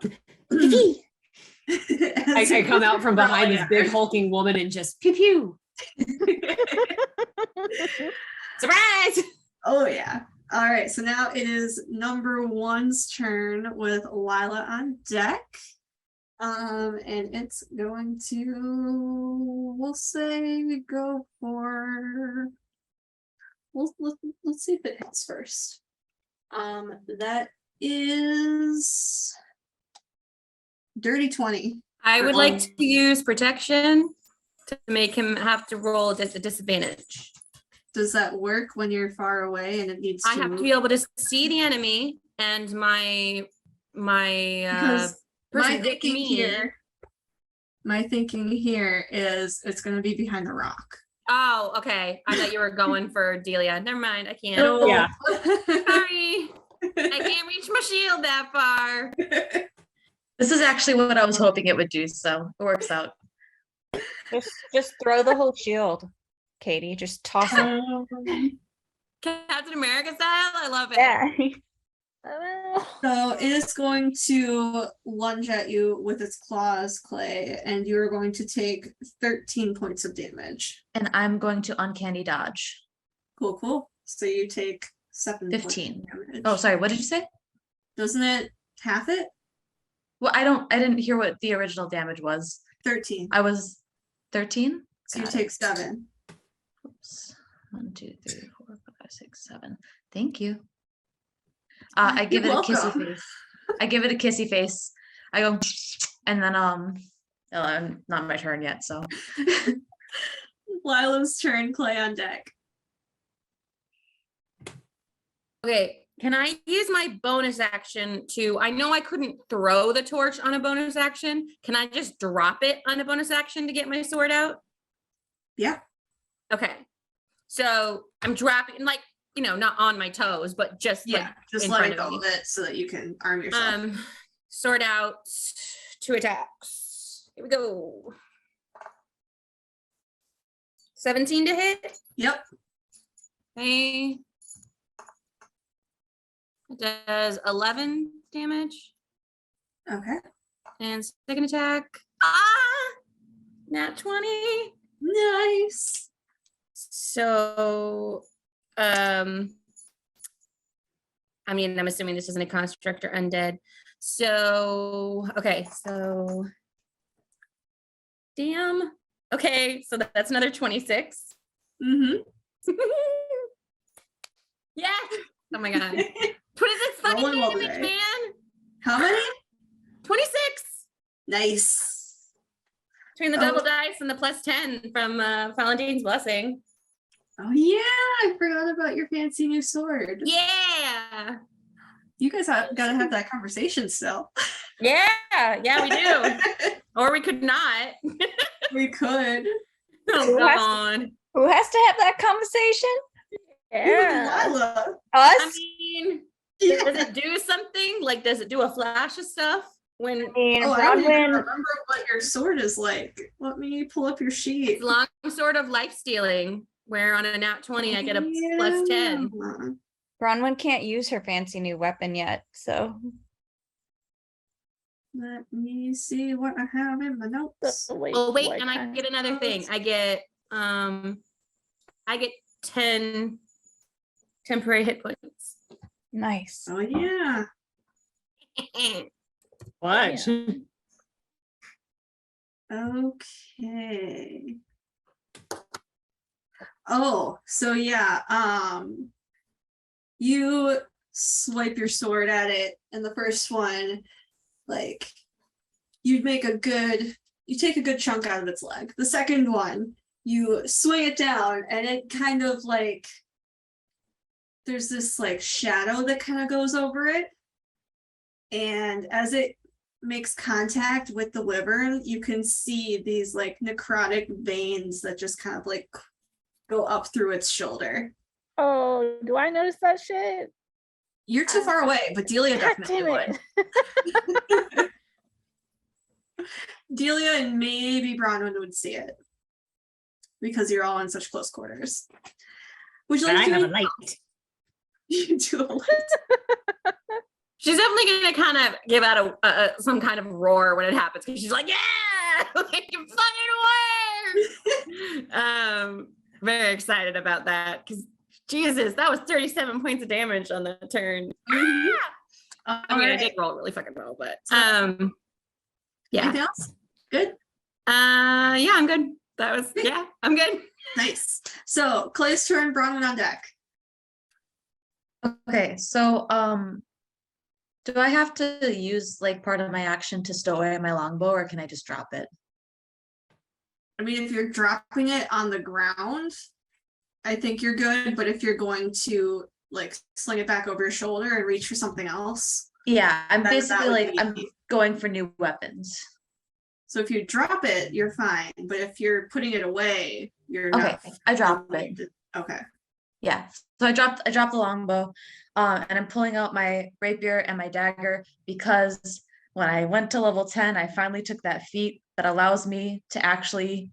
come out from behind this big hulking woman and just pew pew. Surprise! Oh yeah. All right. So now it is number 1's turn with Lila on deck. And it's going to, we'll say, go for. Let's see if it hits first. That is dirty 20. I would like to use protection to make him have to roll at a disadvantage. Does that work when you're far away and it needs to I have to be able to see the enemy, and my Because person with me. My thinking here is it's going to be behind the rock. Oh, okay. I thought you were going for Delia. Never mind. I can't. No. Yeah. Sorry. I can't reach my shield that far. This is actually what I was hoping it would do, so it works out. Just throw the whole shield, Katie. Just toss it. Captain America style. I love it. Yeah. So it is going to lunge at you with its claws, Clay, and you are going to take 13 points of damage. And I'm going to uncanny dodge. Cool. So you take 7 points of 15. damage. Oh, sorry, what did you say? Doesn't it half it? Well, I didn't hear what the original damage was. 13. I was 13. So you Got take it. 7. Oops. 1, 2, 3, 4, 5, 6, 7. Thank you. I give it You're a kissy welcome. face. I give it a kissy face. I go, and then not my turn yet. So Lila's turn, Clay on deck. Okay. Can I use my bonus action to? I know I couldn't throw the torch on a bonus action. Can I just drop it on a bonus action to get my sword out? Yeah. Okay. So I'm dropping, like, not on my toes, but just Yeah, just in let front it of go me. a bit so that you can arm yourself. Sort out 2 attacks. Here we go. 17 to hit. Yep. Okay. It does 11 damage. Okay. And second attack. Nat 20. Nice. So, I'm assuming this isn't a construct or undead. So, okay, so damn. Okay, so that's another 26. Mm-hmm. Yeah. Oh my god. 26 fucking Rolling well damage, today. man. How many? 26 Nice. between the Oh. double dice and the +10 from Valentine's Blessing. Oh yeah, I forgot about your fancy new sword. Yeah. You guys gotta have that conversation still. Yeah, we do. Or we could not. We could. Oh Who has to- god. Who has to have that conversation? You and Yeah. Lila. I Us? mean, Yeah. does it do something? Like, does it do a flash of stuff? When I mean, Oh, I don't even Bronwyn, remember what your sword is like. Let me pull up your sheet. it's long sword of life stealing, where on a nat 20 I get a +10. Yeah. Bronwyn can't use her fancy new weapon yet, so Let me see what I have in my notes. Oh wait, and I get another thing. I get 10 temporary hit points. nice. Oh yeah. What? Okay. Oh, so yeah, you swipe your sword at it, and the first one, like, you take a good chunk out of its leg. The second one, you swing it down, and it kind of like, there's this like shadow that kind of goes over it. And as it makes contact with the wyvern, you can see these like necrotic veins that just kind of like go up through its shoulder. Oh, do I notice that shit? You're too far away, but Delia God definitely damn it. would. Delia and maybe Bronwyn would see it because you're all in such close quarters. Would you But I like have a to? light. You do a light. She's definitely gonna kind of give out a some kind of roar when it happens, because she's like, yeah, like it fucking worked. Very excited about that, because Jesus, that was 37 points of damage on the turn. I mean, I did roll really fucking well, but yeah. Anything else? Good. Yeah, I'm good. That was I'm good. Nice. So Clay's turn. Bronwyn on deck. Okay, so do I have to use like part of my action to stow away my longbow, or can I just drop it? I mean, if you're dropping it on the ground, I think you're good. But if you're going to like sling it back over your shoulder and reach for something else, Yeah, I'm That- basically that would like be- I'm going for new weapons. so if you drop it, you're fine. But if you're putting it away, you're Okay, not. I drop it. Okay. Yeah, so I dropped the longbow, and I'm pulling out my rapier and my dagger, because when I went to level 10, I finally took that feat that allows me to actually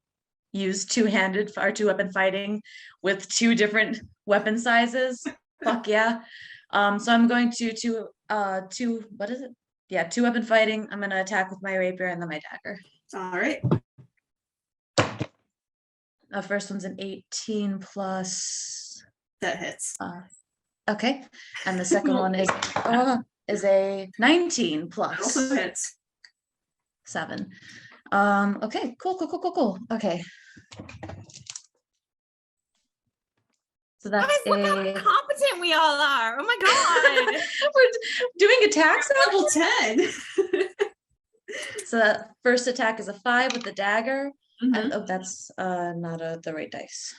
use two-handed or two-weapon fighting with 2 different weapon sizes. Fuck yeah. So I'm going to what is it? Yeah, 2-weapon fighting. I'm gonna attack with my rapier and then my dagger. All right. First one's an 18 plus. That hits. Okay, and the second one is a 19 That also plus hits. 7. Okay, cool. Okay. So that's Guys, look how a competent we all are. Oh my god. we're doing attacks. Level 10. So that first attack is a 5 with the dagger. Mhm. And that's not the right dice.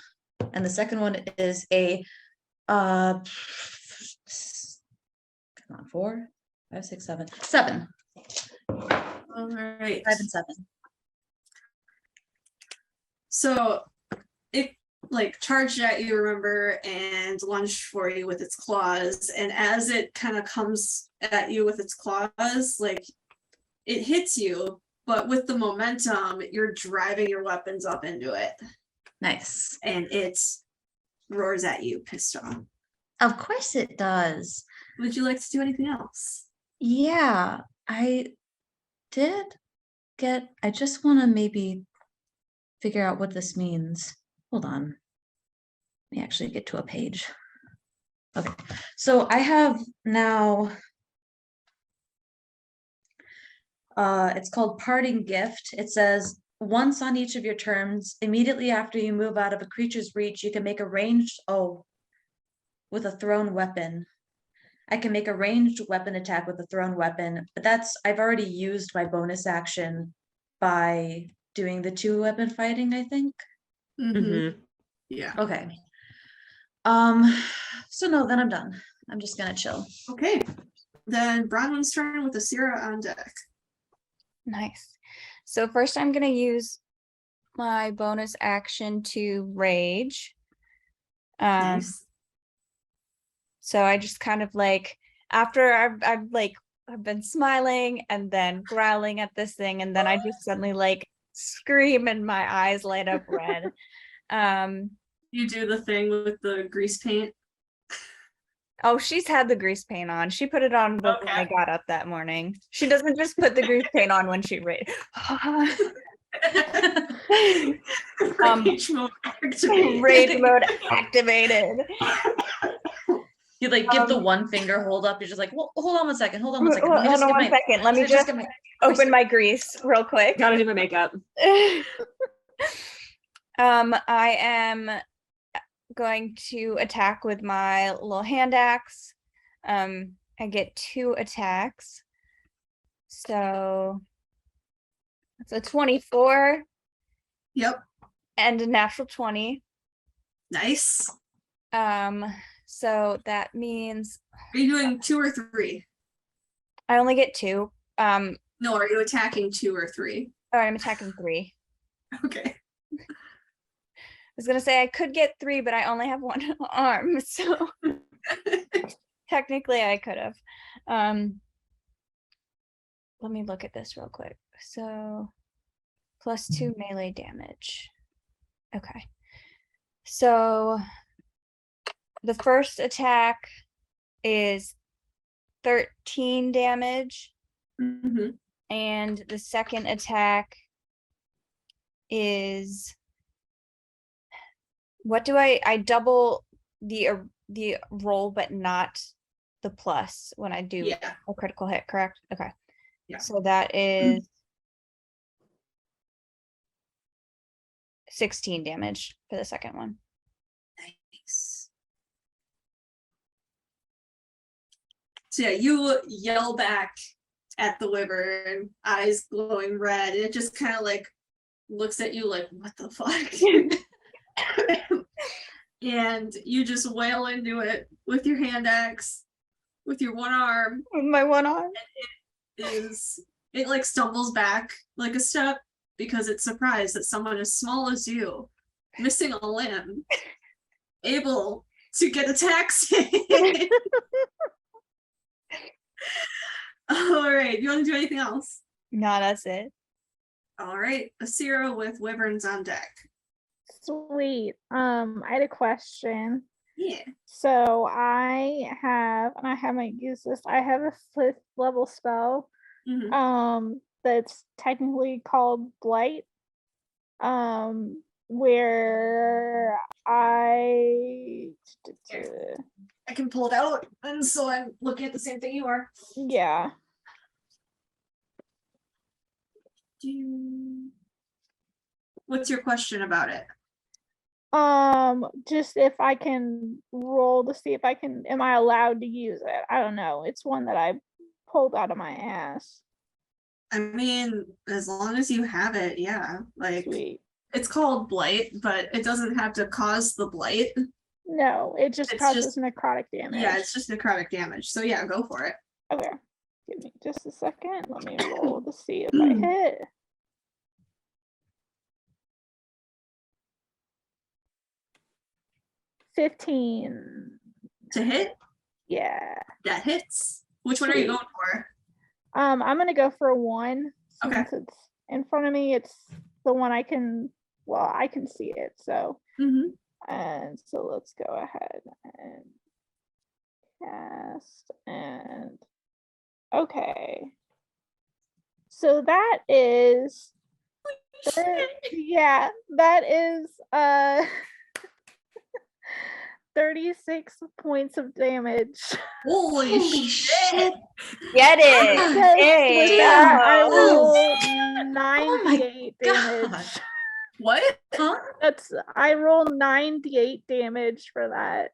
And the second one is a come on, 4, 5, 6, 7. 7. All right. 5 and 7. So it like charged at you, remember, and lunged for you with its claws. And as it kind of comes at you with its claws, like it hits you, but with the momentum, you're driving your weapons up into it, Nice. and it roars at you, pissed off. Of course it does. Would you like to do anything else? Yeah, I just want to maybe figure out what this means. Hold on. Let me actually get to a page. Okay, so I have now, it's called Parting Gift. It says, once on each of your turns, immediately after you move out of a creature's reach, you can make a ranged, with a thrown weapon. I can make a ranged weapon attack with a thrown weapon, but I've already used my bonus action by doing the 2-weapon fighting, I think. Mhm. Yeah. Okay. So no, then I'm done. I'm just gonna chill. Okay. Then Bronwyn's turn with Asira on deck. Nice. So first I'm gonna use my bonus action to rage. Nice. So I just kind of like, after I've been smiling and then growling at this thing, and then I just suddenly like scream and my eyes light up red. You do the thing with the grease paint. Oh, she's had the grease paint on. She put it on before I got up that morning. She doesn't just put the grease paint on when she rage. Rage mode activated. Rage mode activated. You like give the one finger hold up. You're just like, well, hold on one second. Hold on one second. Hold on one second. Let me just open my grease real quick. Gotta do my makeup. I am going to attack with my little hand axe. I get 2 attacks. So it's a 24. Yep. And a natural 20. Nice. So that means Are you doing 2 or 3? I only get 2. No, are you attacking 2 or 3? Oh, I'm attacking 3. Okay. I was gonna say I could get 3, but I only have 1 arm, so technically I could have. Let me look at this real quick. So +2 melee damage. Okay. So the first attack is 13 damage, Mm-hmm. and the second attack is, what do I double the roll but not the plus when I do a critical hit, correct? Okay. Yeah. So that is 16 damage for the second one. Nice. So yeah, you yell back at the wyvern, eyes glowing red, and it just kind of like looks at you like, what the fuck? And you just wail into it with your hand axe, with your one arm. With my one arm. It like stumbles back like a step because it's surprised that someone as small as you, missing a limb, able to get attacks in. All right, you want to do anything else? No, that's it. All right, Asira with wyverns on deck. Sweet. I had a question. Yeah. So I haven't used this. I have a 5th level spell. Mhm. That's technically called Blight. Where I can pull it out, and so I'm looking at the same thing you are. Yeah. What's your question about it? Just if I can roll to see if am I allowed to use it? I don't know. It's one that I pulled out of my ass. I mean, as long as you have it, yeah. Like, Sweet. It's called blight, but it doesn't have to cause the blight. No, it just It's causes just- necrotic damage. Yeah, it's just necrotic damage. So yeah, go for it. Okay. Give me just a second. Let me roll to see if I hit. 15. To hit? Yeah. That hits. Which one are you Sweet. going for? I'm gonna go for a 1 Okay. since it's in front of me. It's the one I can see it. So Mm-hmm. and so let's go ahead and cast and okay. So that is yeah, that is 36 points of damage. Holy shit! Get it. God There you damn. I go. rolled my 98 damage. God. What? Huh? I rolled 98 damage for that.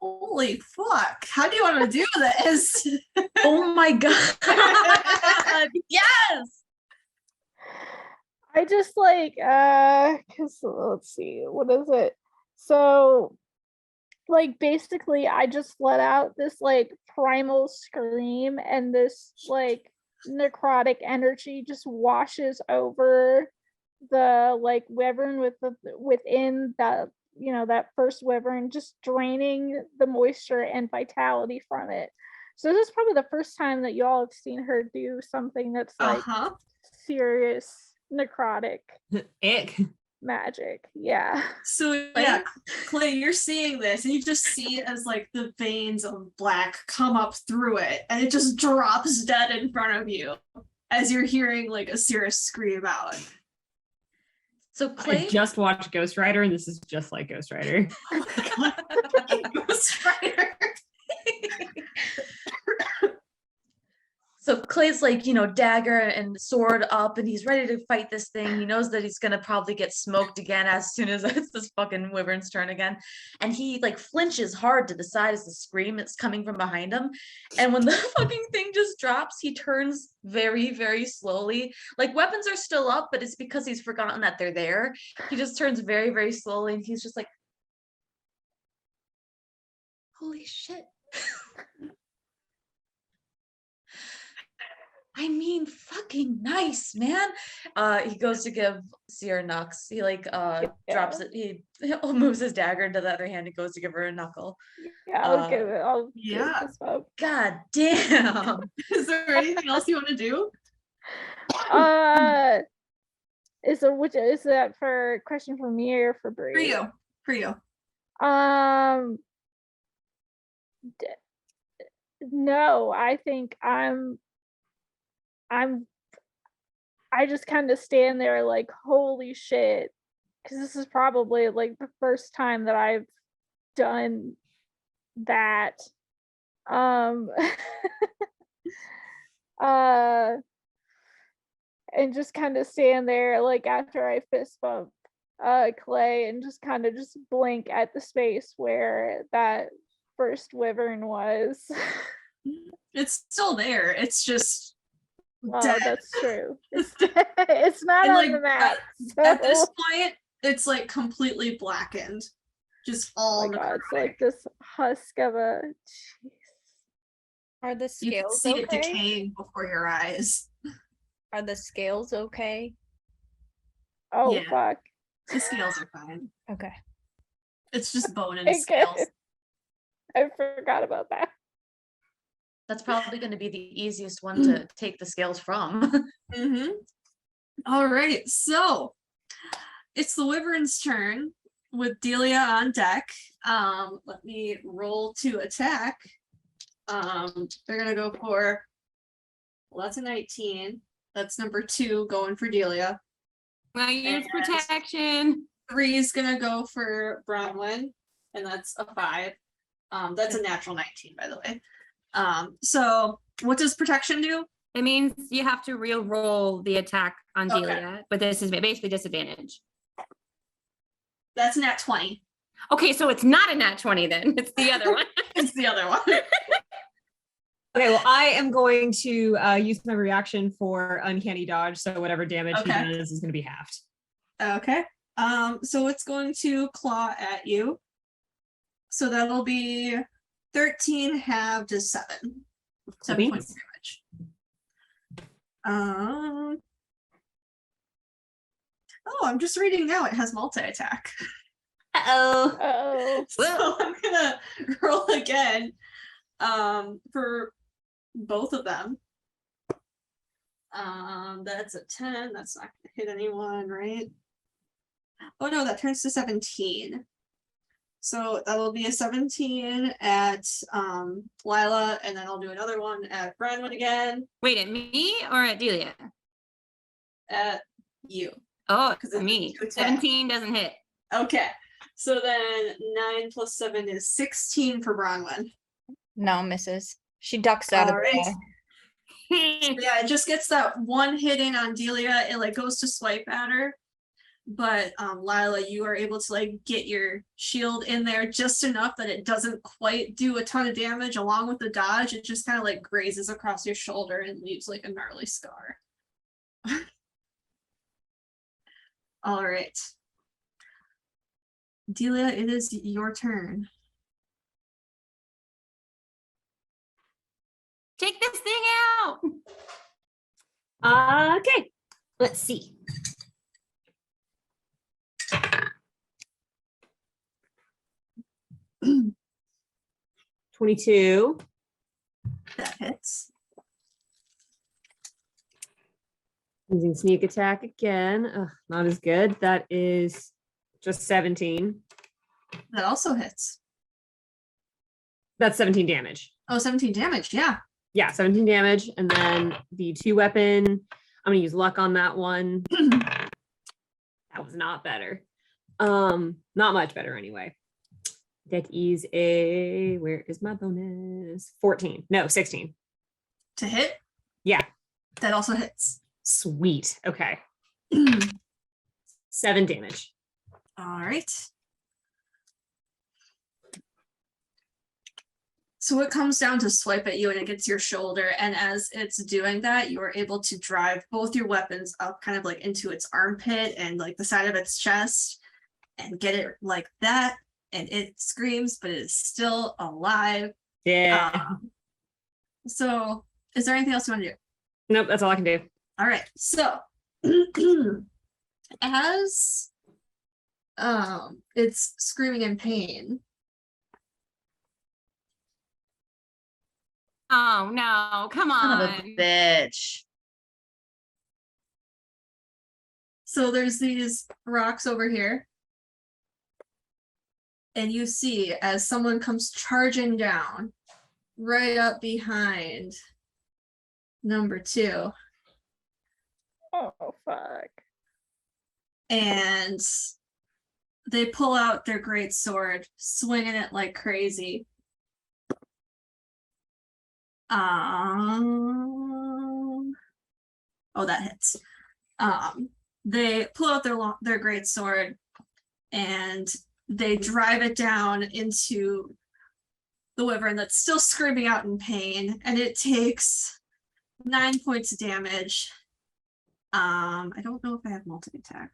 Holy fuck. How do you want to do this? Oh my God. Yes. I just like cuz let's see, what is it? So like basically I just let out this like primal scream and this like necrotic energy just washes over the like wyvern within that that first wyvern, just draining the moisture and vitality from it. So this is probably the first time that y'all have seen her do something that's like Uh-huh. serious necrotic Ick. magic. Yeah. So yeah, Clay, you're seeing this and you just see it as like the veins of black come up through it and it just drops dead in front of you as you're hearing like a serious scream out. So I Clay, just watched Ghost Rider, and this is just like Ghost Rider. Oh my god. Ghost Rider. so Clay's like, dagger and sword up, and he's ready to fight this thing. He knows that he's gonna probably get smoked again as soon as it's this fucking wyvern's turn again. And he like flinches hard to the side as the scream is coming from behind him. And when the fucking thing just drops, he turns very, very slowly. Like weapons are still up, but it's because he's forgotten that they're there. He just turns very, very slowly, and he's just like, holy shit. I mean, fucking nice, man. He goes to give Seer Nux. He like drops it. He moves his dagger into the other hand and goes to give her a knuckle. Yeah, I'll give it. I'll give Yeah. this up. God damn. Is there anything else you want to do? Which is that for a question for me or for Bree? For you. No, I think I just kind of stand there like, holy shit, because this is probably like the first time that I've done that. And just kind of stand there like after I fist bump Clay and just kind of just blink at the space where that first wyvern was. It's still there. It's just Well, dead. that's true. It's not And, on like, the map. At this so- point, it's like completely blackened. Just all oh my God, it's necrotic. like this husk of a. Jeez. Are the You can scales see it okay? decaying before your eyes. Are the scales okay? Oh Yeah. fuck. The scales are fine. Okay. It's just bone and Okay. scales. I forgot about that. That's probably going to be the easiest one to take the scales from. Mm-hmm. All right, so it's the wyvern's turn with Delia on deck. Let me roll to attack. They're gonna go for, well, that's a 19. That's number 2 going for Delia. Well, use And- protection. 3 is gonna go for Bronwyn, and that's a 5. That's a natural 19, by the way. So what does protection do? It means you have to re-roll the attack on Okay. Delia, but this is basically disadvantage. That's nat 20. Okay, so it's not a nat 20 then. It's the other one. It's the other one. Okay, well, I am going to use my reaction for uncanny dodge, so whatever damage he Okay. does is going to be halved. Okay. So it's going to claw at you. So that'll be 13 halved to 7. 7 points of damage. Oh, I'm just reading now. It has multi-attack. Uh-oh. Oh, So I'm gonna roll again for both of them. That's a 10. That's not gonna hit anyone, right? Oh no, that turns to 17. So that will be a 17 at Lila, and then I'll do another one at Bronwyn again. Wait, at me or at Delia? At you. Oh, 'Cause at it's me. to attack. 17 doesn't hit. Okay. So then 9 plus 7 is 16 for Bronwyn. No, misses. She ducks out of Alright. the way. Yeah, it just gets that one hit in on Delia. It like goes to swipe at her. But Lila, you are able to like get your shield in there just enough that it doesn't quite do a ton of damage along with the dodge. It just kind of like grazes across your shoulder and leaves like a gnarly scar. All right. Delia, it is your turn. Take this thing out. Okay, let's see. $22. That hits. Using sneak attack again. Ugh, not as good. That is just 17. That also hits. That's 17 damage. Oh, 17 damage. Yeah. Yeah, 17 damage. And then the 2 weapon, I'm gonna use luck on that one. That was not better. Not much better anyway. That is a, where is my bonus? 14. No, 16. To hit. Yeah. That also hits. Sweet. Okay. 7 damage. All right. So it comes down to swipe at you and it gets your shoulder. And as it's doing that, you are able to drive both your weapons up kind of like into its armpit and like the side of its chest and get it like that. And it screams, but it is still alive. Yeah. So is there anything else you want to do? Nope, that's all I can do. All right. So as it's screaming in pain, Oh no, come Son of on. a bitch. so there's these rocks over here. And you see as someone comes charging down right up behind number 2. oh fuck. And they pull out their great sword, swinging it like crazy. Oh, that hits. They pull out their great sword and they drive it down into the wyvern that's still screaming out in pain, and it takes 9 points of damage. I don't know if I have multi-attack.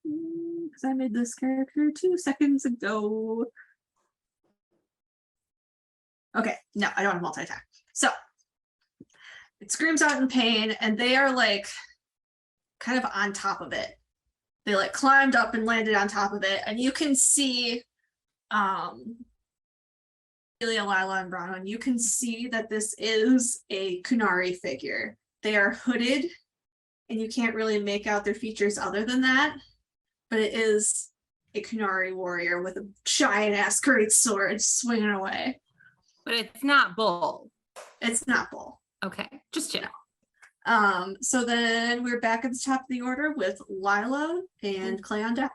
Because I made this character 2 seconds ago. Okay, no, I don't have multi-attack. So it screams out in pain, and they are like kind of on top of it. They like climbed up and landed on top of it, and you can see Delia, Lila, and Bronwyn, you can see that this is a Kunari figure. They are hooded, and you can't really make out their features other than that, but it is a Kunari warrior with a giant ass great sword swinging away. But it's not Bull. It's not Bull. Okay, just chill. So then we're back at the top of the order with Lila and Clay on deck.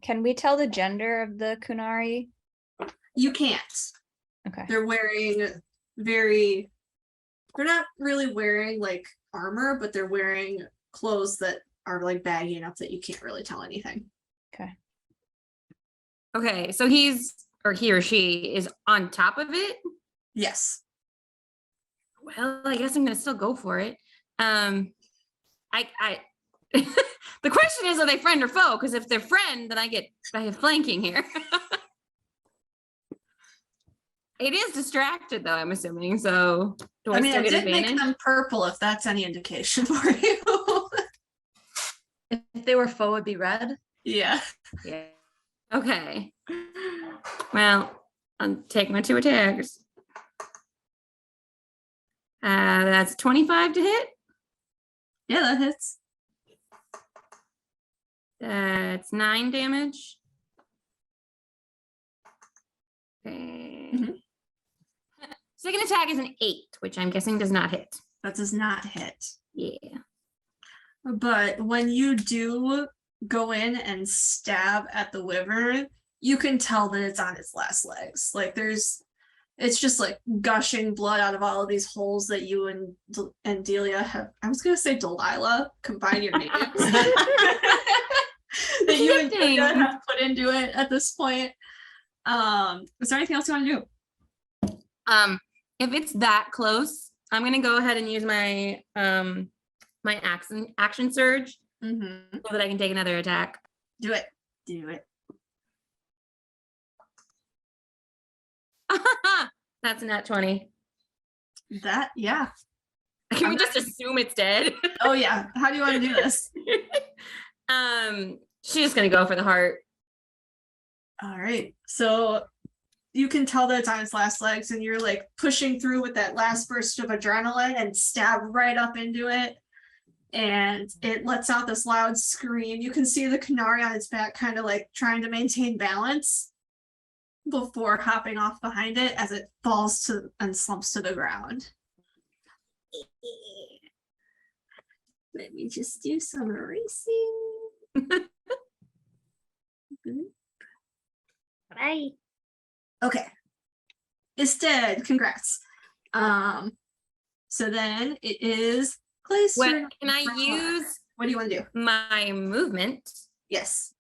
Can we tell the gender of the Kunari? You can't. Okay. They're wearing they're not really wearing like armor, but they're wearing clothes that are like baggy enough that you can't really tell anything. Okay. Okay, so he or she is on top of it. Yes. Well, I guess I'm gonna still go for it. I the question is, are they friend or foe? Because if they're friend, then I have flanking here. It is distracted though, I'm assuming. So do I I mean, still I get did make advantage? them purple if that's any indication for you. if they were foe, it'd be red. Yeah. Yeah. Okay. Well, I'll take my 2 attacks. That's 25 to hit. Yeah, that hits. That's 9 damage. Okay. Mhm. Second attack is an 8, which I'm guessing does not hit. That does not hit. Yeah. But when you do go in and stab at the wyvern, you can tell that it's on its last legs. Like it's just like gushing blood out of all of these holes that you and Delia have. I was gonna say Delilah, combine your names. That you and Delia have put into it at this point. Is there anything else you want to do? If it's that close, I'm gonna go ahead and use my my action surge Mm-hmm. so that I can take another attack. Do it. Do it. That's a nat 20. That, yeah. Can we just assume it's dead? Oh yeah. How do you want to do this? She's just gonna go for the heart. All right. So you can tell that it's on its last legs, and you're like pushing through with that last burst of adrenaline and stab right up into it. And it lets out this loud scream. You can see the canary on its back kind of like trying to maintain balance before hopping off behind it as it falls to and slumps to the ground. Let me just do some erasing. Bye. Okay. It's dead. Congrats. So then it is Clay's turn. Can I use What do you want to do? my movement? Yes.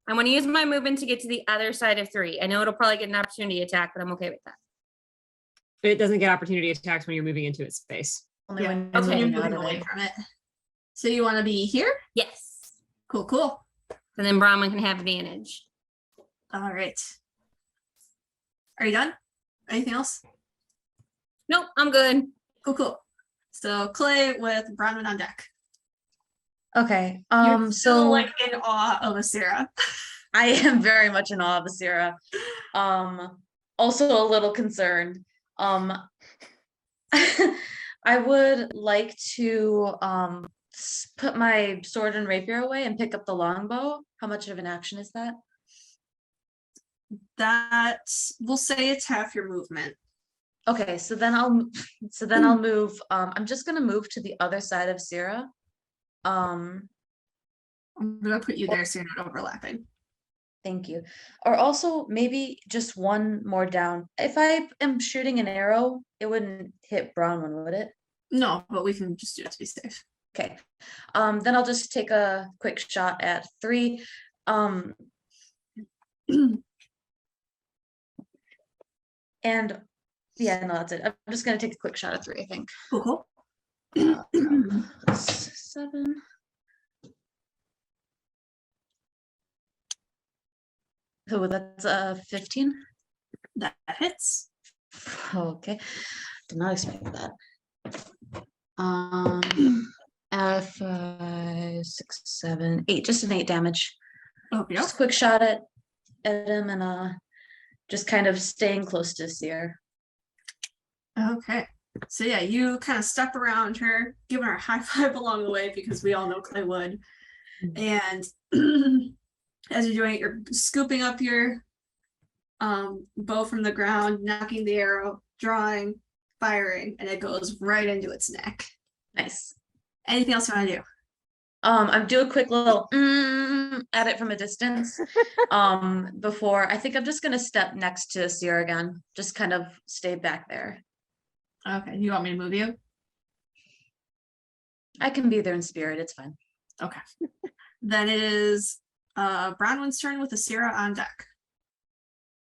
I want to use my movement to get to the other side of 3. I know it'll probably get an opportunity attack, but I'm okay with that. It doesn't get opportunity attacks when you're moving into its space. Only Yeah. when Okay, you're moving out moving of away it. from it. So you want to be here? Yes. Cool, cool. So then Brahman can have advantage. All right. Are you done? Anything else? Nope, I'm good. Cool, cool. So Clay with Bronwyn on deck. Okay. You're still So like in awe of Asira. I am very much in awe of Asira. Also a little concerned. I would like to put my sword and rapier away and pick up the longbow. How much of an action is that? That we'll say it's half your movement. Okay, so then I'll move. I'm just gonna move to the other side of Syrah. I'm gonna put you there so you're not overlapping. Thank you. Or also maybe just one more down. If I am shooting an arrow, it wouldn't hit Bronwyn, would it? No, but we can just do it to be safe. Okay. Then I'll just take a quick shot at 3. And yeah, no, that's it. I'm just gonna take a quick shot at 3, I think. Cool, cool. 7. Oh, that's 15. That hits. Okay, did not expect that. 5, 6, 7, 8. Just an 8 damage. Oh, yeah. Just a quick shot at him, and just kind of staying close to Seer. Okay. So yeah, you kind of step around her, giving her a high five along the way because we all know Clay would. And as you're doing it, you're scooping up your bow from the ground, knocking the arrow, drawing, firing, and it goes right into its neck. Nice. Anything else you want to do? I'm do a quick little at it from a distance. Before I think I'm just gonna step next to Seer again. Just kind of stay back there. Okay. You want me to move you? I can be there in spirit, it's fine. Okay. Then it is Bronwyn's turn with Asira on deck.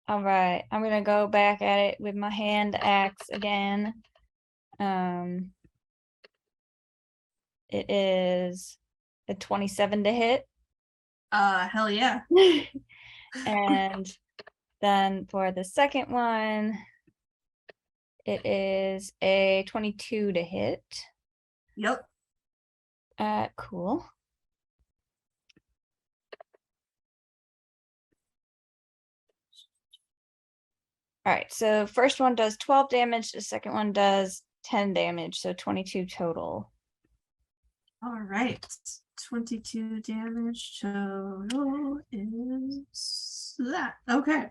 All right, I'm gonna go back at it with my hand axe again. It is a 27 to hit. Hell yeah. And then for the second one, it is a 22 to hit. Yep. Cool. All right, so first one does 12 damage, the second one does 10 damage, so 22 total. All right. 22 damage total is that. Okay.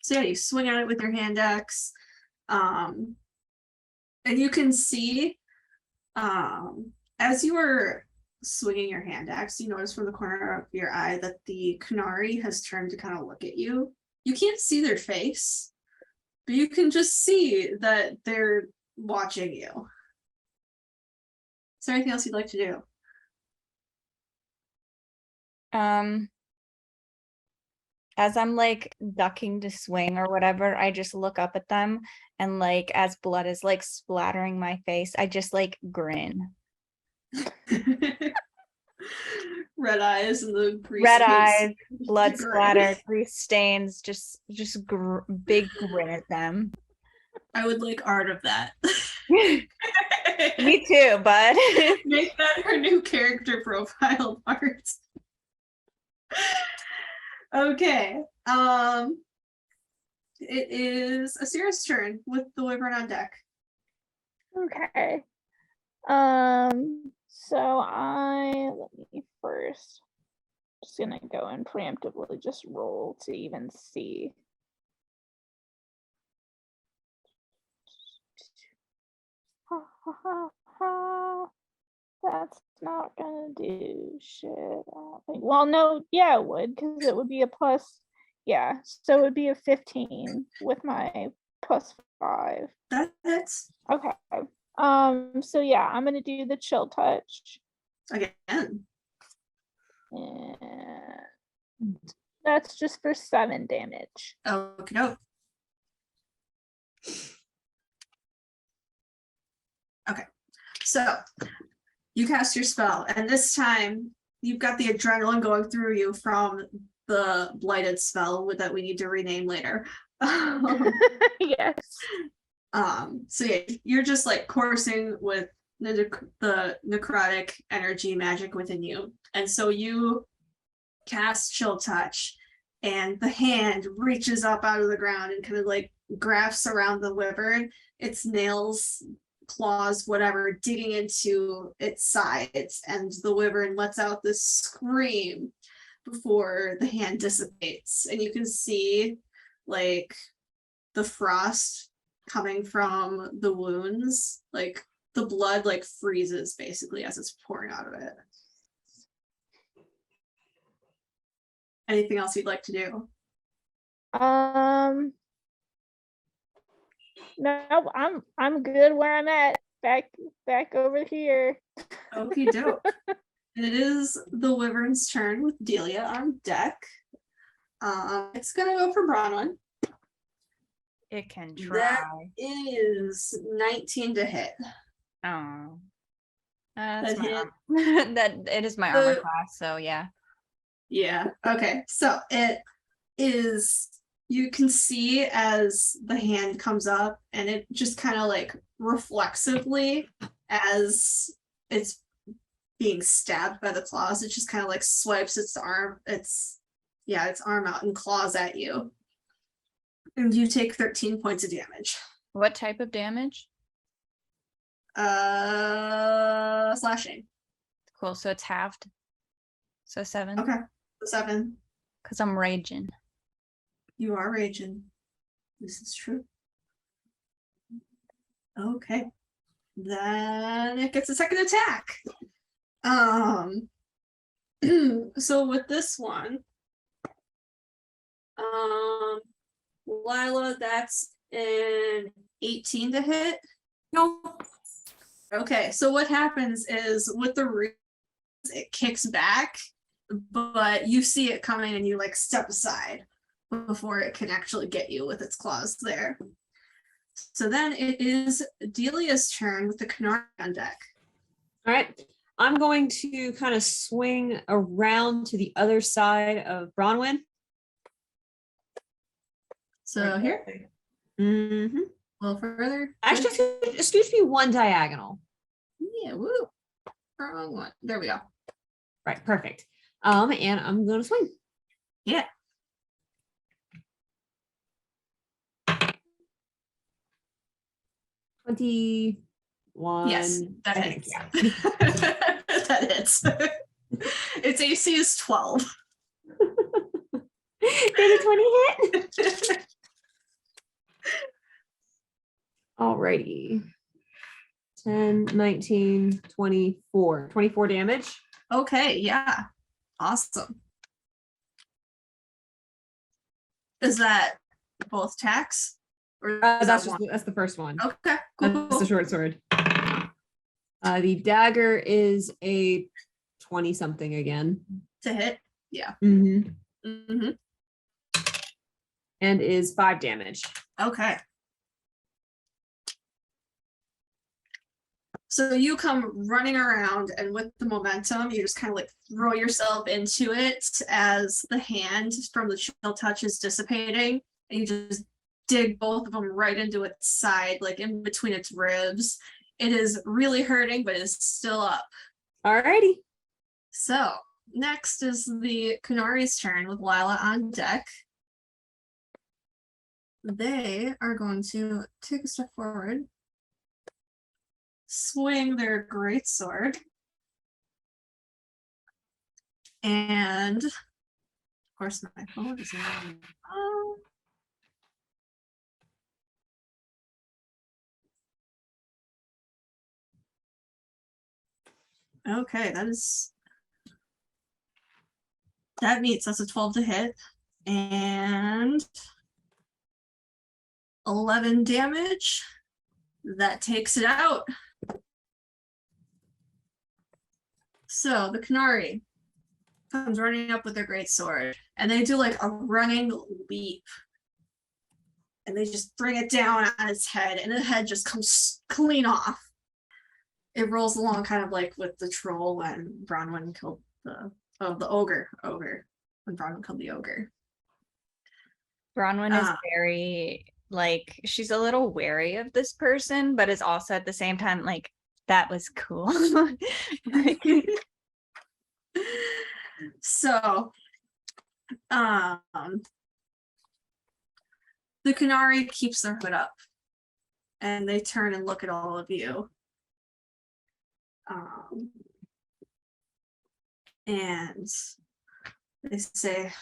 So yeah, you swing at it with your hand axe. And you can see as you are swinging your hand axe, you notice from the corner of your eye that the Canary has turned to kind of look at you. You can't see their face, but you can just see that they're watching you. Is there anything else you'd like to do? As I'm like ducking to swing or whatever, I just look up at them and like as blood is like splattering my face, I just like grin. Red eyes and the grease Red face. eyes, blood Grin. splatter, grease stains, just big grin at them. I would like art of that. Me too, bud. Make that her new character profile art. Okay. It is Asira's turn with the wyvern on deck. Okay. So let me first just gonna go and preemptively just roll to even see. Ha, ha, ha, ha. That's not gonna do shit. I don't think. Well, no, yeah, it would, because it would be a plus. Yeah, so it would be a 15 with my +5. That's Okay. So yeah, I'm gonna do the chill touch. again. And that's just for 7 damage. Okay, no. Okay, so you cast your spell, and this time you've got the adrenaline going through you from the blighted spell that we need to rename later. Yes. So yeah, you're just like coursing with the necrotic energy magic within you, and so you cast chill touch, and the hand reaches up out of the ground and kind of like grasps around the wyvern, its nails, claws, whatever, digging into its sides, and the wyvern lets out this scream before the hand dissipates, and you can see like the frost coming from the wounds, like the blood like freezes basically as it's pouring out of it. Anything else you'd like to do? No, I'm good where I'm at. Back over here. Okie doke. And it is the wyvern's turn with Delia on deck. It's gonna go for Bronwyn. It can That try. is 19 to hit. Oh. That's That my hit. that it is my armor Uh, class, so yeah. Yeah, okay. So it is, you can see as the hand comes up and it just kind of like reflexively, as it's being stabbed by the claws, it just kind of like swipes its arm, its arm out and claws at you. And you take 13 points of damage. What type of damage? Slashing. Cool, so it's halved. So 7. Okay. 7. Because I'm raging. You are raging. This is true. Okay. Then it gets a second attack. So with this one, Lila, that's an 18 to hit. No. Okay, so what happens is with the it kicks back, but you see it coming and you like step aside before it can actually get you with its claws there. So then it is Delia's turn with the Canary on deck. All right. I'm going to kind of swing around to the other side of Bronwyn. So here, Mm-hmm. a little further. Actually, excuse me, one diagonal. Yeah, woo. Wrong one. There we go. Right, perfect. And I'm going to swing. Yeah. 21. Yes, that I think, hits. yeah. That hits. Its AC is 12. Did a 20 hit? Alrighty. 10, 19, 24. 24 damage. Okay, yeah. Awesome. Is that both attacks? Or is That's that just one? that's the first one. Okay, That's the cool. short sword. The dagger is a 20 something again. To hit. Yeah. Mm-hmm. Mm-hmm. And is 5 damage. Okay. So you come running around, and with the momentum, you just kind of like throw yourself into it as the hand from the chill touch is dissipating, and you just dig both of them right into its side, like in between its ribs. It is really hurting, but it's still up. Alrighty. So next is the Kunari's turn with Lila on deck. They are going to take a step forward, swing their greatsword, and of course my phone is on. Okay, that meets. That's a 12 to hit, and 11 damage. That takes it out. So the Canary comes running up with their greatsword, and they do like a running leap, and they just bring it down on its head, and the head just comes clean off. It rolls along kind of like with the troll when Bronwyn killed the ogre when Bronwyn killed the ogre. Bronwyn is very like, she's a little wary of this person, but is also at the same time like, that was cool. So the Canary keeps their hood up, and they turn and look at all of you. And they say,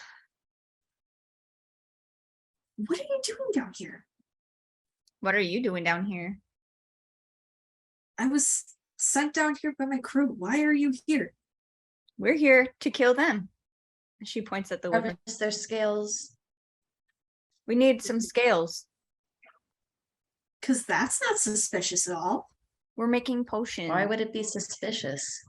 "What are you doing down here?" What are you doing down here? "I was sent down here by my crew. Why are you here?" We're here to kill them. She points at the woman. Harvest their scales. We need some scales. "Because that's not suspicious at all. We're making potions. Why would it be suspicious?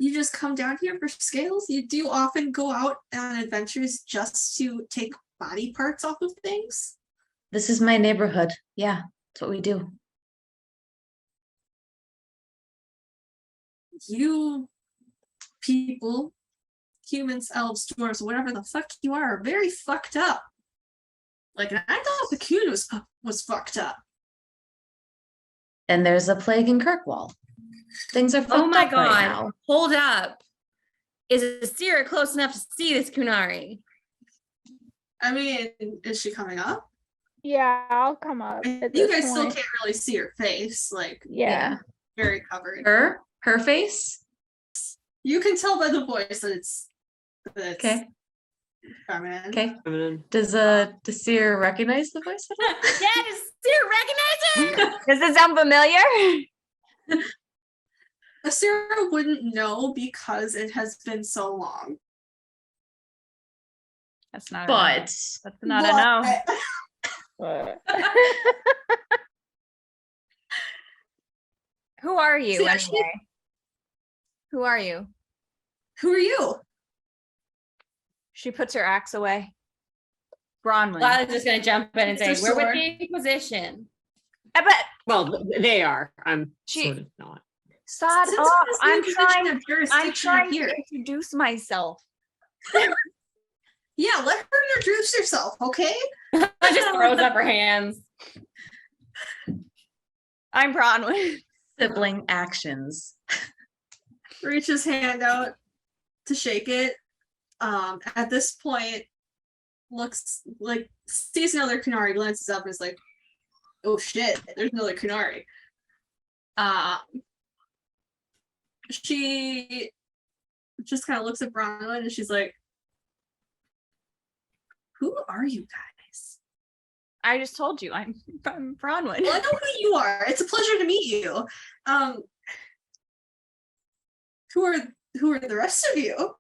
You just come down here for scales? You do often go out on adventures just to take body parts off of things?" This is my neighborhood. Yeah, that's what we do. You people, humans, elves, dwarves, whatever the fuck you are very fucked up. Like, I thought the Coon was fucked up. And there's a plague in Kirkwall. Things are fucked Oh my up right god. now. Hold up. Is Asira close enough to see this Kunari? I mean, is she coming up? Yeah, I'll come up. At You this guys still point. can't really see her face. Like, Yeah. very covered. Her face? You can tell by the voice that it's Okay. feminine. Okay. Feminine. Does Seer recognize the voice at all? Yeah, does Asira recognize her? Does it sound familiar? Asira wouldn't know because it has been so long. That's not But enough. That's not enough. But- Who are you See, actually- anyway? Who are you? Who are you? She puts her axe away. Bronwyn. Lila's just gonna jump in and say, It's her "We're with sword. the Inquisition." I bet. Well, they are. I'm She- sort of not. Stop Since off. when is the I'm Inquisition trying. have I'm jurisdiction trying here? to introduce myself. Yeah, let her introduce herself, okay? She just throws up her hands. I'm Bronwyn. sibling actions. Reach his hand out to shake it. At this point, looks like sees another Canary, glances up and is like, oh shit, there's another Kunari. She just kind of looks at Bronwyn and she's like, who are you guys? I just told you I'm from Bronwyn. Well, I know who you are. It's a pleasure to meet you. Who are the rest of you?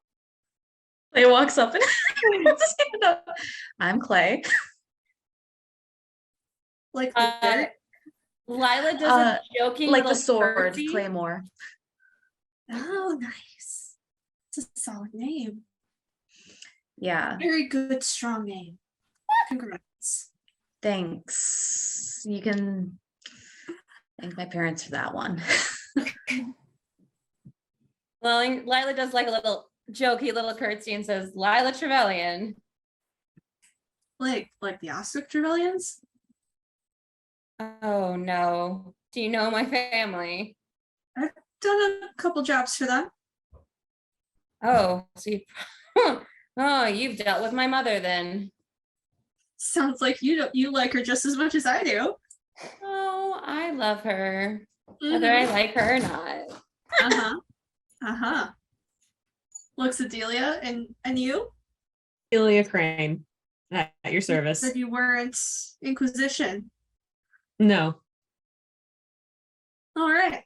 Clay walks up and puts his hand up. I'm Clay. Like the dirt? Lila does a joking Like the little sword, curtsy. Claymore. Oh, nice. It's a solid name. Yeah, Very good, strong name. Congrats. thanks. You can thank my parents for that one. Well, Lila does like a little jokey little curtsy and says, Lila Trevelyan. Like the Osric Trevelyan's? Oh no. Do you know my family? Done a couple jobs for them. Oh, so you oh, you've dealt with my mother then. Sounds like you like her just as much as I do. Oh, I love her. Whether I like her or not. Uh-huh. Uh-huh. Looks at Delia and you? Ilya Crane at your You service. said you weren't Inquisition. No. All right.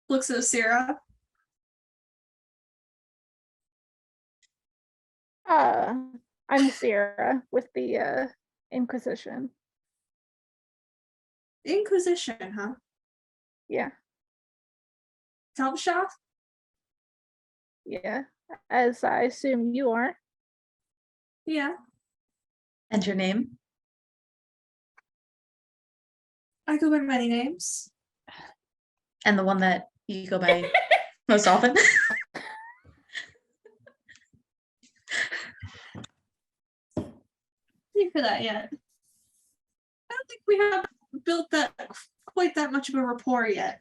Looks at Osira. I'm Sierra with the Inquisition. Inquisition, huh? Yeah, Top shop? yeah. As I assume you are. Yeah. And your name? I go by many names. And the one that you go by most often? Thank you for that yet. I don't think we have built that quite that much of a rapport yet.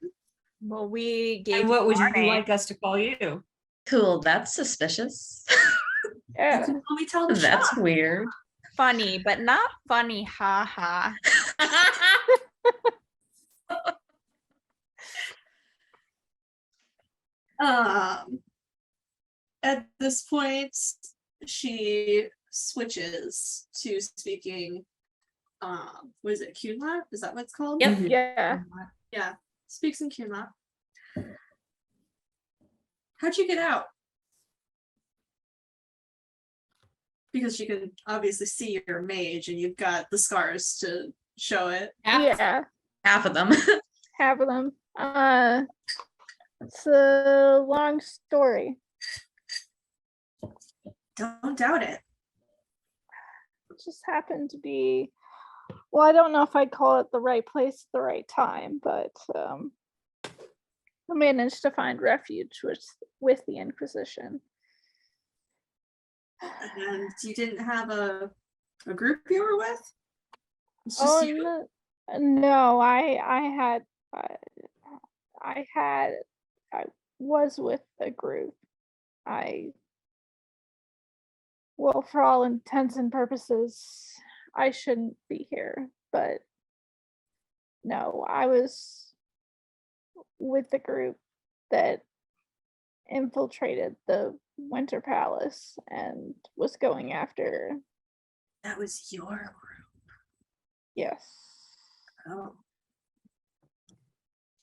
Well, we gave And what would you our name. like us to call you? Cool, that's suspicious. You Yeah. can help me tell the That's shop. weird. Funny, but not funny. Ha ha. At this point, she switches to speaking. What is it? Kunla? Is that what it's called? Yep. Yeah. Yeah. Speaks in Kunla. How'd you get out? Because she can obviously see your mage, and you've got the scars to show it. Yeah. Half of them. Half of them. It's a long story. Don't doubt it. It just happened to be, well, I don't know if I'd call it the right place at the right time, but I managed to find refuge with the Inquisition. And you didn't have a group you were with? It's just Oh you? no, I was with a group. Well, for all intents and purposes, I shouldn't be here, but no, I was with the group that infiltrated the Winter Palace and was going after, That was your group. yes. Oh.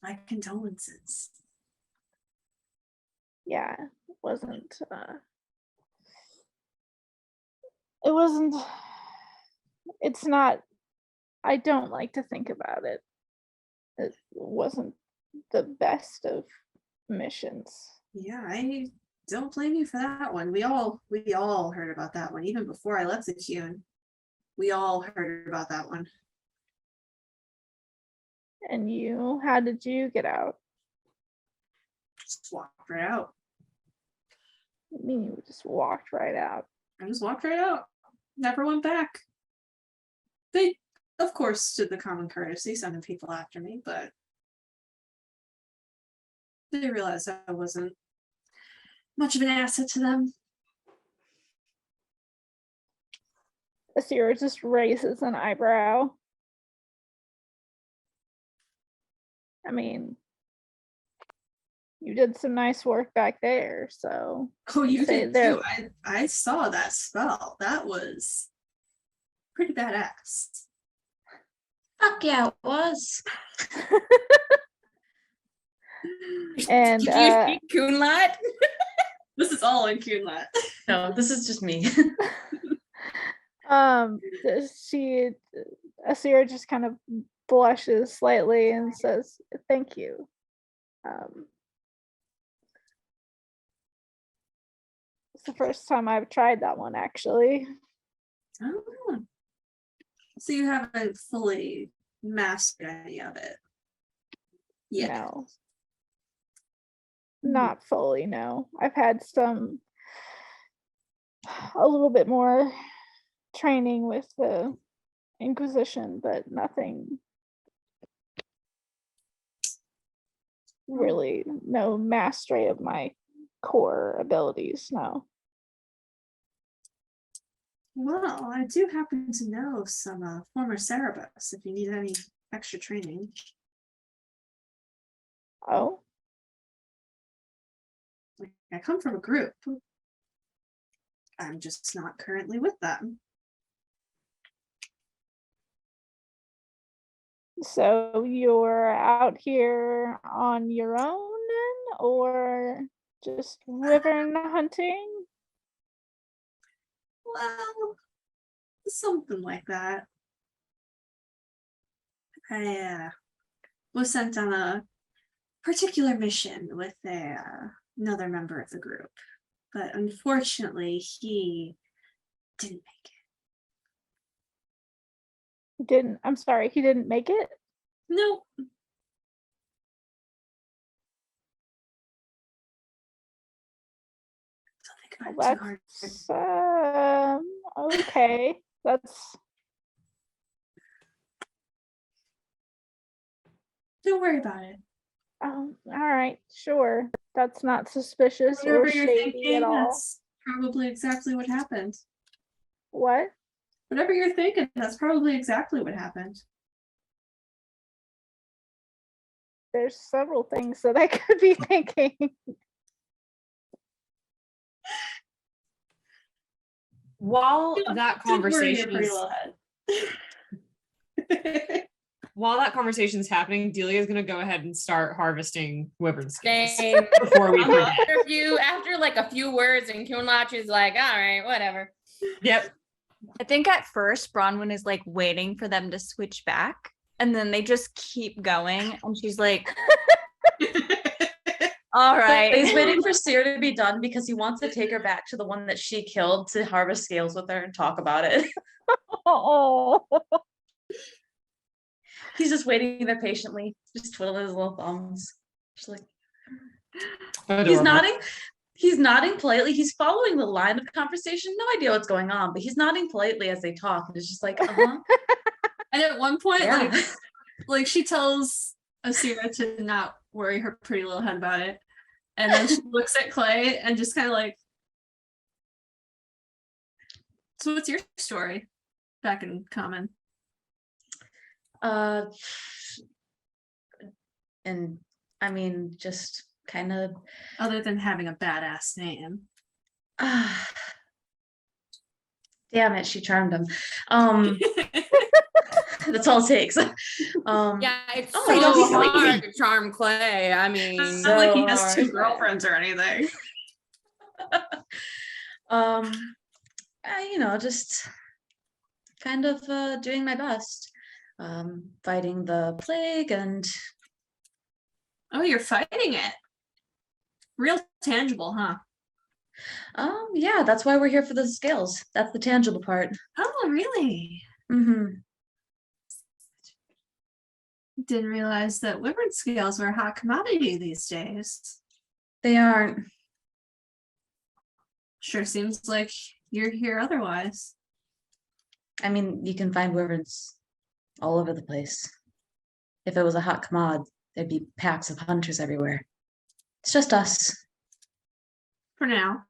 My condolences. Yeah, it wasn't it wasn't it's not, I don't like to think about it. It wasn't the best of missions. Yeah, I don't blame you for that one. We all heard about that one. Even before I left the Qun. We all heard about that one. And you, how did you get out? Just walked right out. I mean, you just walked right out. I just walked right out. Never went back. They, of course, did the common courtesy, sending people after me, but they realized I wasn't much of an asset to them. Asira just raises an eyebrow. I mean, you did some nice work back there, so Oh, you say did there- too. I saw that spell. That was pretty badass. Fuck yeah, it was. And Did you speak Coonlot? This is all in Kunlat. No, this is just me. Asira just kind of blushes slightly and says, "Thank you." It's the first time I've tried that one, actually. Oh. So you haven't fully mastered any of it. Yeah. No. Not fully, no. I've had a little bit more training with the Inquisition, but nothing really, no mastery of my core abilities, no. Well, I do happen to know some former Cerebus if you need any extra training. Oh, I come from a group. I'm just not currently with them. so you're out here on your own then, or just wyvern hunting? Well, something like that. I was sent on a particular mission with another member of the group, but unfortunately, he didn't make it. I'm sorry, he didn't make it? No. Don't think about it too hard. That's okay. That's Don't worry about it. all right, sure. That's not suspicious or Whatever you're shady thinking, at all. that's probably exactly what happened. What? Whatever you're thinking, that's probably exactly what happened. There's several things that I could be thinking. While that Don't worry, your conversation pretty is little head. while that conversation is happening, Delia's gonna go ahead and start harvesting wyvern scales Same. before we forget. After like a few words, and Coonlot is like, all right, whatever. Yep. I think at first Bronwyn is like waiting for them to switch back, and then they just keep going, and she's like, all right. He's waiting for Seer to be done because he wants to take her back to the one that she killed to harvest scales with her and talk about it. Oh, He's just waiting there patiently, just twiddling his little thumbs. Just like he's Adorable. nodding politely. He's following the line of conversation. No idea what's going on, but he's nodding politely as they talk. And it's just like, And at one point, yeah. like she tells Asira to not worry her pretty little head about it. And then she looks at Clay and just kind of like, so what's your story? Back in common. And I mean, just kind of Other than having a badass name. damn it, she charmed him. That's all it takes. Yeah, it's Oh, so don't be silly. hard to charm Clay. I mean, It's not like he has So two hard. girlfriends or anything. Just kind of doing my best. Fighting the plague and Oh, you're fighting it. Real tangible, huh? yeah, that's why we're here for the scales. That's the tangible part. Oh, really? Mm-hmm. Didn't realize that wyvern scales were a hot commodity these days. They aren't. Sure seems like you're here otherwise. I mean, you can find wyverns all over the place. If it was a hot commod, there'd be packs of hunters everywhere. It's just us. For now.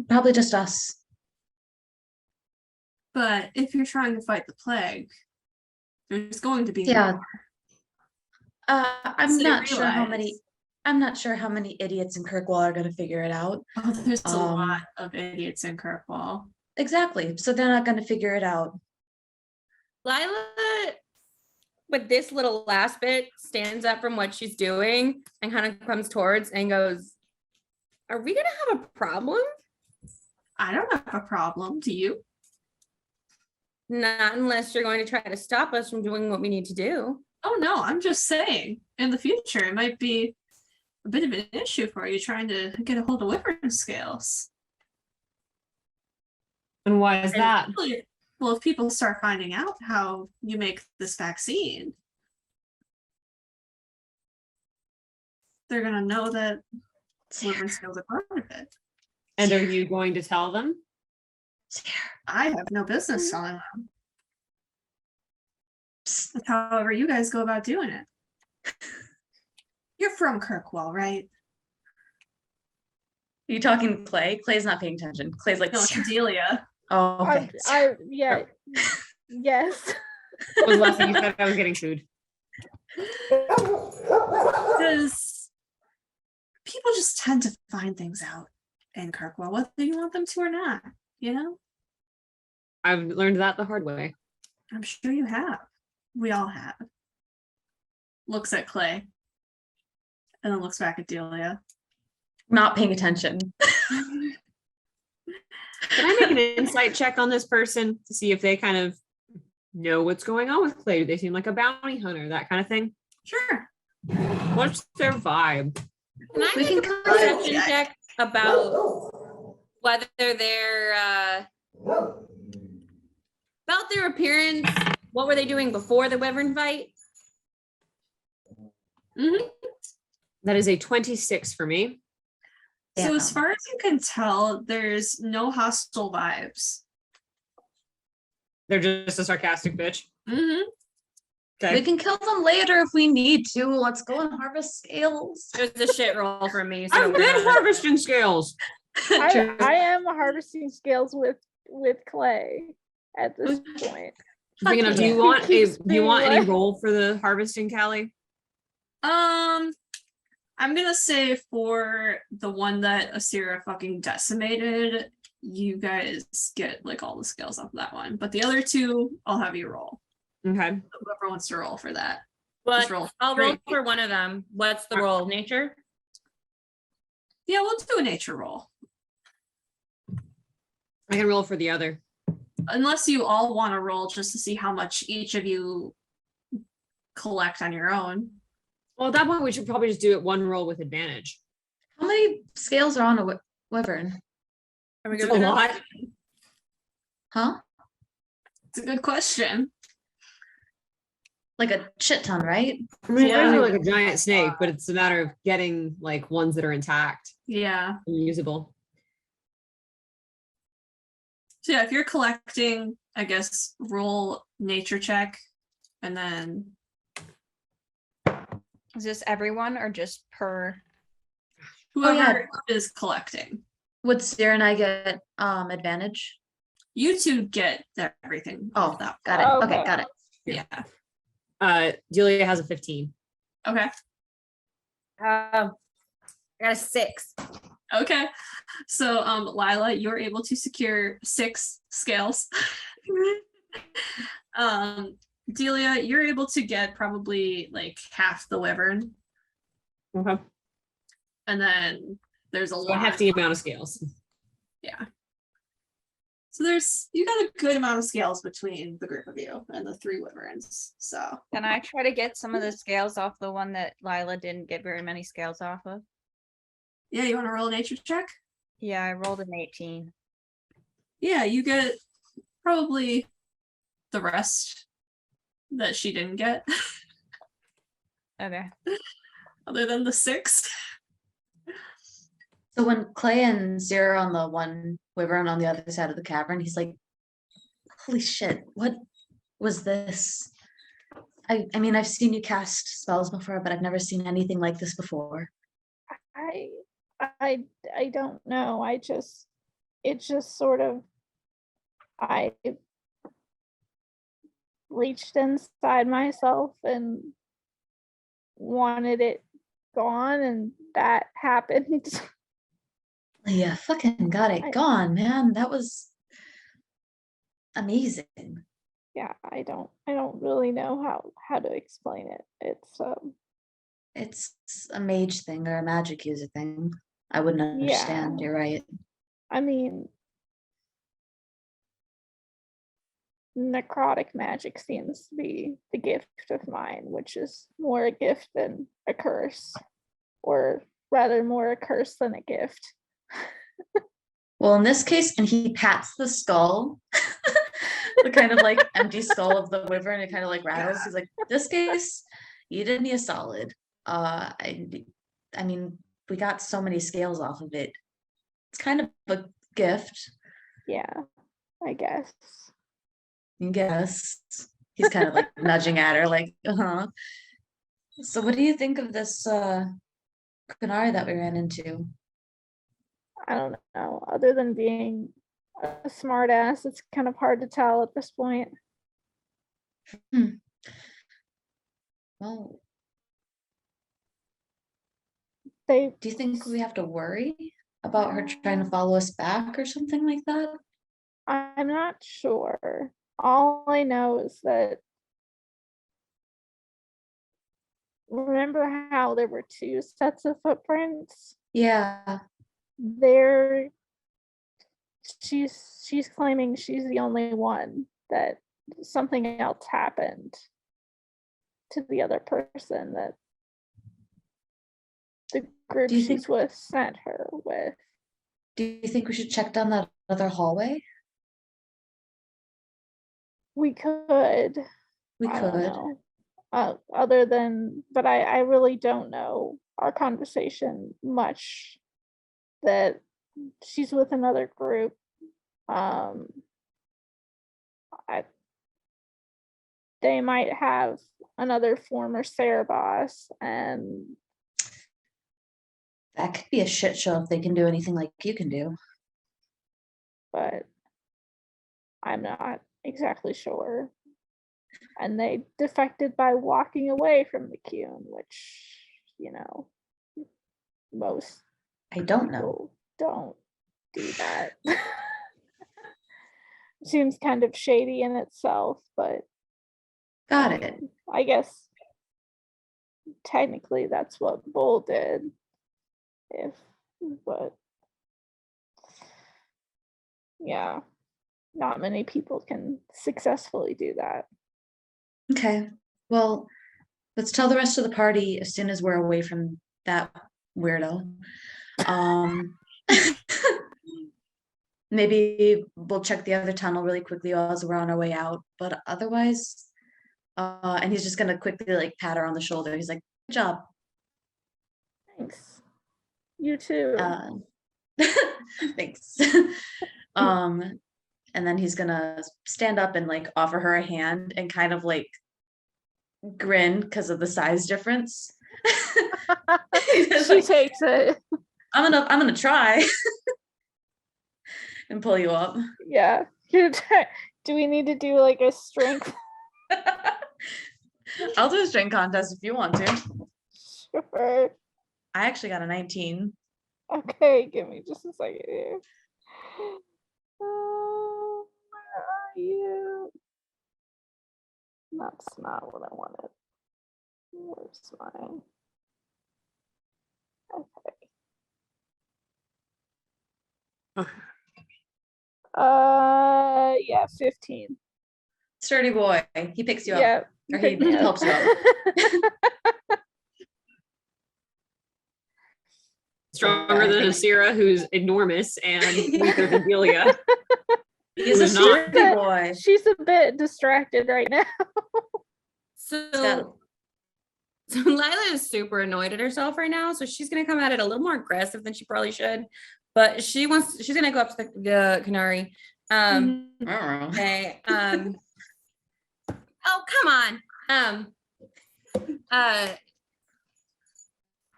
Probably just us. But if you're trying to fight the plague, there's going to be Yeah. more. I'm they not sure how many. realize. I'm not sure how many idiots in Kirkwall are going to figure it out. Oh, there's a Um, lot of idiots in Kirkwall. Exactly. So they're not going to figure it out. Lila, with this little last bit, stands up from what she's doing and kind of comes towards and goes, "Are we gonna have a problem?" I don't have a problem. Do you? Not unless you're going to try to stop us from doing what we need to do. Oh no, I'm just saying. In the future, it might be a bit of an issue for you trying to get a hold of wyvern scales. And why is And that? well, if people start finding out how you make this vaccine, they're gonna know that wyvern scales are part of it. And are you going to tell them? I have no business telling them. That's however you guys go about doing it. You're from Kirkwall, right? Are you talking to Clay? Clay's not paying attention. Clay's like, No, to Delia. oh, okay. Yeah. Yes. What was the last thing you said? I was getting food. Because people just tend to find things out in Kirkwall, whether you want them to or not, you know? I've learned that the hard way. I'm sure you have. We all have. Looks at Clay. And then looks back at Delia. Not paying attention. Can I make an insight check on this person to see if they kind of know what's going on with Clay? Do they seem like a bounty hunter, that kind of thing? Sure. What's their vibe? Can I We make a can perception check about whether they're about their appearance? What were they doing before the wyvern fight? Mm-hmm. That is a 26 for me. So as Damn. far as you can tell, there's no hostile vibes. They're just a sarcastic bitch. Mm-hmm. We Okay. can kill them later if we need to. Let's go and harvest scales. It was a shit roll for me. So I've we're been not- harvesting scales. True. I am harvesting scales with Clay at this point. Speaking of, do you yeah. want He keeps do you want being any like- role for the harvesting, Callie? I'm gonna say for the one that Asira fucking decimated, you guys get like all the skills off of that one. But the other two, I'll have you roll. Okay. Whoever wants to roll for that. But Just roll. I'll roll Great. for one of them. What's the roll? Nature? Yeah, we'll do a nature roll. I can roll for the other. Unless you all want to roll just to see how much each of you collect on your own. Well, at that point, we should probably just do it one roll with advantage. How many scales are on a wyvern? Are we It's good a with that? lot. Huh? It's a good question. Like a shit ton, right? I mean, Yeah. they're like a giant snake, but it's a matter of getting like ones that are intact Yeah. and usable. So yeah, if you're collecting, I guess roll nature check and then Is this everyone or just per? whoever is collecting. Would Sarah and I get advantage? You two get everything. Oh, off that. got it. Oh, Okay, okay. got it. Yeah. Delia has a 15. Okay. I got a 6. Okay. So Lila, you're able to secure 6 scales. Delia, you're able to get probably like half the wyvern. Okay. And then there's a So a lot. hefty amount of scales. Yeah. So you got a good amount of scales between the group of you and the 3 wyverns. So Can I try to get some of the scales off the one that Lila didn't get very many scales off of? yeah, you want to roll a nature check? Yeah, I rolled an 18. Yeah, you get probably the rest that she didn't get, Okay. other than the 6. So when Clay and Zero are on the one wyvern on the other side of the cavern, he's like, holy shit, what was this? I mean, I've seen you cast spells before, but I've never seen anything like this before. I don't know. It's just sort of, I reached inside myself and wanted it gone, and that happened. Yeah, fucking got it I- gone, man. That was amazing. Yeah, I don't really know how to explain it. It's a mage thing or a magic user thing. I wouldn't understand. Yeah. You're right. I mean, necrotic magic seems to be the gift of mine, which is more a gift than a curse, or rather more a curse than a gift. Well, in this case, and he pats the skull, the kind of like empty skull of the wyvern, and it kind of like rattles. He's like, "This case, you did me a solid. I mean, we got so many scales off of it. It's kind of a gift, Yeah, I guess. I guess." He's kind of like nudging at her, like, "Uh-huh." So, what do you think of this Kunari that we ran into? I don't know. Other than being a smart ass, it's kind of hard to tell at this point. Well, They do you think we have to worry about her trying to follow us back or something like that? I'm not sure. All I know is that, remember how there were two sets of footprints? Yeah. They're she's claiming she's the only one, that something else happened to the other person, that the group Do you she's think- with sent her with. Do you think we should check down that other hallway? We could. We I don't could. know. Other than, but I really don't know our conversation much, that she's with another group. They might have another former Sarah boss, and That could be a shit show if they can do anything like you can do. but I'm not exactly sure. And they defected by walking away from the Qun, which, most I don't know. people don't do that. Seems kind of shady in itself, but Got it. I guess technically that's what Bull did. But yeah, not many people can successfully do that. Okay. Well, let's tell the rest of the party as soon as we're away from that weirdo. Maybe we'll check the other tunnel really quickly as we're on our way out. But otherwise, and he's just gonna quickly like pat her on the shoulder. He's like, "Good job." Thanks. You too. Thanks. And then he's gonna stand up and like offer her a hand and kind of like grin because of the size difference. He's She like, takes it. I'm gonna try and pull you up. Yeah. Do we need to do like a strength? I'll do a strength contest if you want to. Sure. I actually got a 19. Okay, give me just a second here. Where are you? That's not what I wanted. Where's mine? Okay. Yeah, 15. Sturdy boy. He picks you up. Yeah. Or he pick me up. helps you up. Stronger than Asira, who's enormous, and weaker than Delia. He's a Who's not. sturdy boy. She's a bit distracted right now. So Lila is super annoyed at herself right now, so she's gonna come at it a little more aggressive than she probably should. But she's gonna go up to the Canary. Okay. Oh, come on.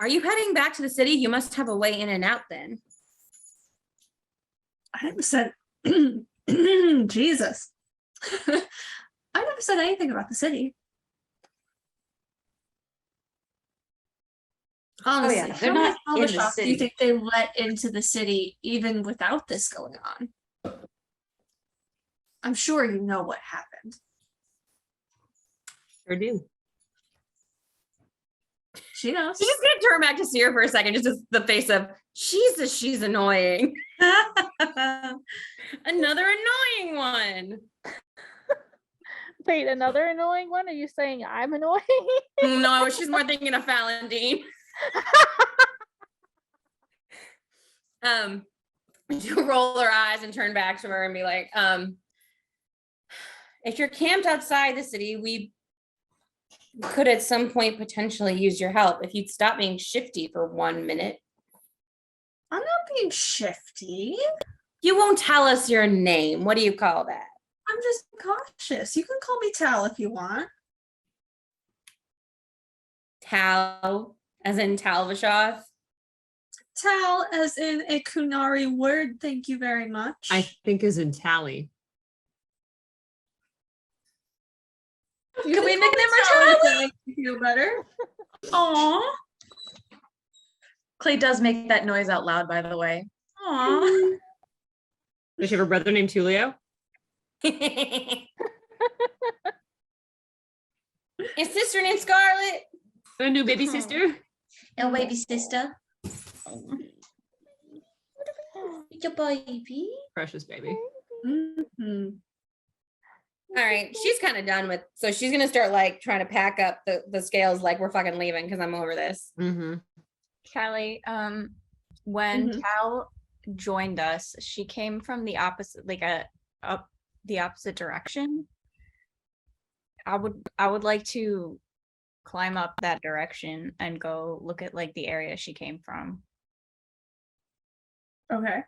Are you heading back to the city? You must have a way in and out then. I never said Jesus. I never said anything about the city. Honestly, yeah, they're how many not in the Elvishops do you city. think they let into the city even without this going on? I'm sure you know what happened. Sure do. She knows. She's just gonna turn back to see her for a second, just as the face of Jesus, she's annoying. Another annoying one. Wait, another annoying one? Are you saying I'm annoying? No, she's more thinking of Falendine. She'll roll her eyes and turn back to her and be like, if you're camped outside the city, we could at some point potentially use your help if you'd stop being shifty for 1 minute. I'm not being shifty. You won't tell us your name. What do you call that? I'm just cautious. You can call me Tal if you want. Tal, as in Talvishoth. Tal as in a Kunari word, thank you very much. I think is in tally. You Can we call nickname me her Tal if that Tally? makes you feel better. Aw. Clay does make that noise out loud, by the way. Aw. Does she have a brother named Tulio? His sister named Scarlet. A new baby sister? Oh, baby sister. Your baby. Precious baby. Mhm. All right, she's kind of done with, so she's gonna start like trying to pack up the scales, like we're fucking leaving because I'm over this. Mm-hmm. Callie, when Mhm. Cal joined us, she came from the opposite, like up the opposite direction. I would like to climb up that direction and go look at like the area she came from. Okay.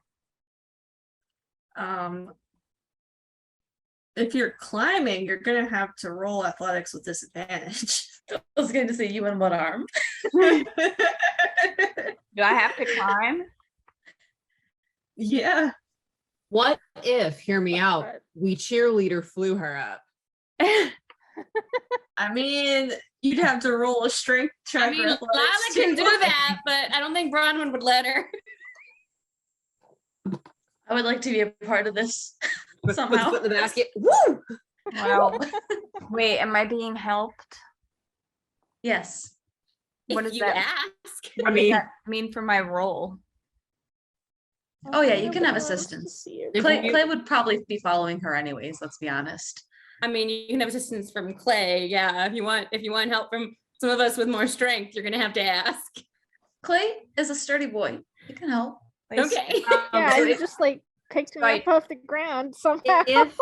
If you're climbing, you're gonna have to roll athletics with disadvantage. I was going to say you on one arm. Do I have to climb? Yeah. What if, hear me out, God. we cheerleader flew her up? I mean, you'd have to roll a strength check. I or mean, Lila athletics can too. do that, but I don't think Bronwyn would let her. I would like to be a part of this Put the somehow. foot in the basket. Woo! Wow. Wait, am I being helped? Yes. What If does you that- ask. What does that mean for my role? Oh, yeah, you can have assistance. If Clay, you- Clay would probably be following her anyways, let's be honest. I mean, you can have assistance from Clay. Yeah, if you want help from some of us with more strength, you're gonna have to ask. Clay is a sturdy boy. He can help. Like, Okay. Yeah, so you if- just like picked me Right. up off the ground somehow. if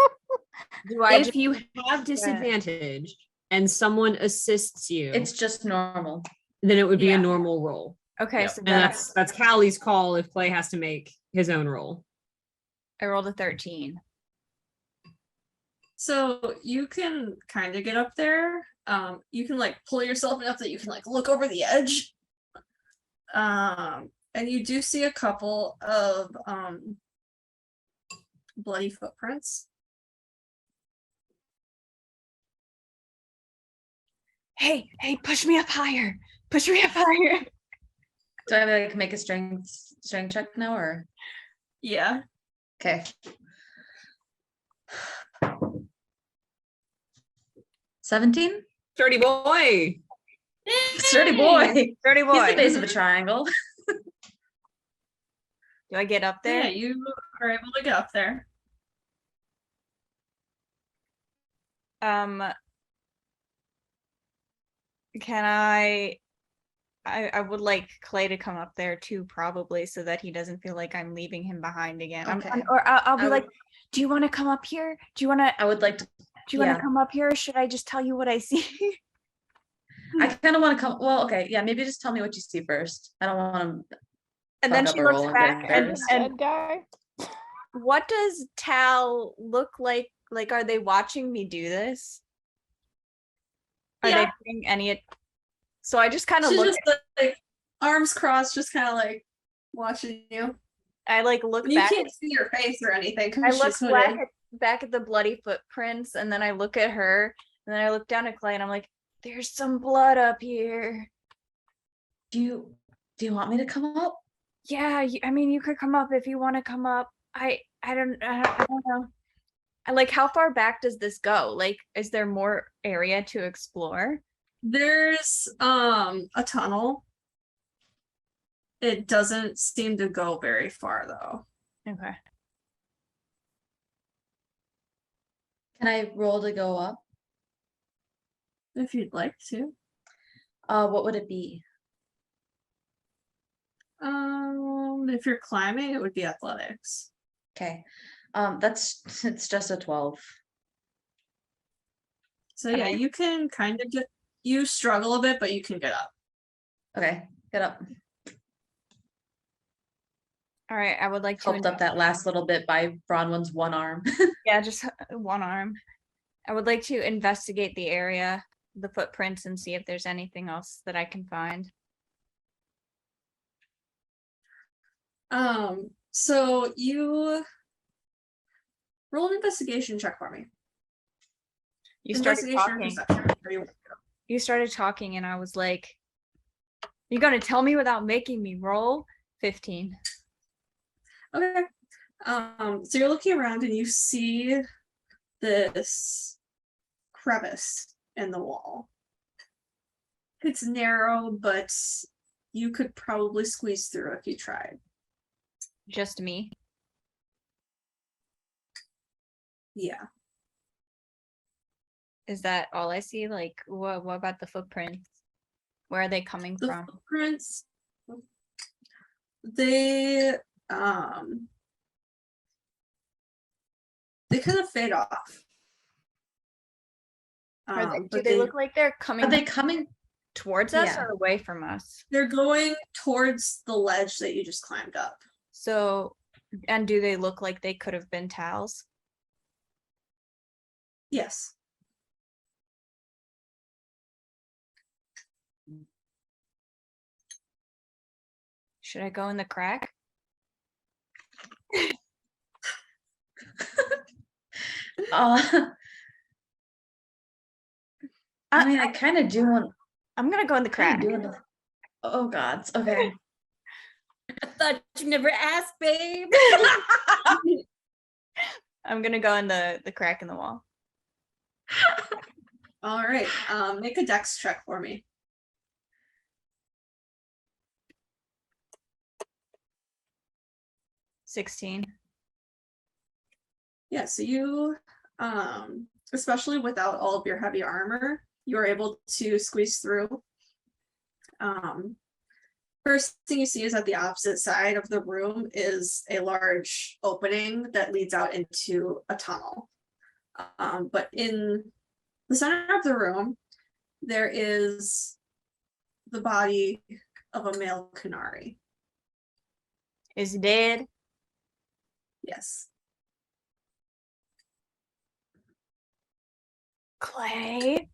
do I if you have disadvantage and someone assists you, It's just normal. then it would be Yeah. a normal roll. okay, Yep. so And then that's Callie's call if Clay has to make his own roll. I rolled a 13. So you can kind of get up there. You can like pull yourself enough that you can like look over the edge. And you do see a couple of bloody footprints. Hey, push me up higher. Push me up higher. Do I like make a strength check now or? Yeah. Okay. 17? Sturdy boy. Sturdy boy. Dirty He's the boy. base of a triangle. Do I get up there? Yeah, you are able to get up there. Can I would like Clay to come up there too, probably, so that he doesn't feel like I'm leaving him behind again. Okay. Or I'll be I like, would- do you want to come up here? Do you want to? I would like to, Do you want yeah. to come up here? Or should I just tell you what I see? I kind of want to come, well, okay, yeah, maybe just tell me what you see first. I don't want to, And then Fuck she up a looks roll and get back and, embarrassed. and Dead guy. what does Tal look like? Like, are they watching me do this? Are they Yeah. paying any? So I just kind of She's look. just like arms crossed, just kind of like watching you. I like look You back. can't see her face or anything. 'cause I look she's hooded. back at the bloody footprints, and then I look at her, and then I look down at Clay, and I'm like, "There's some blood up here." do Do you want me to come up? Yeah, I mean, you could come up if you want to come up. I don't know. Like, how far back does this go? Like, is there more area to explore? There's a tunnel. It doesn't seem to go very far though. Okay. Can I roll to go up? If you'd like to. What would it be? If you're climbing, it would be athletics. Okay. It's just a 12. So yeah, you can kind of you struggle a bit, but you can get up. Okay, get up. All right, I would like to Helped up that last little bit by Bronwyn's one arm. Yeah, just one arm. I would like to investigate the area, the footprints, and see if there's anything else that I can find. So you roll an investigation check for me. You started Investigation or talking. perception, whatever you want to do. You started talking, and I was like, "You're gonna tell me without making me roll?" 15. Okay. So you're looking around and you see this crevice in the wall. It's narrow, but you could probably squeeze through if you tried. Just me. Yeah. Is that all I see? Like, what about the footprints? Where are they coming The from? footprints, they kind of fade off. Do But they look like they're coming Are they coming? towards us Yeah. or away from us? they're going towards the ledge that you just climbed up. So, and do they look like they could have been towels? Yes. Should I go in the crack? I mean, I kind of do want. I'm gonna go in the crack. Oh God. Okay. I thought you never asked, babe. I'm gonna go in the crack in the wall. All right. Make a dex check for me. $16. Yeah, so you especially without all of your heavy armor, you are able to squeeze through. First thing you see is at the opposite side of the room is a large opening that leads out into a tunnel. But in the center of the room, there is the body of a male Canary. Is he dead? Yes. Clay,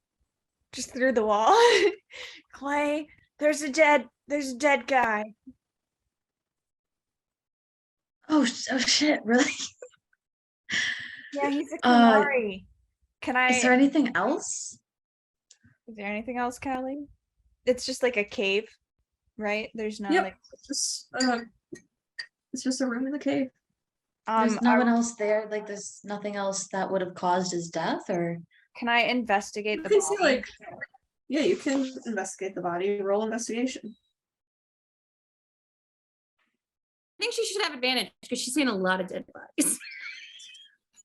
just through the wall. Clay, there's a dead guy. Oh shit! Really? Yeah, he's a Canary. Can I? Is there anything else? Is there anything else, Callie? It's just like a cave, right? There's no Yep. like. It's just a room in the cave. There's no one else there. Like, there's nothing else that would have caused his death, or Can I investigate the You can see, body? like, yeah, you can investigate the body. Roll investigation. I think she should have advantage because she's seen a lot of dead bodies.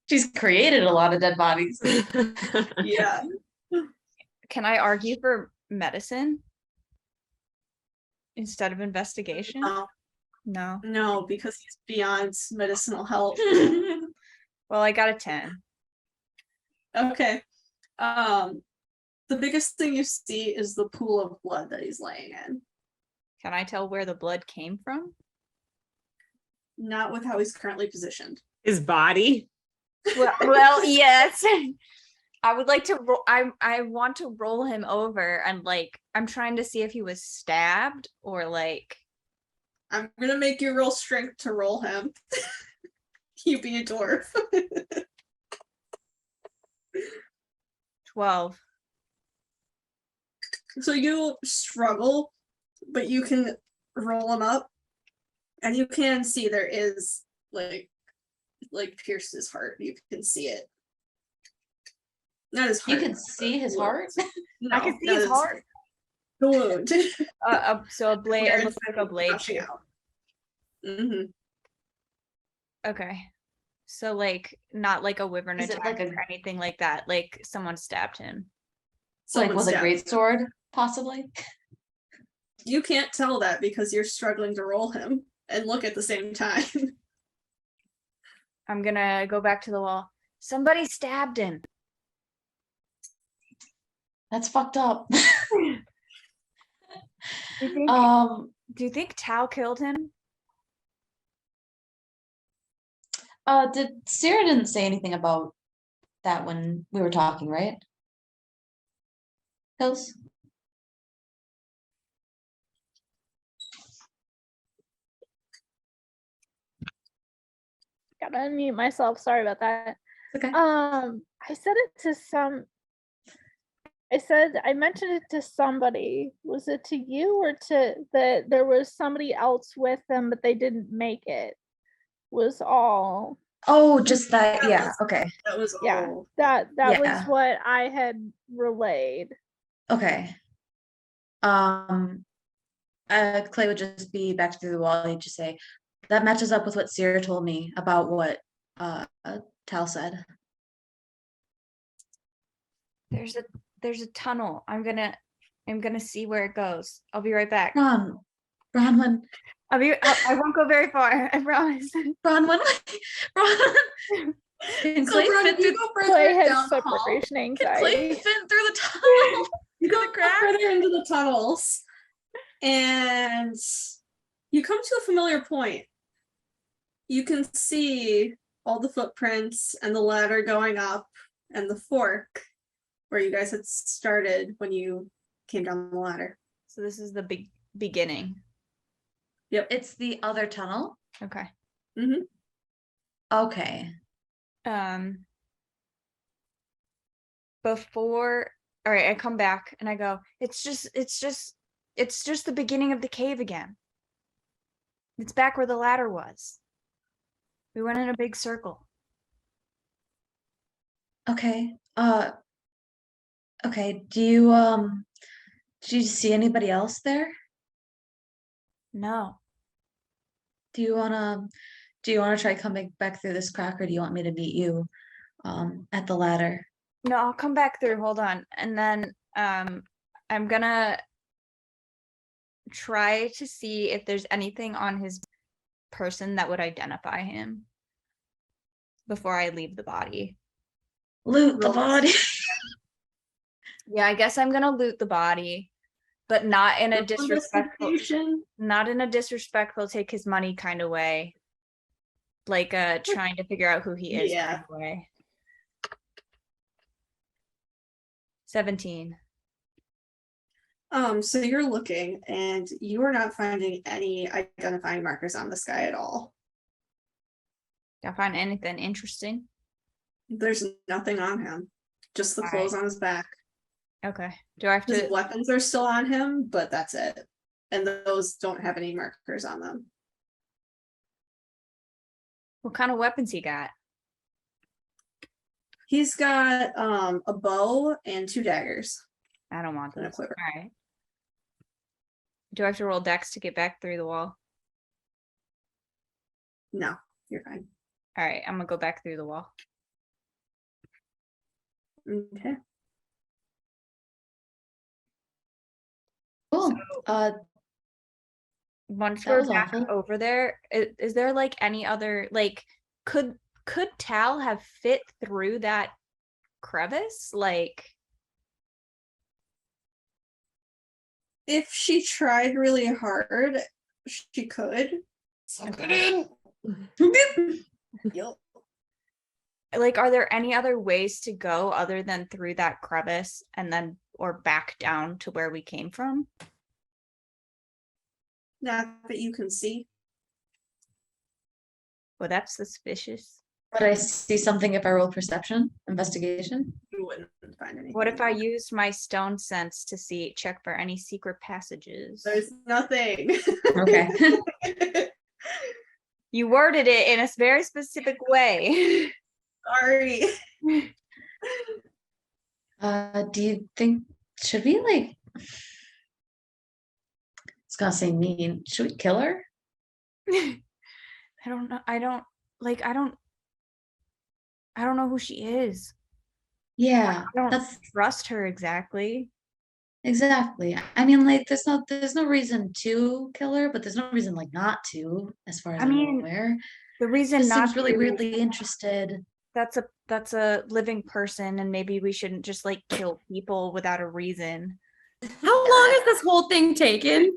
she's created a lot of dead bodies. Yeah. Can I argue for medicine instead of investigation? No. No, because he's beyond medicinal help. Well, I got a 10. Okay. The biggest thing you see is the pool of blood that he's laying in. Can I tell where the blood came from? Not with how he's currently positioned. His body. Well, yes. I would like to roll. I want to roll him over and like I'm trying to see if he was stabbed or like. I'm gonna make you roll strength to roll him. You be a dwarf. 12. So you struggle, but you can roll him up, and you can see there is like pierced his heart. You can see it. Not his You heart. can see his heart? No, I can see not his heart. The wound. So a blade. Where It looks it's like a blade. gushing out. Mhm. Okay. So like not like a wyvern Is it attack like a- or anything like that. Like someone stabbed him. Like Someone with a stabbed great him. sword, possibly? You can't tell that because you're struggling to roll him and look at the same time. I'm gonna go back to the wall. Somebody stabbed him. That's fucked up. Do you think, do you think Tao killed him? Sarah didn't say anything about that when we were talking, right? Hills? Gotta unmute myself. Sorry about that. Okay. I said it to I mentioned it to somebody. Was it to you or to that there was somebody else with them, but they didn't make it? Was all. Oh, just that, That yeah, was- okay. That was Yeah, all. that was Yeah. what I had relayed. Okay. Clay would just be back through the wall. He'd just say, that matches up with what Sarah told me about what Tal said. There's a tunnel. I'm gonna see where it goes. I'll be right back. Bronwyn, I won't go very far, I promise. Bronwyn, Can So Clay Bron, fit you through? go Clay further has down the hall. separation Can Clay anxiety. fit through the tunnel? You go the crack? further into the tunnels, and you come to a familiar point. You can see all the footprints and the ladder going up and the fork where you guys had started when you came down the ladder. So this is the beginning. It's the other tunnel? Okay. Mm-hmm. Okay. Before, all right, I come back and I go, it's just the beginning of the cave again. It's back where the ladder was. We went in a big circle. Okay. Okay. Do you see anybody else there? No. Do you wanna try coming back through this crack, or do you want me to meet you at the ladder? No, I'll come back through. Hold on. And then I'm gonna try to see if there's anything on his person that would identify him before I leave the body. Loot the Roll. body. Yeah, I guess I'm gonna loot the body, but not in a disrespectful, Investigation. take his money kind of way. Like trying to figure out who he is Yeah. kind of way. 17. So you're looking and you are not finding any identifying markers on this guy at all. Did I find anything interesting? There's nothing on him, just the All clothes on his back. Okay. Do I have His to? weapons are still on him, but that's it. And those don't have any markers on them. What kind of weapons he got? He's got a bow and 2 daggers I don't want and a those. quiver. All right. Do I have to roll dex to get back through the wall? No, you're fine. All right, I'm gonna go back through the wall. Okay. Cool. Once That we're was back awful. over there, is there like any other like could Tal have fit through that crevice? Like If she tried really hard, she could. Suck it in. Yup. like are there any other ways to go other than through that crevice and then or back down to where we came from? Not that you can see. Well, that's suspicious. Would I see something if I roll perception, investigation? You wouldn't find anything. What if I used my stone sense to check for any secret passages? There's nothing. Okay. You worded it in a very specific way. Sorry. Do you think, should we like, it's gonna say mean, should we kill her? I don't know. I don't know who she is. Yeah, I don't that's trust her exactly. exactly. I mean, like, there's no reason to kill her, but there's no reason like not to, as far as I I'm mean, aware. The reason Just not seems really to- weirdly interested. that's a living person, and maybe we shouldn't just like kill people without a reason. How long has this whole thing taken?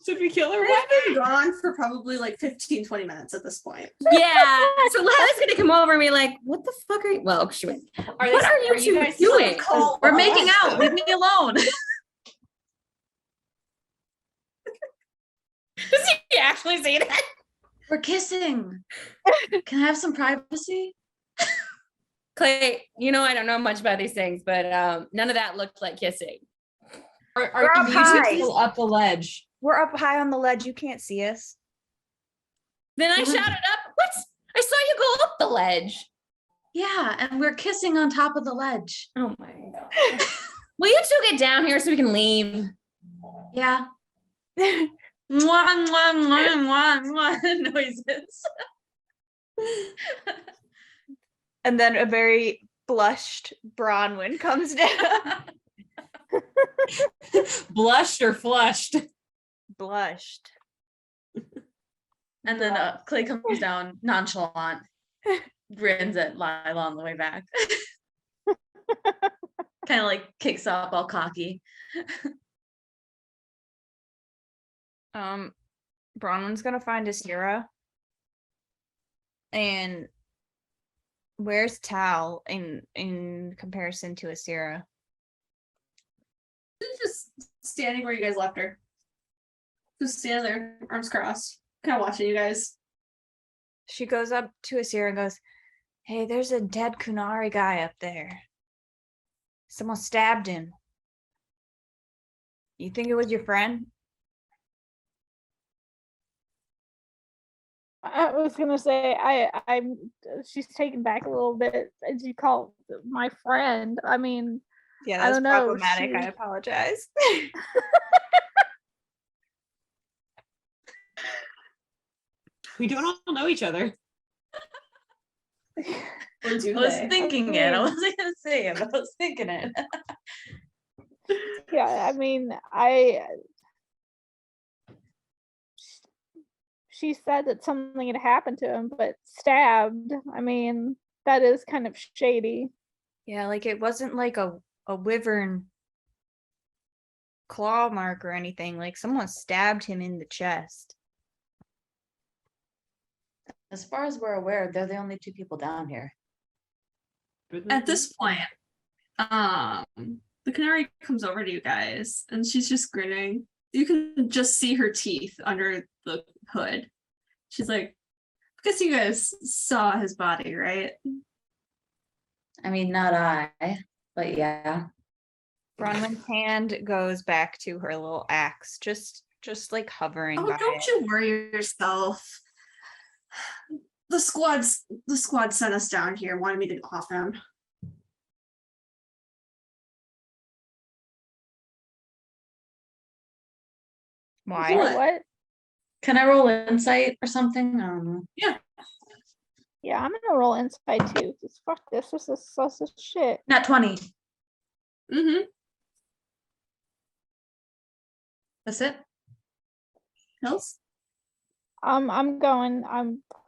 Should we kill her? We've been gone for probably like 15-20 minutes at this point. Yeah. So Lila's gonna come over and be like, what the fuck are you? Well, she went, what are you two guys doing? We're making out. Leave me alone. Does he actually say that? We're kissing. Can I have some privacy? Clay, you know I don't know much about these things, but none of that looked like kissing. Are We're up you high. still up the ledge? We're up high on the ledge. You can't see us. Then I shouted up, what? I saw you go up the ledge. Yeah, and we're kissing on top of the ledge. Oh my god. Will you two get down here so we can leave? Yeah. Mwah, mwah, mwah, mwah, mwah, noises. And then a very blushed Bronwyn comes down. Blushed or flushed? Blushed. And then Clay comes down nonchalant, grins at Lila on the way back. Kind of like kicks up all cocky. Bronwyn's gonna find Asira. And where's Tal in comparison to Asira? She's just standing where you guys left her. Just standing there, arms crossed, kind of watching you guys. She goes up to Asira and goes, "Hey, there's a dead Kunari guy up there. Someone stabbed him. You think it was your friend?" I was gonna say I'm she's taken back a little bit as you call my friend. I mean, Yeah, I that's don't know, problematic. I she- apologize. We don't all know each other. Or do I was they? thinking it. I wasn't gonna say it, but I was thinking it. yeah, I mean, she said that something had happened to him, but stabbed. I mean, that is kind of shady. Yeah, like it wasn't like a wyvern claw mark or anything. Like someone stabbed him in the chest. As far as we're aware, they're the only two people down here. At this point, the canary comes over to you guys and she's just grinning. You can just see her teeth under the hood. She's like, I guess you guys saw his body, right? I mean, not I, but yeah. Bronwyn's hand goes back to her little axe, just like hovering Oh, by don't it. you worry yourself. The squad sent us down here, wanted me to off him. Why? What? Can I roll insight or something? I don't know. Yeah, I'm gonna roll inside too. Just fuck this. This is such a shit. Not 20. Mm-hmm. That's it? Else? I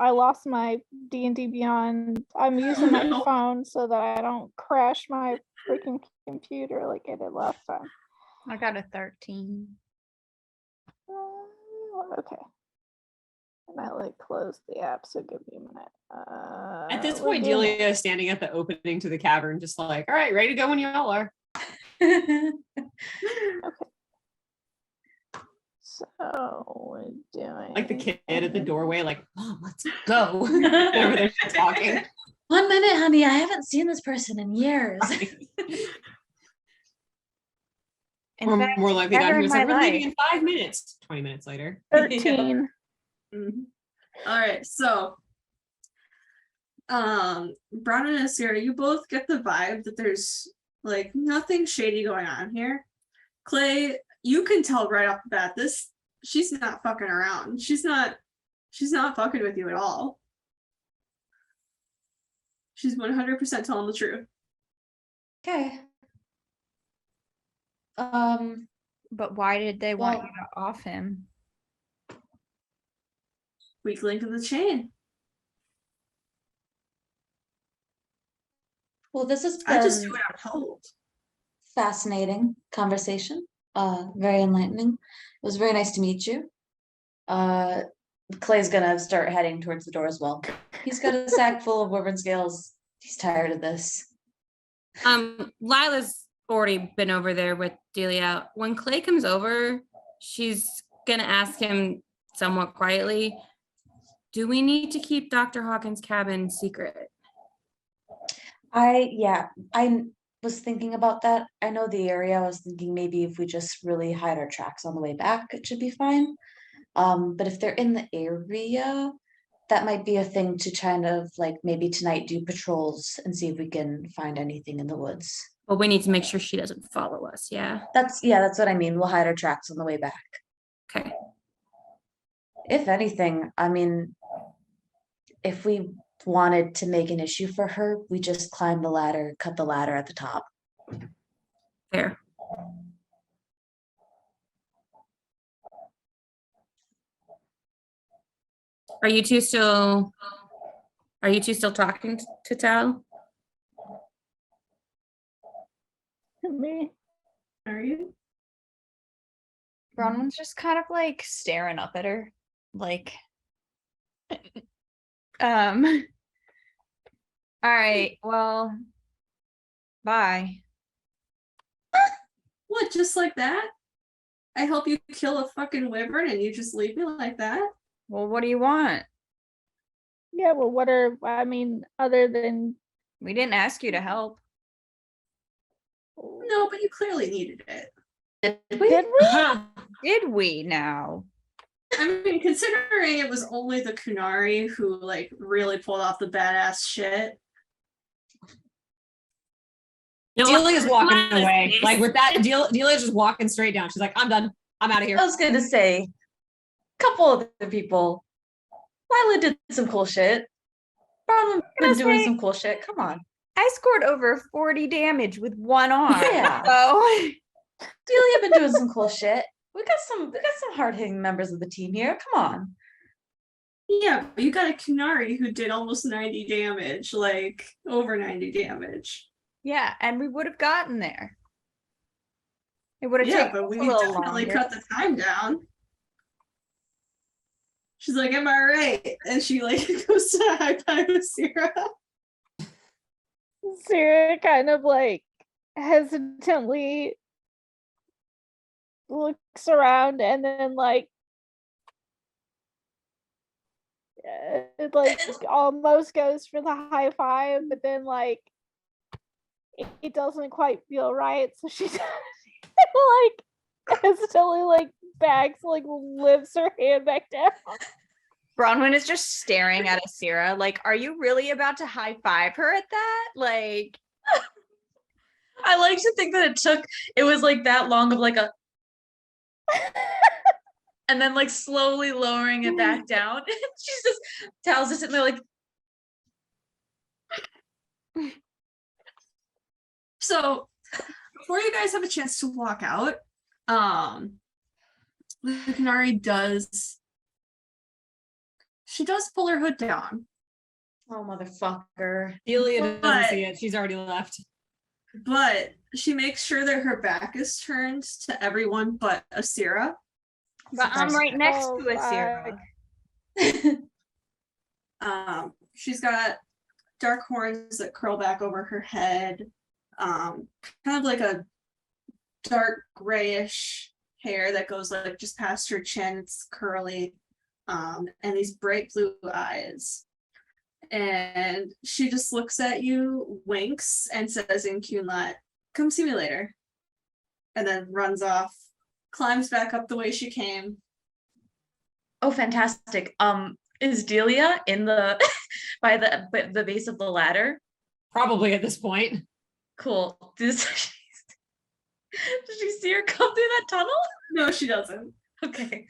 lost my D&D Beyond. I'm using my No. phone so that I don't crash my freaking computer like I did last time. I got a 13. Okay. And I like closed the app, so give me a minute. At this we're point, doing it. Delia is standing at the opening to the cavern, just like, all right, ready to go when you all are. So we're doing Like the kid at the doorway, like, Mom, let's go. Over there talking. 1 minute, honey. I haven't seen this person in years. In Or fact, more likely, never down here, in it's my like, we're leaving life. in 5 minutes. 20 minutes later. 13. Mhm. All right, so Brown and Asira, you both get the vibe that there's like nothing shady going on here. Clay, you can tell right off the bat, she's not fucking around. She's not fucking with you at all. She's 100% telling the truth. Okay. But why did they want Well- you to off him? Weak link in the chain. Well, this has I just do been what I'm told. fascinating conversation. Very enlightening. It was very nice to meet you. Clay's gonna start heading towards the door as well. He's got a sack full of wyvern scales. He's tired of this. Lila's already been over there with Delia. When Clay comes over, she's gonna ask him somewhat quietly, do we need to keep Dr. Hawkins' cabin secret? I was thinking about that. I know the area. I was thinking maybe if we just really hide our tracks on the way back, it should be fine. But if they're in the area, that might be a thing to kind of like maybe tonight do patrols and see if we can find anything in the woods. But we need to make sure she doesn't follow us, yeah? That's what I mean. We'll hide our tracks on the way back. Okay. If anything, I mean, if we wanted to make an issue for her, we just climb the ladder, cut the ladder at the top. Fair. Are you two still talking to Tal? Me. Are you? Bronwyn's just kind of like staring up at her, like, all right, well, bye. What, just like that? I help you kill a fucking wyvern and you just leave me like that? Well, what do you want? Yeah, well, other than We didn't ask you to help. No, but you clearly needed it. Did we? did we? Did we now? I mean, considering it was only the Kunari who like really pulled off the badass shit. Delia's walking away. Like with that, Delia's just walking straight down. She's like, I'm done. I'm out of here. I was gonna say, a couple other people. Lila did some cool shit. Bronwyn been doing say- some cool shit. Come on. I scored over 40 damage with one arm. Yeah. So Delia been doing some cool shit. We got some hard hitting members of the team here. Come on. Yeah, but you got a Kunari who did almost 90 damage, like over 90 damage. yeah, and we would have gotten there. It would have Yeah, taken but us we a little definitely longer. cut the time down. She's like, am I right? And she like goes to high five with Sarah. Sarah kind of like hesitantly looks around and then like it like almost goes for the high five, but then like it doesn't quite feel right, so she like hesitantly like backs, like lifts her hand back down. Bronwyn is just staring at Asira, like, are you really about to high five her at that? Like, I like to think that it was like that long of like a and then like slowly lowering it back down. She's just Tal's just sitting there like So before you guys have a chance to walk out, the Kunari does pull her hood down, oh motherfucker. Delia doesn't But- see it. She's already left. but she makes sure that her back is turned to everyone but Asira. but I'm right next Oh, to Asira. She's got dark horns that curl back over her head, kind of like a dark grayish hair that goes like just past her chin. It's curly, and these bright blue eyes. And she just looks at you, winks, and says in Cunlat, "Come see me later." And then runs off, climbs back up the way she came. Oh, fantastic. Is Delia in the by the base of the ladder? Probably at this point. Cool. Does she see her come through that tunnel? No, she doesn't. Okay.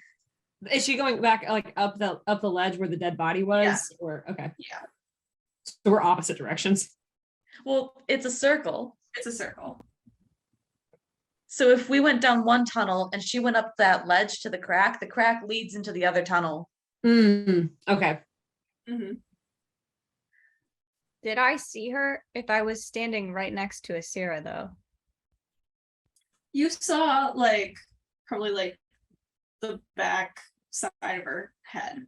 Is she going back like up the ledge where the dead body was? Yeah. Or okay. Yeah, So we're opposite directions. Well, it's a circle. it's a circle. So if we went down one tunnel and she went up that ledge to the crack leads into the other tunnel. Okay. Mm-hmm. Did I see her if I was standing right next to Asira though? You saw like probably like the back side of her head.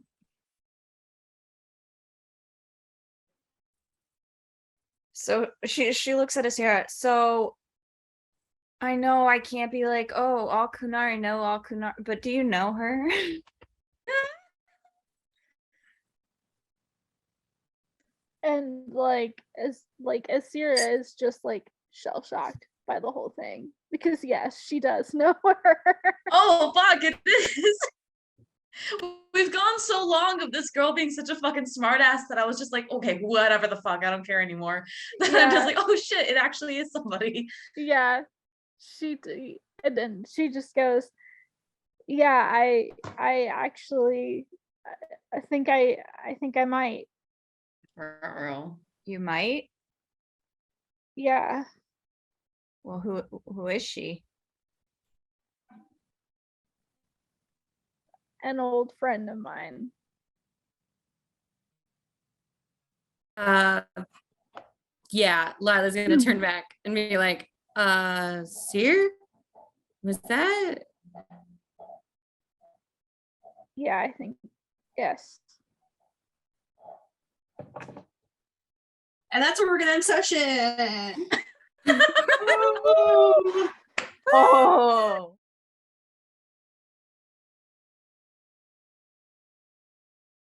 So she looks at Asira. So I know I can't be like, oh, all Kunari know all Kunari, but do you know her? And like Asira is just like shell shocked by the whole thing because yes, she does know her. Oh fuck, it is. We've gone so long of this girl being such a fucking smartass that I was just like, okay, whatever the fuck, I don't care anymore. Then I'm just like, oh shit, it actually is somebody. Yeah, and then she just goes, yeah, I actually I think I might. You might. Yeah. Well, who is she? An old friend of mine. Yeah, Lila's gonna turn back and be like, Seer? Was that? Yeah, I think yes. And that's where we're gonna end session. Oh.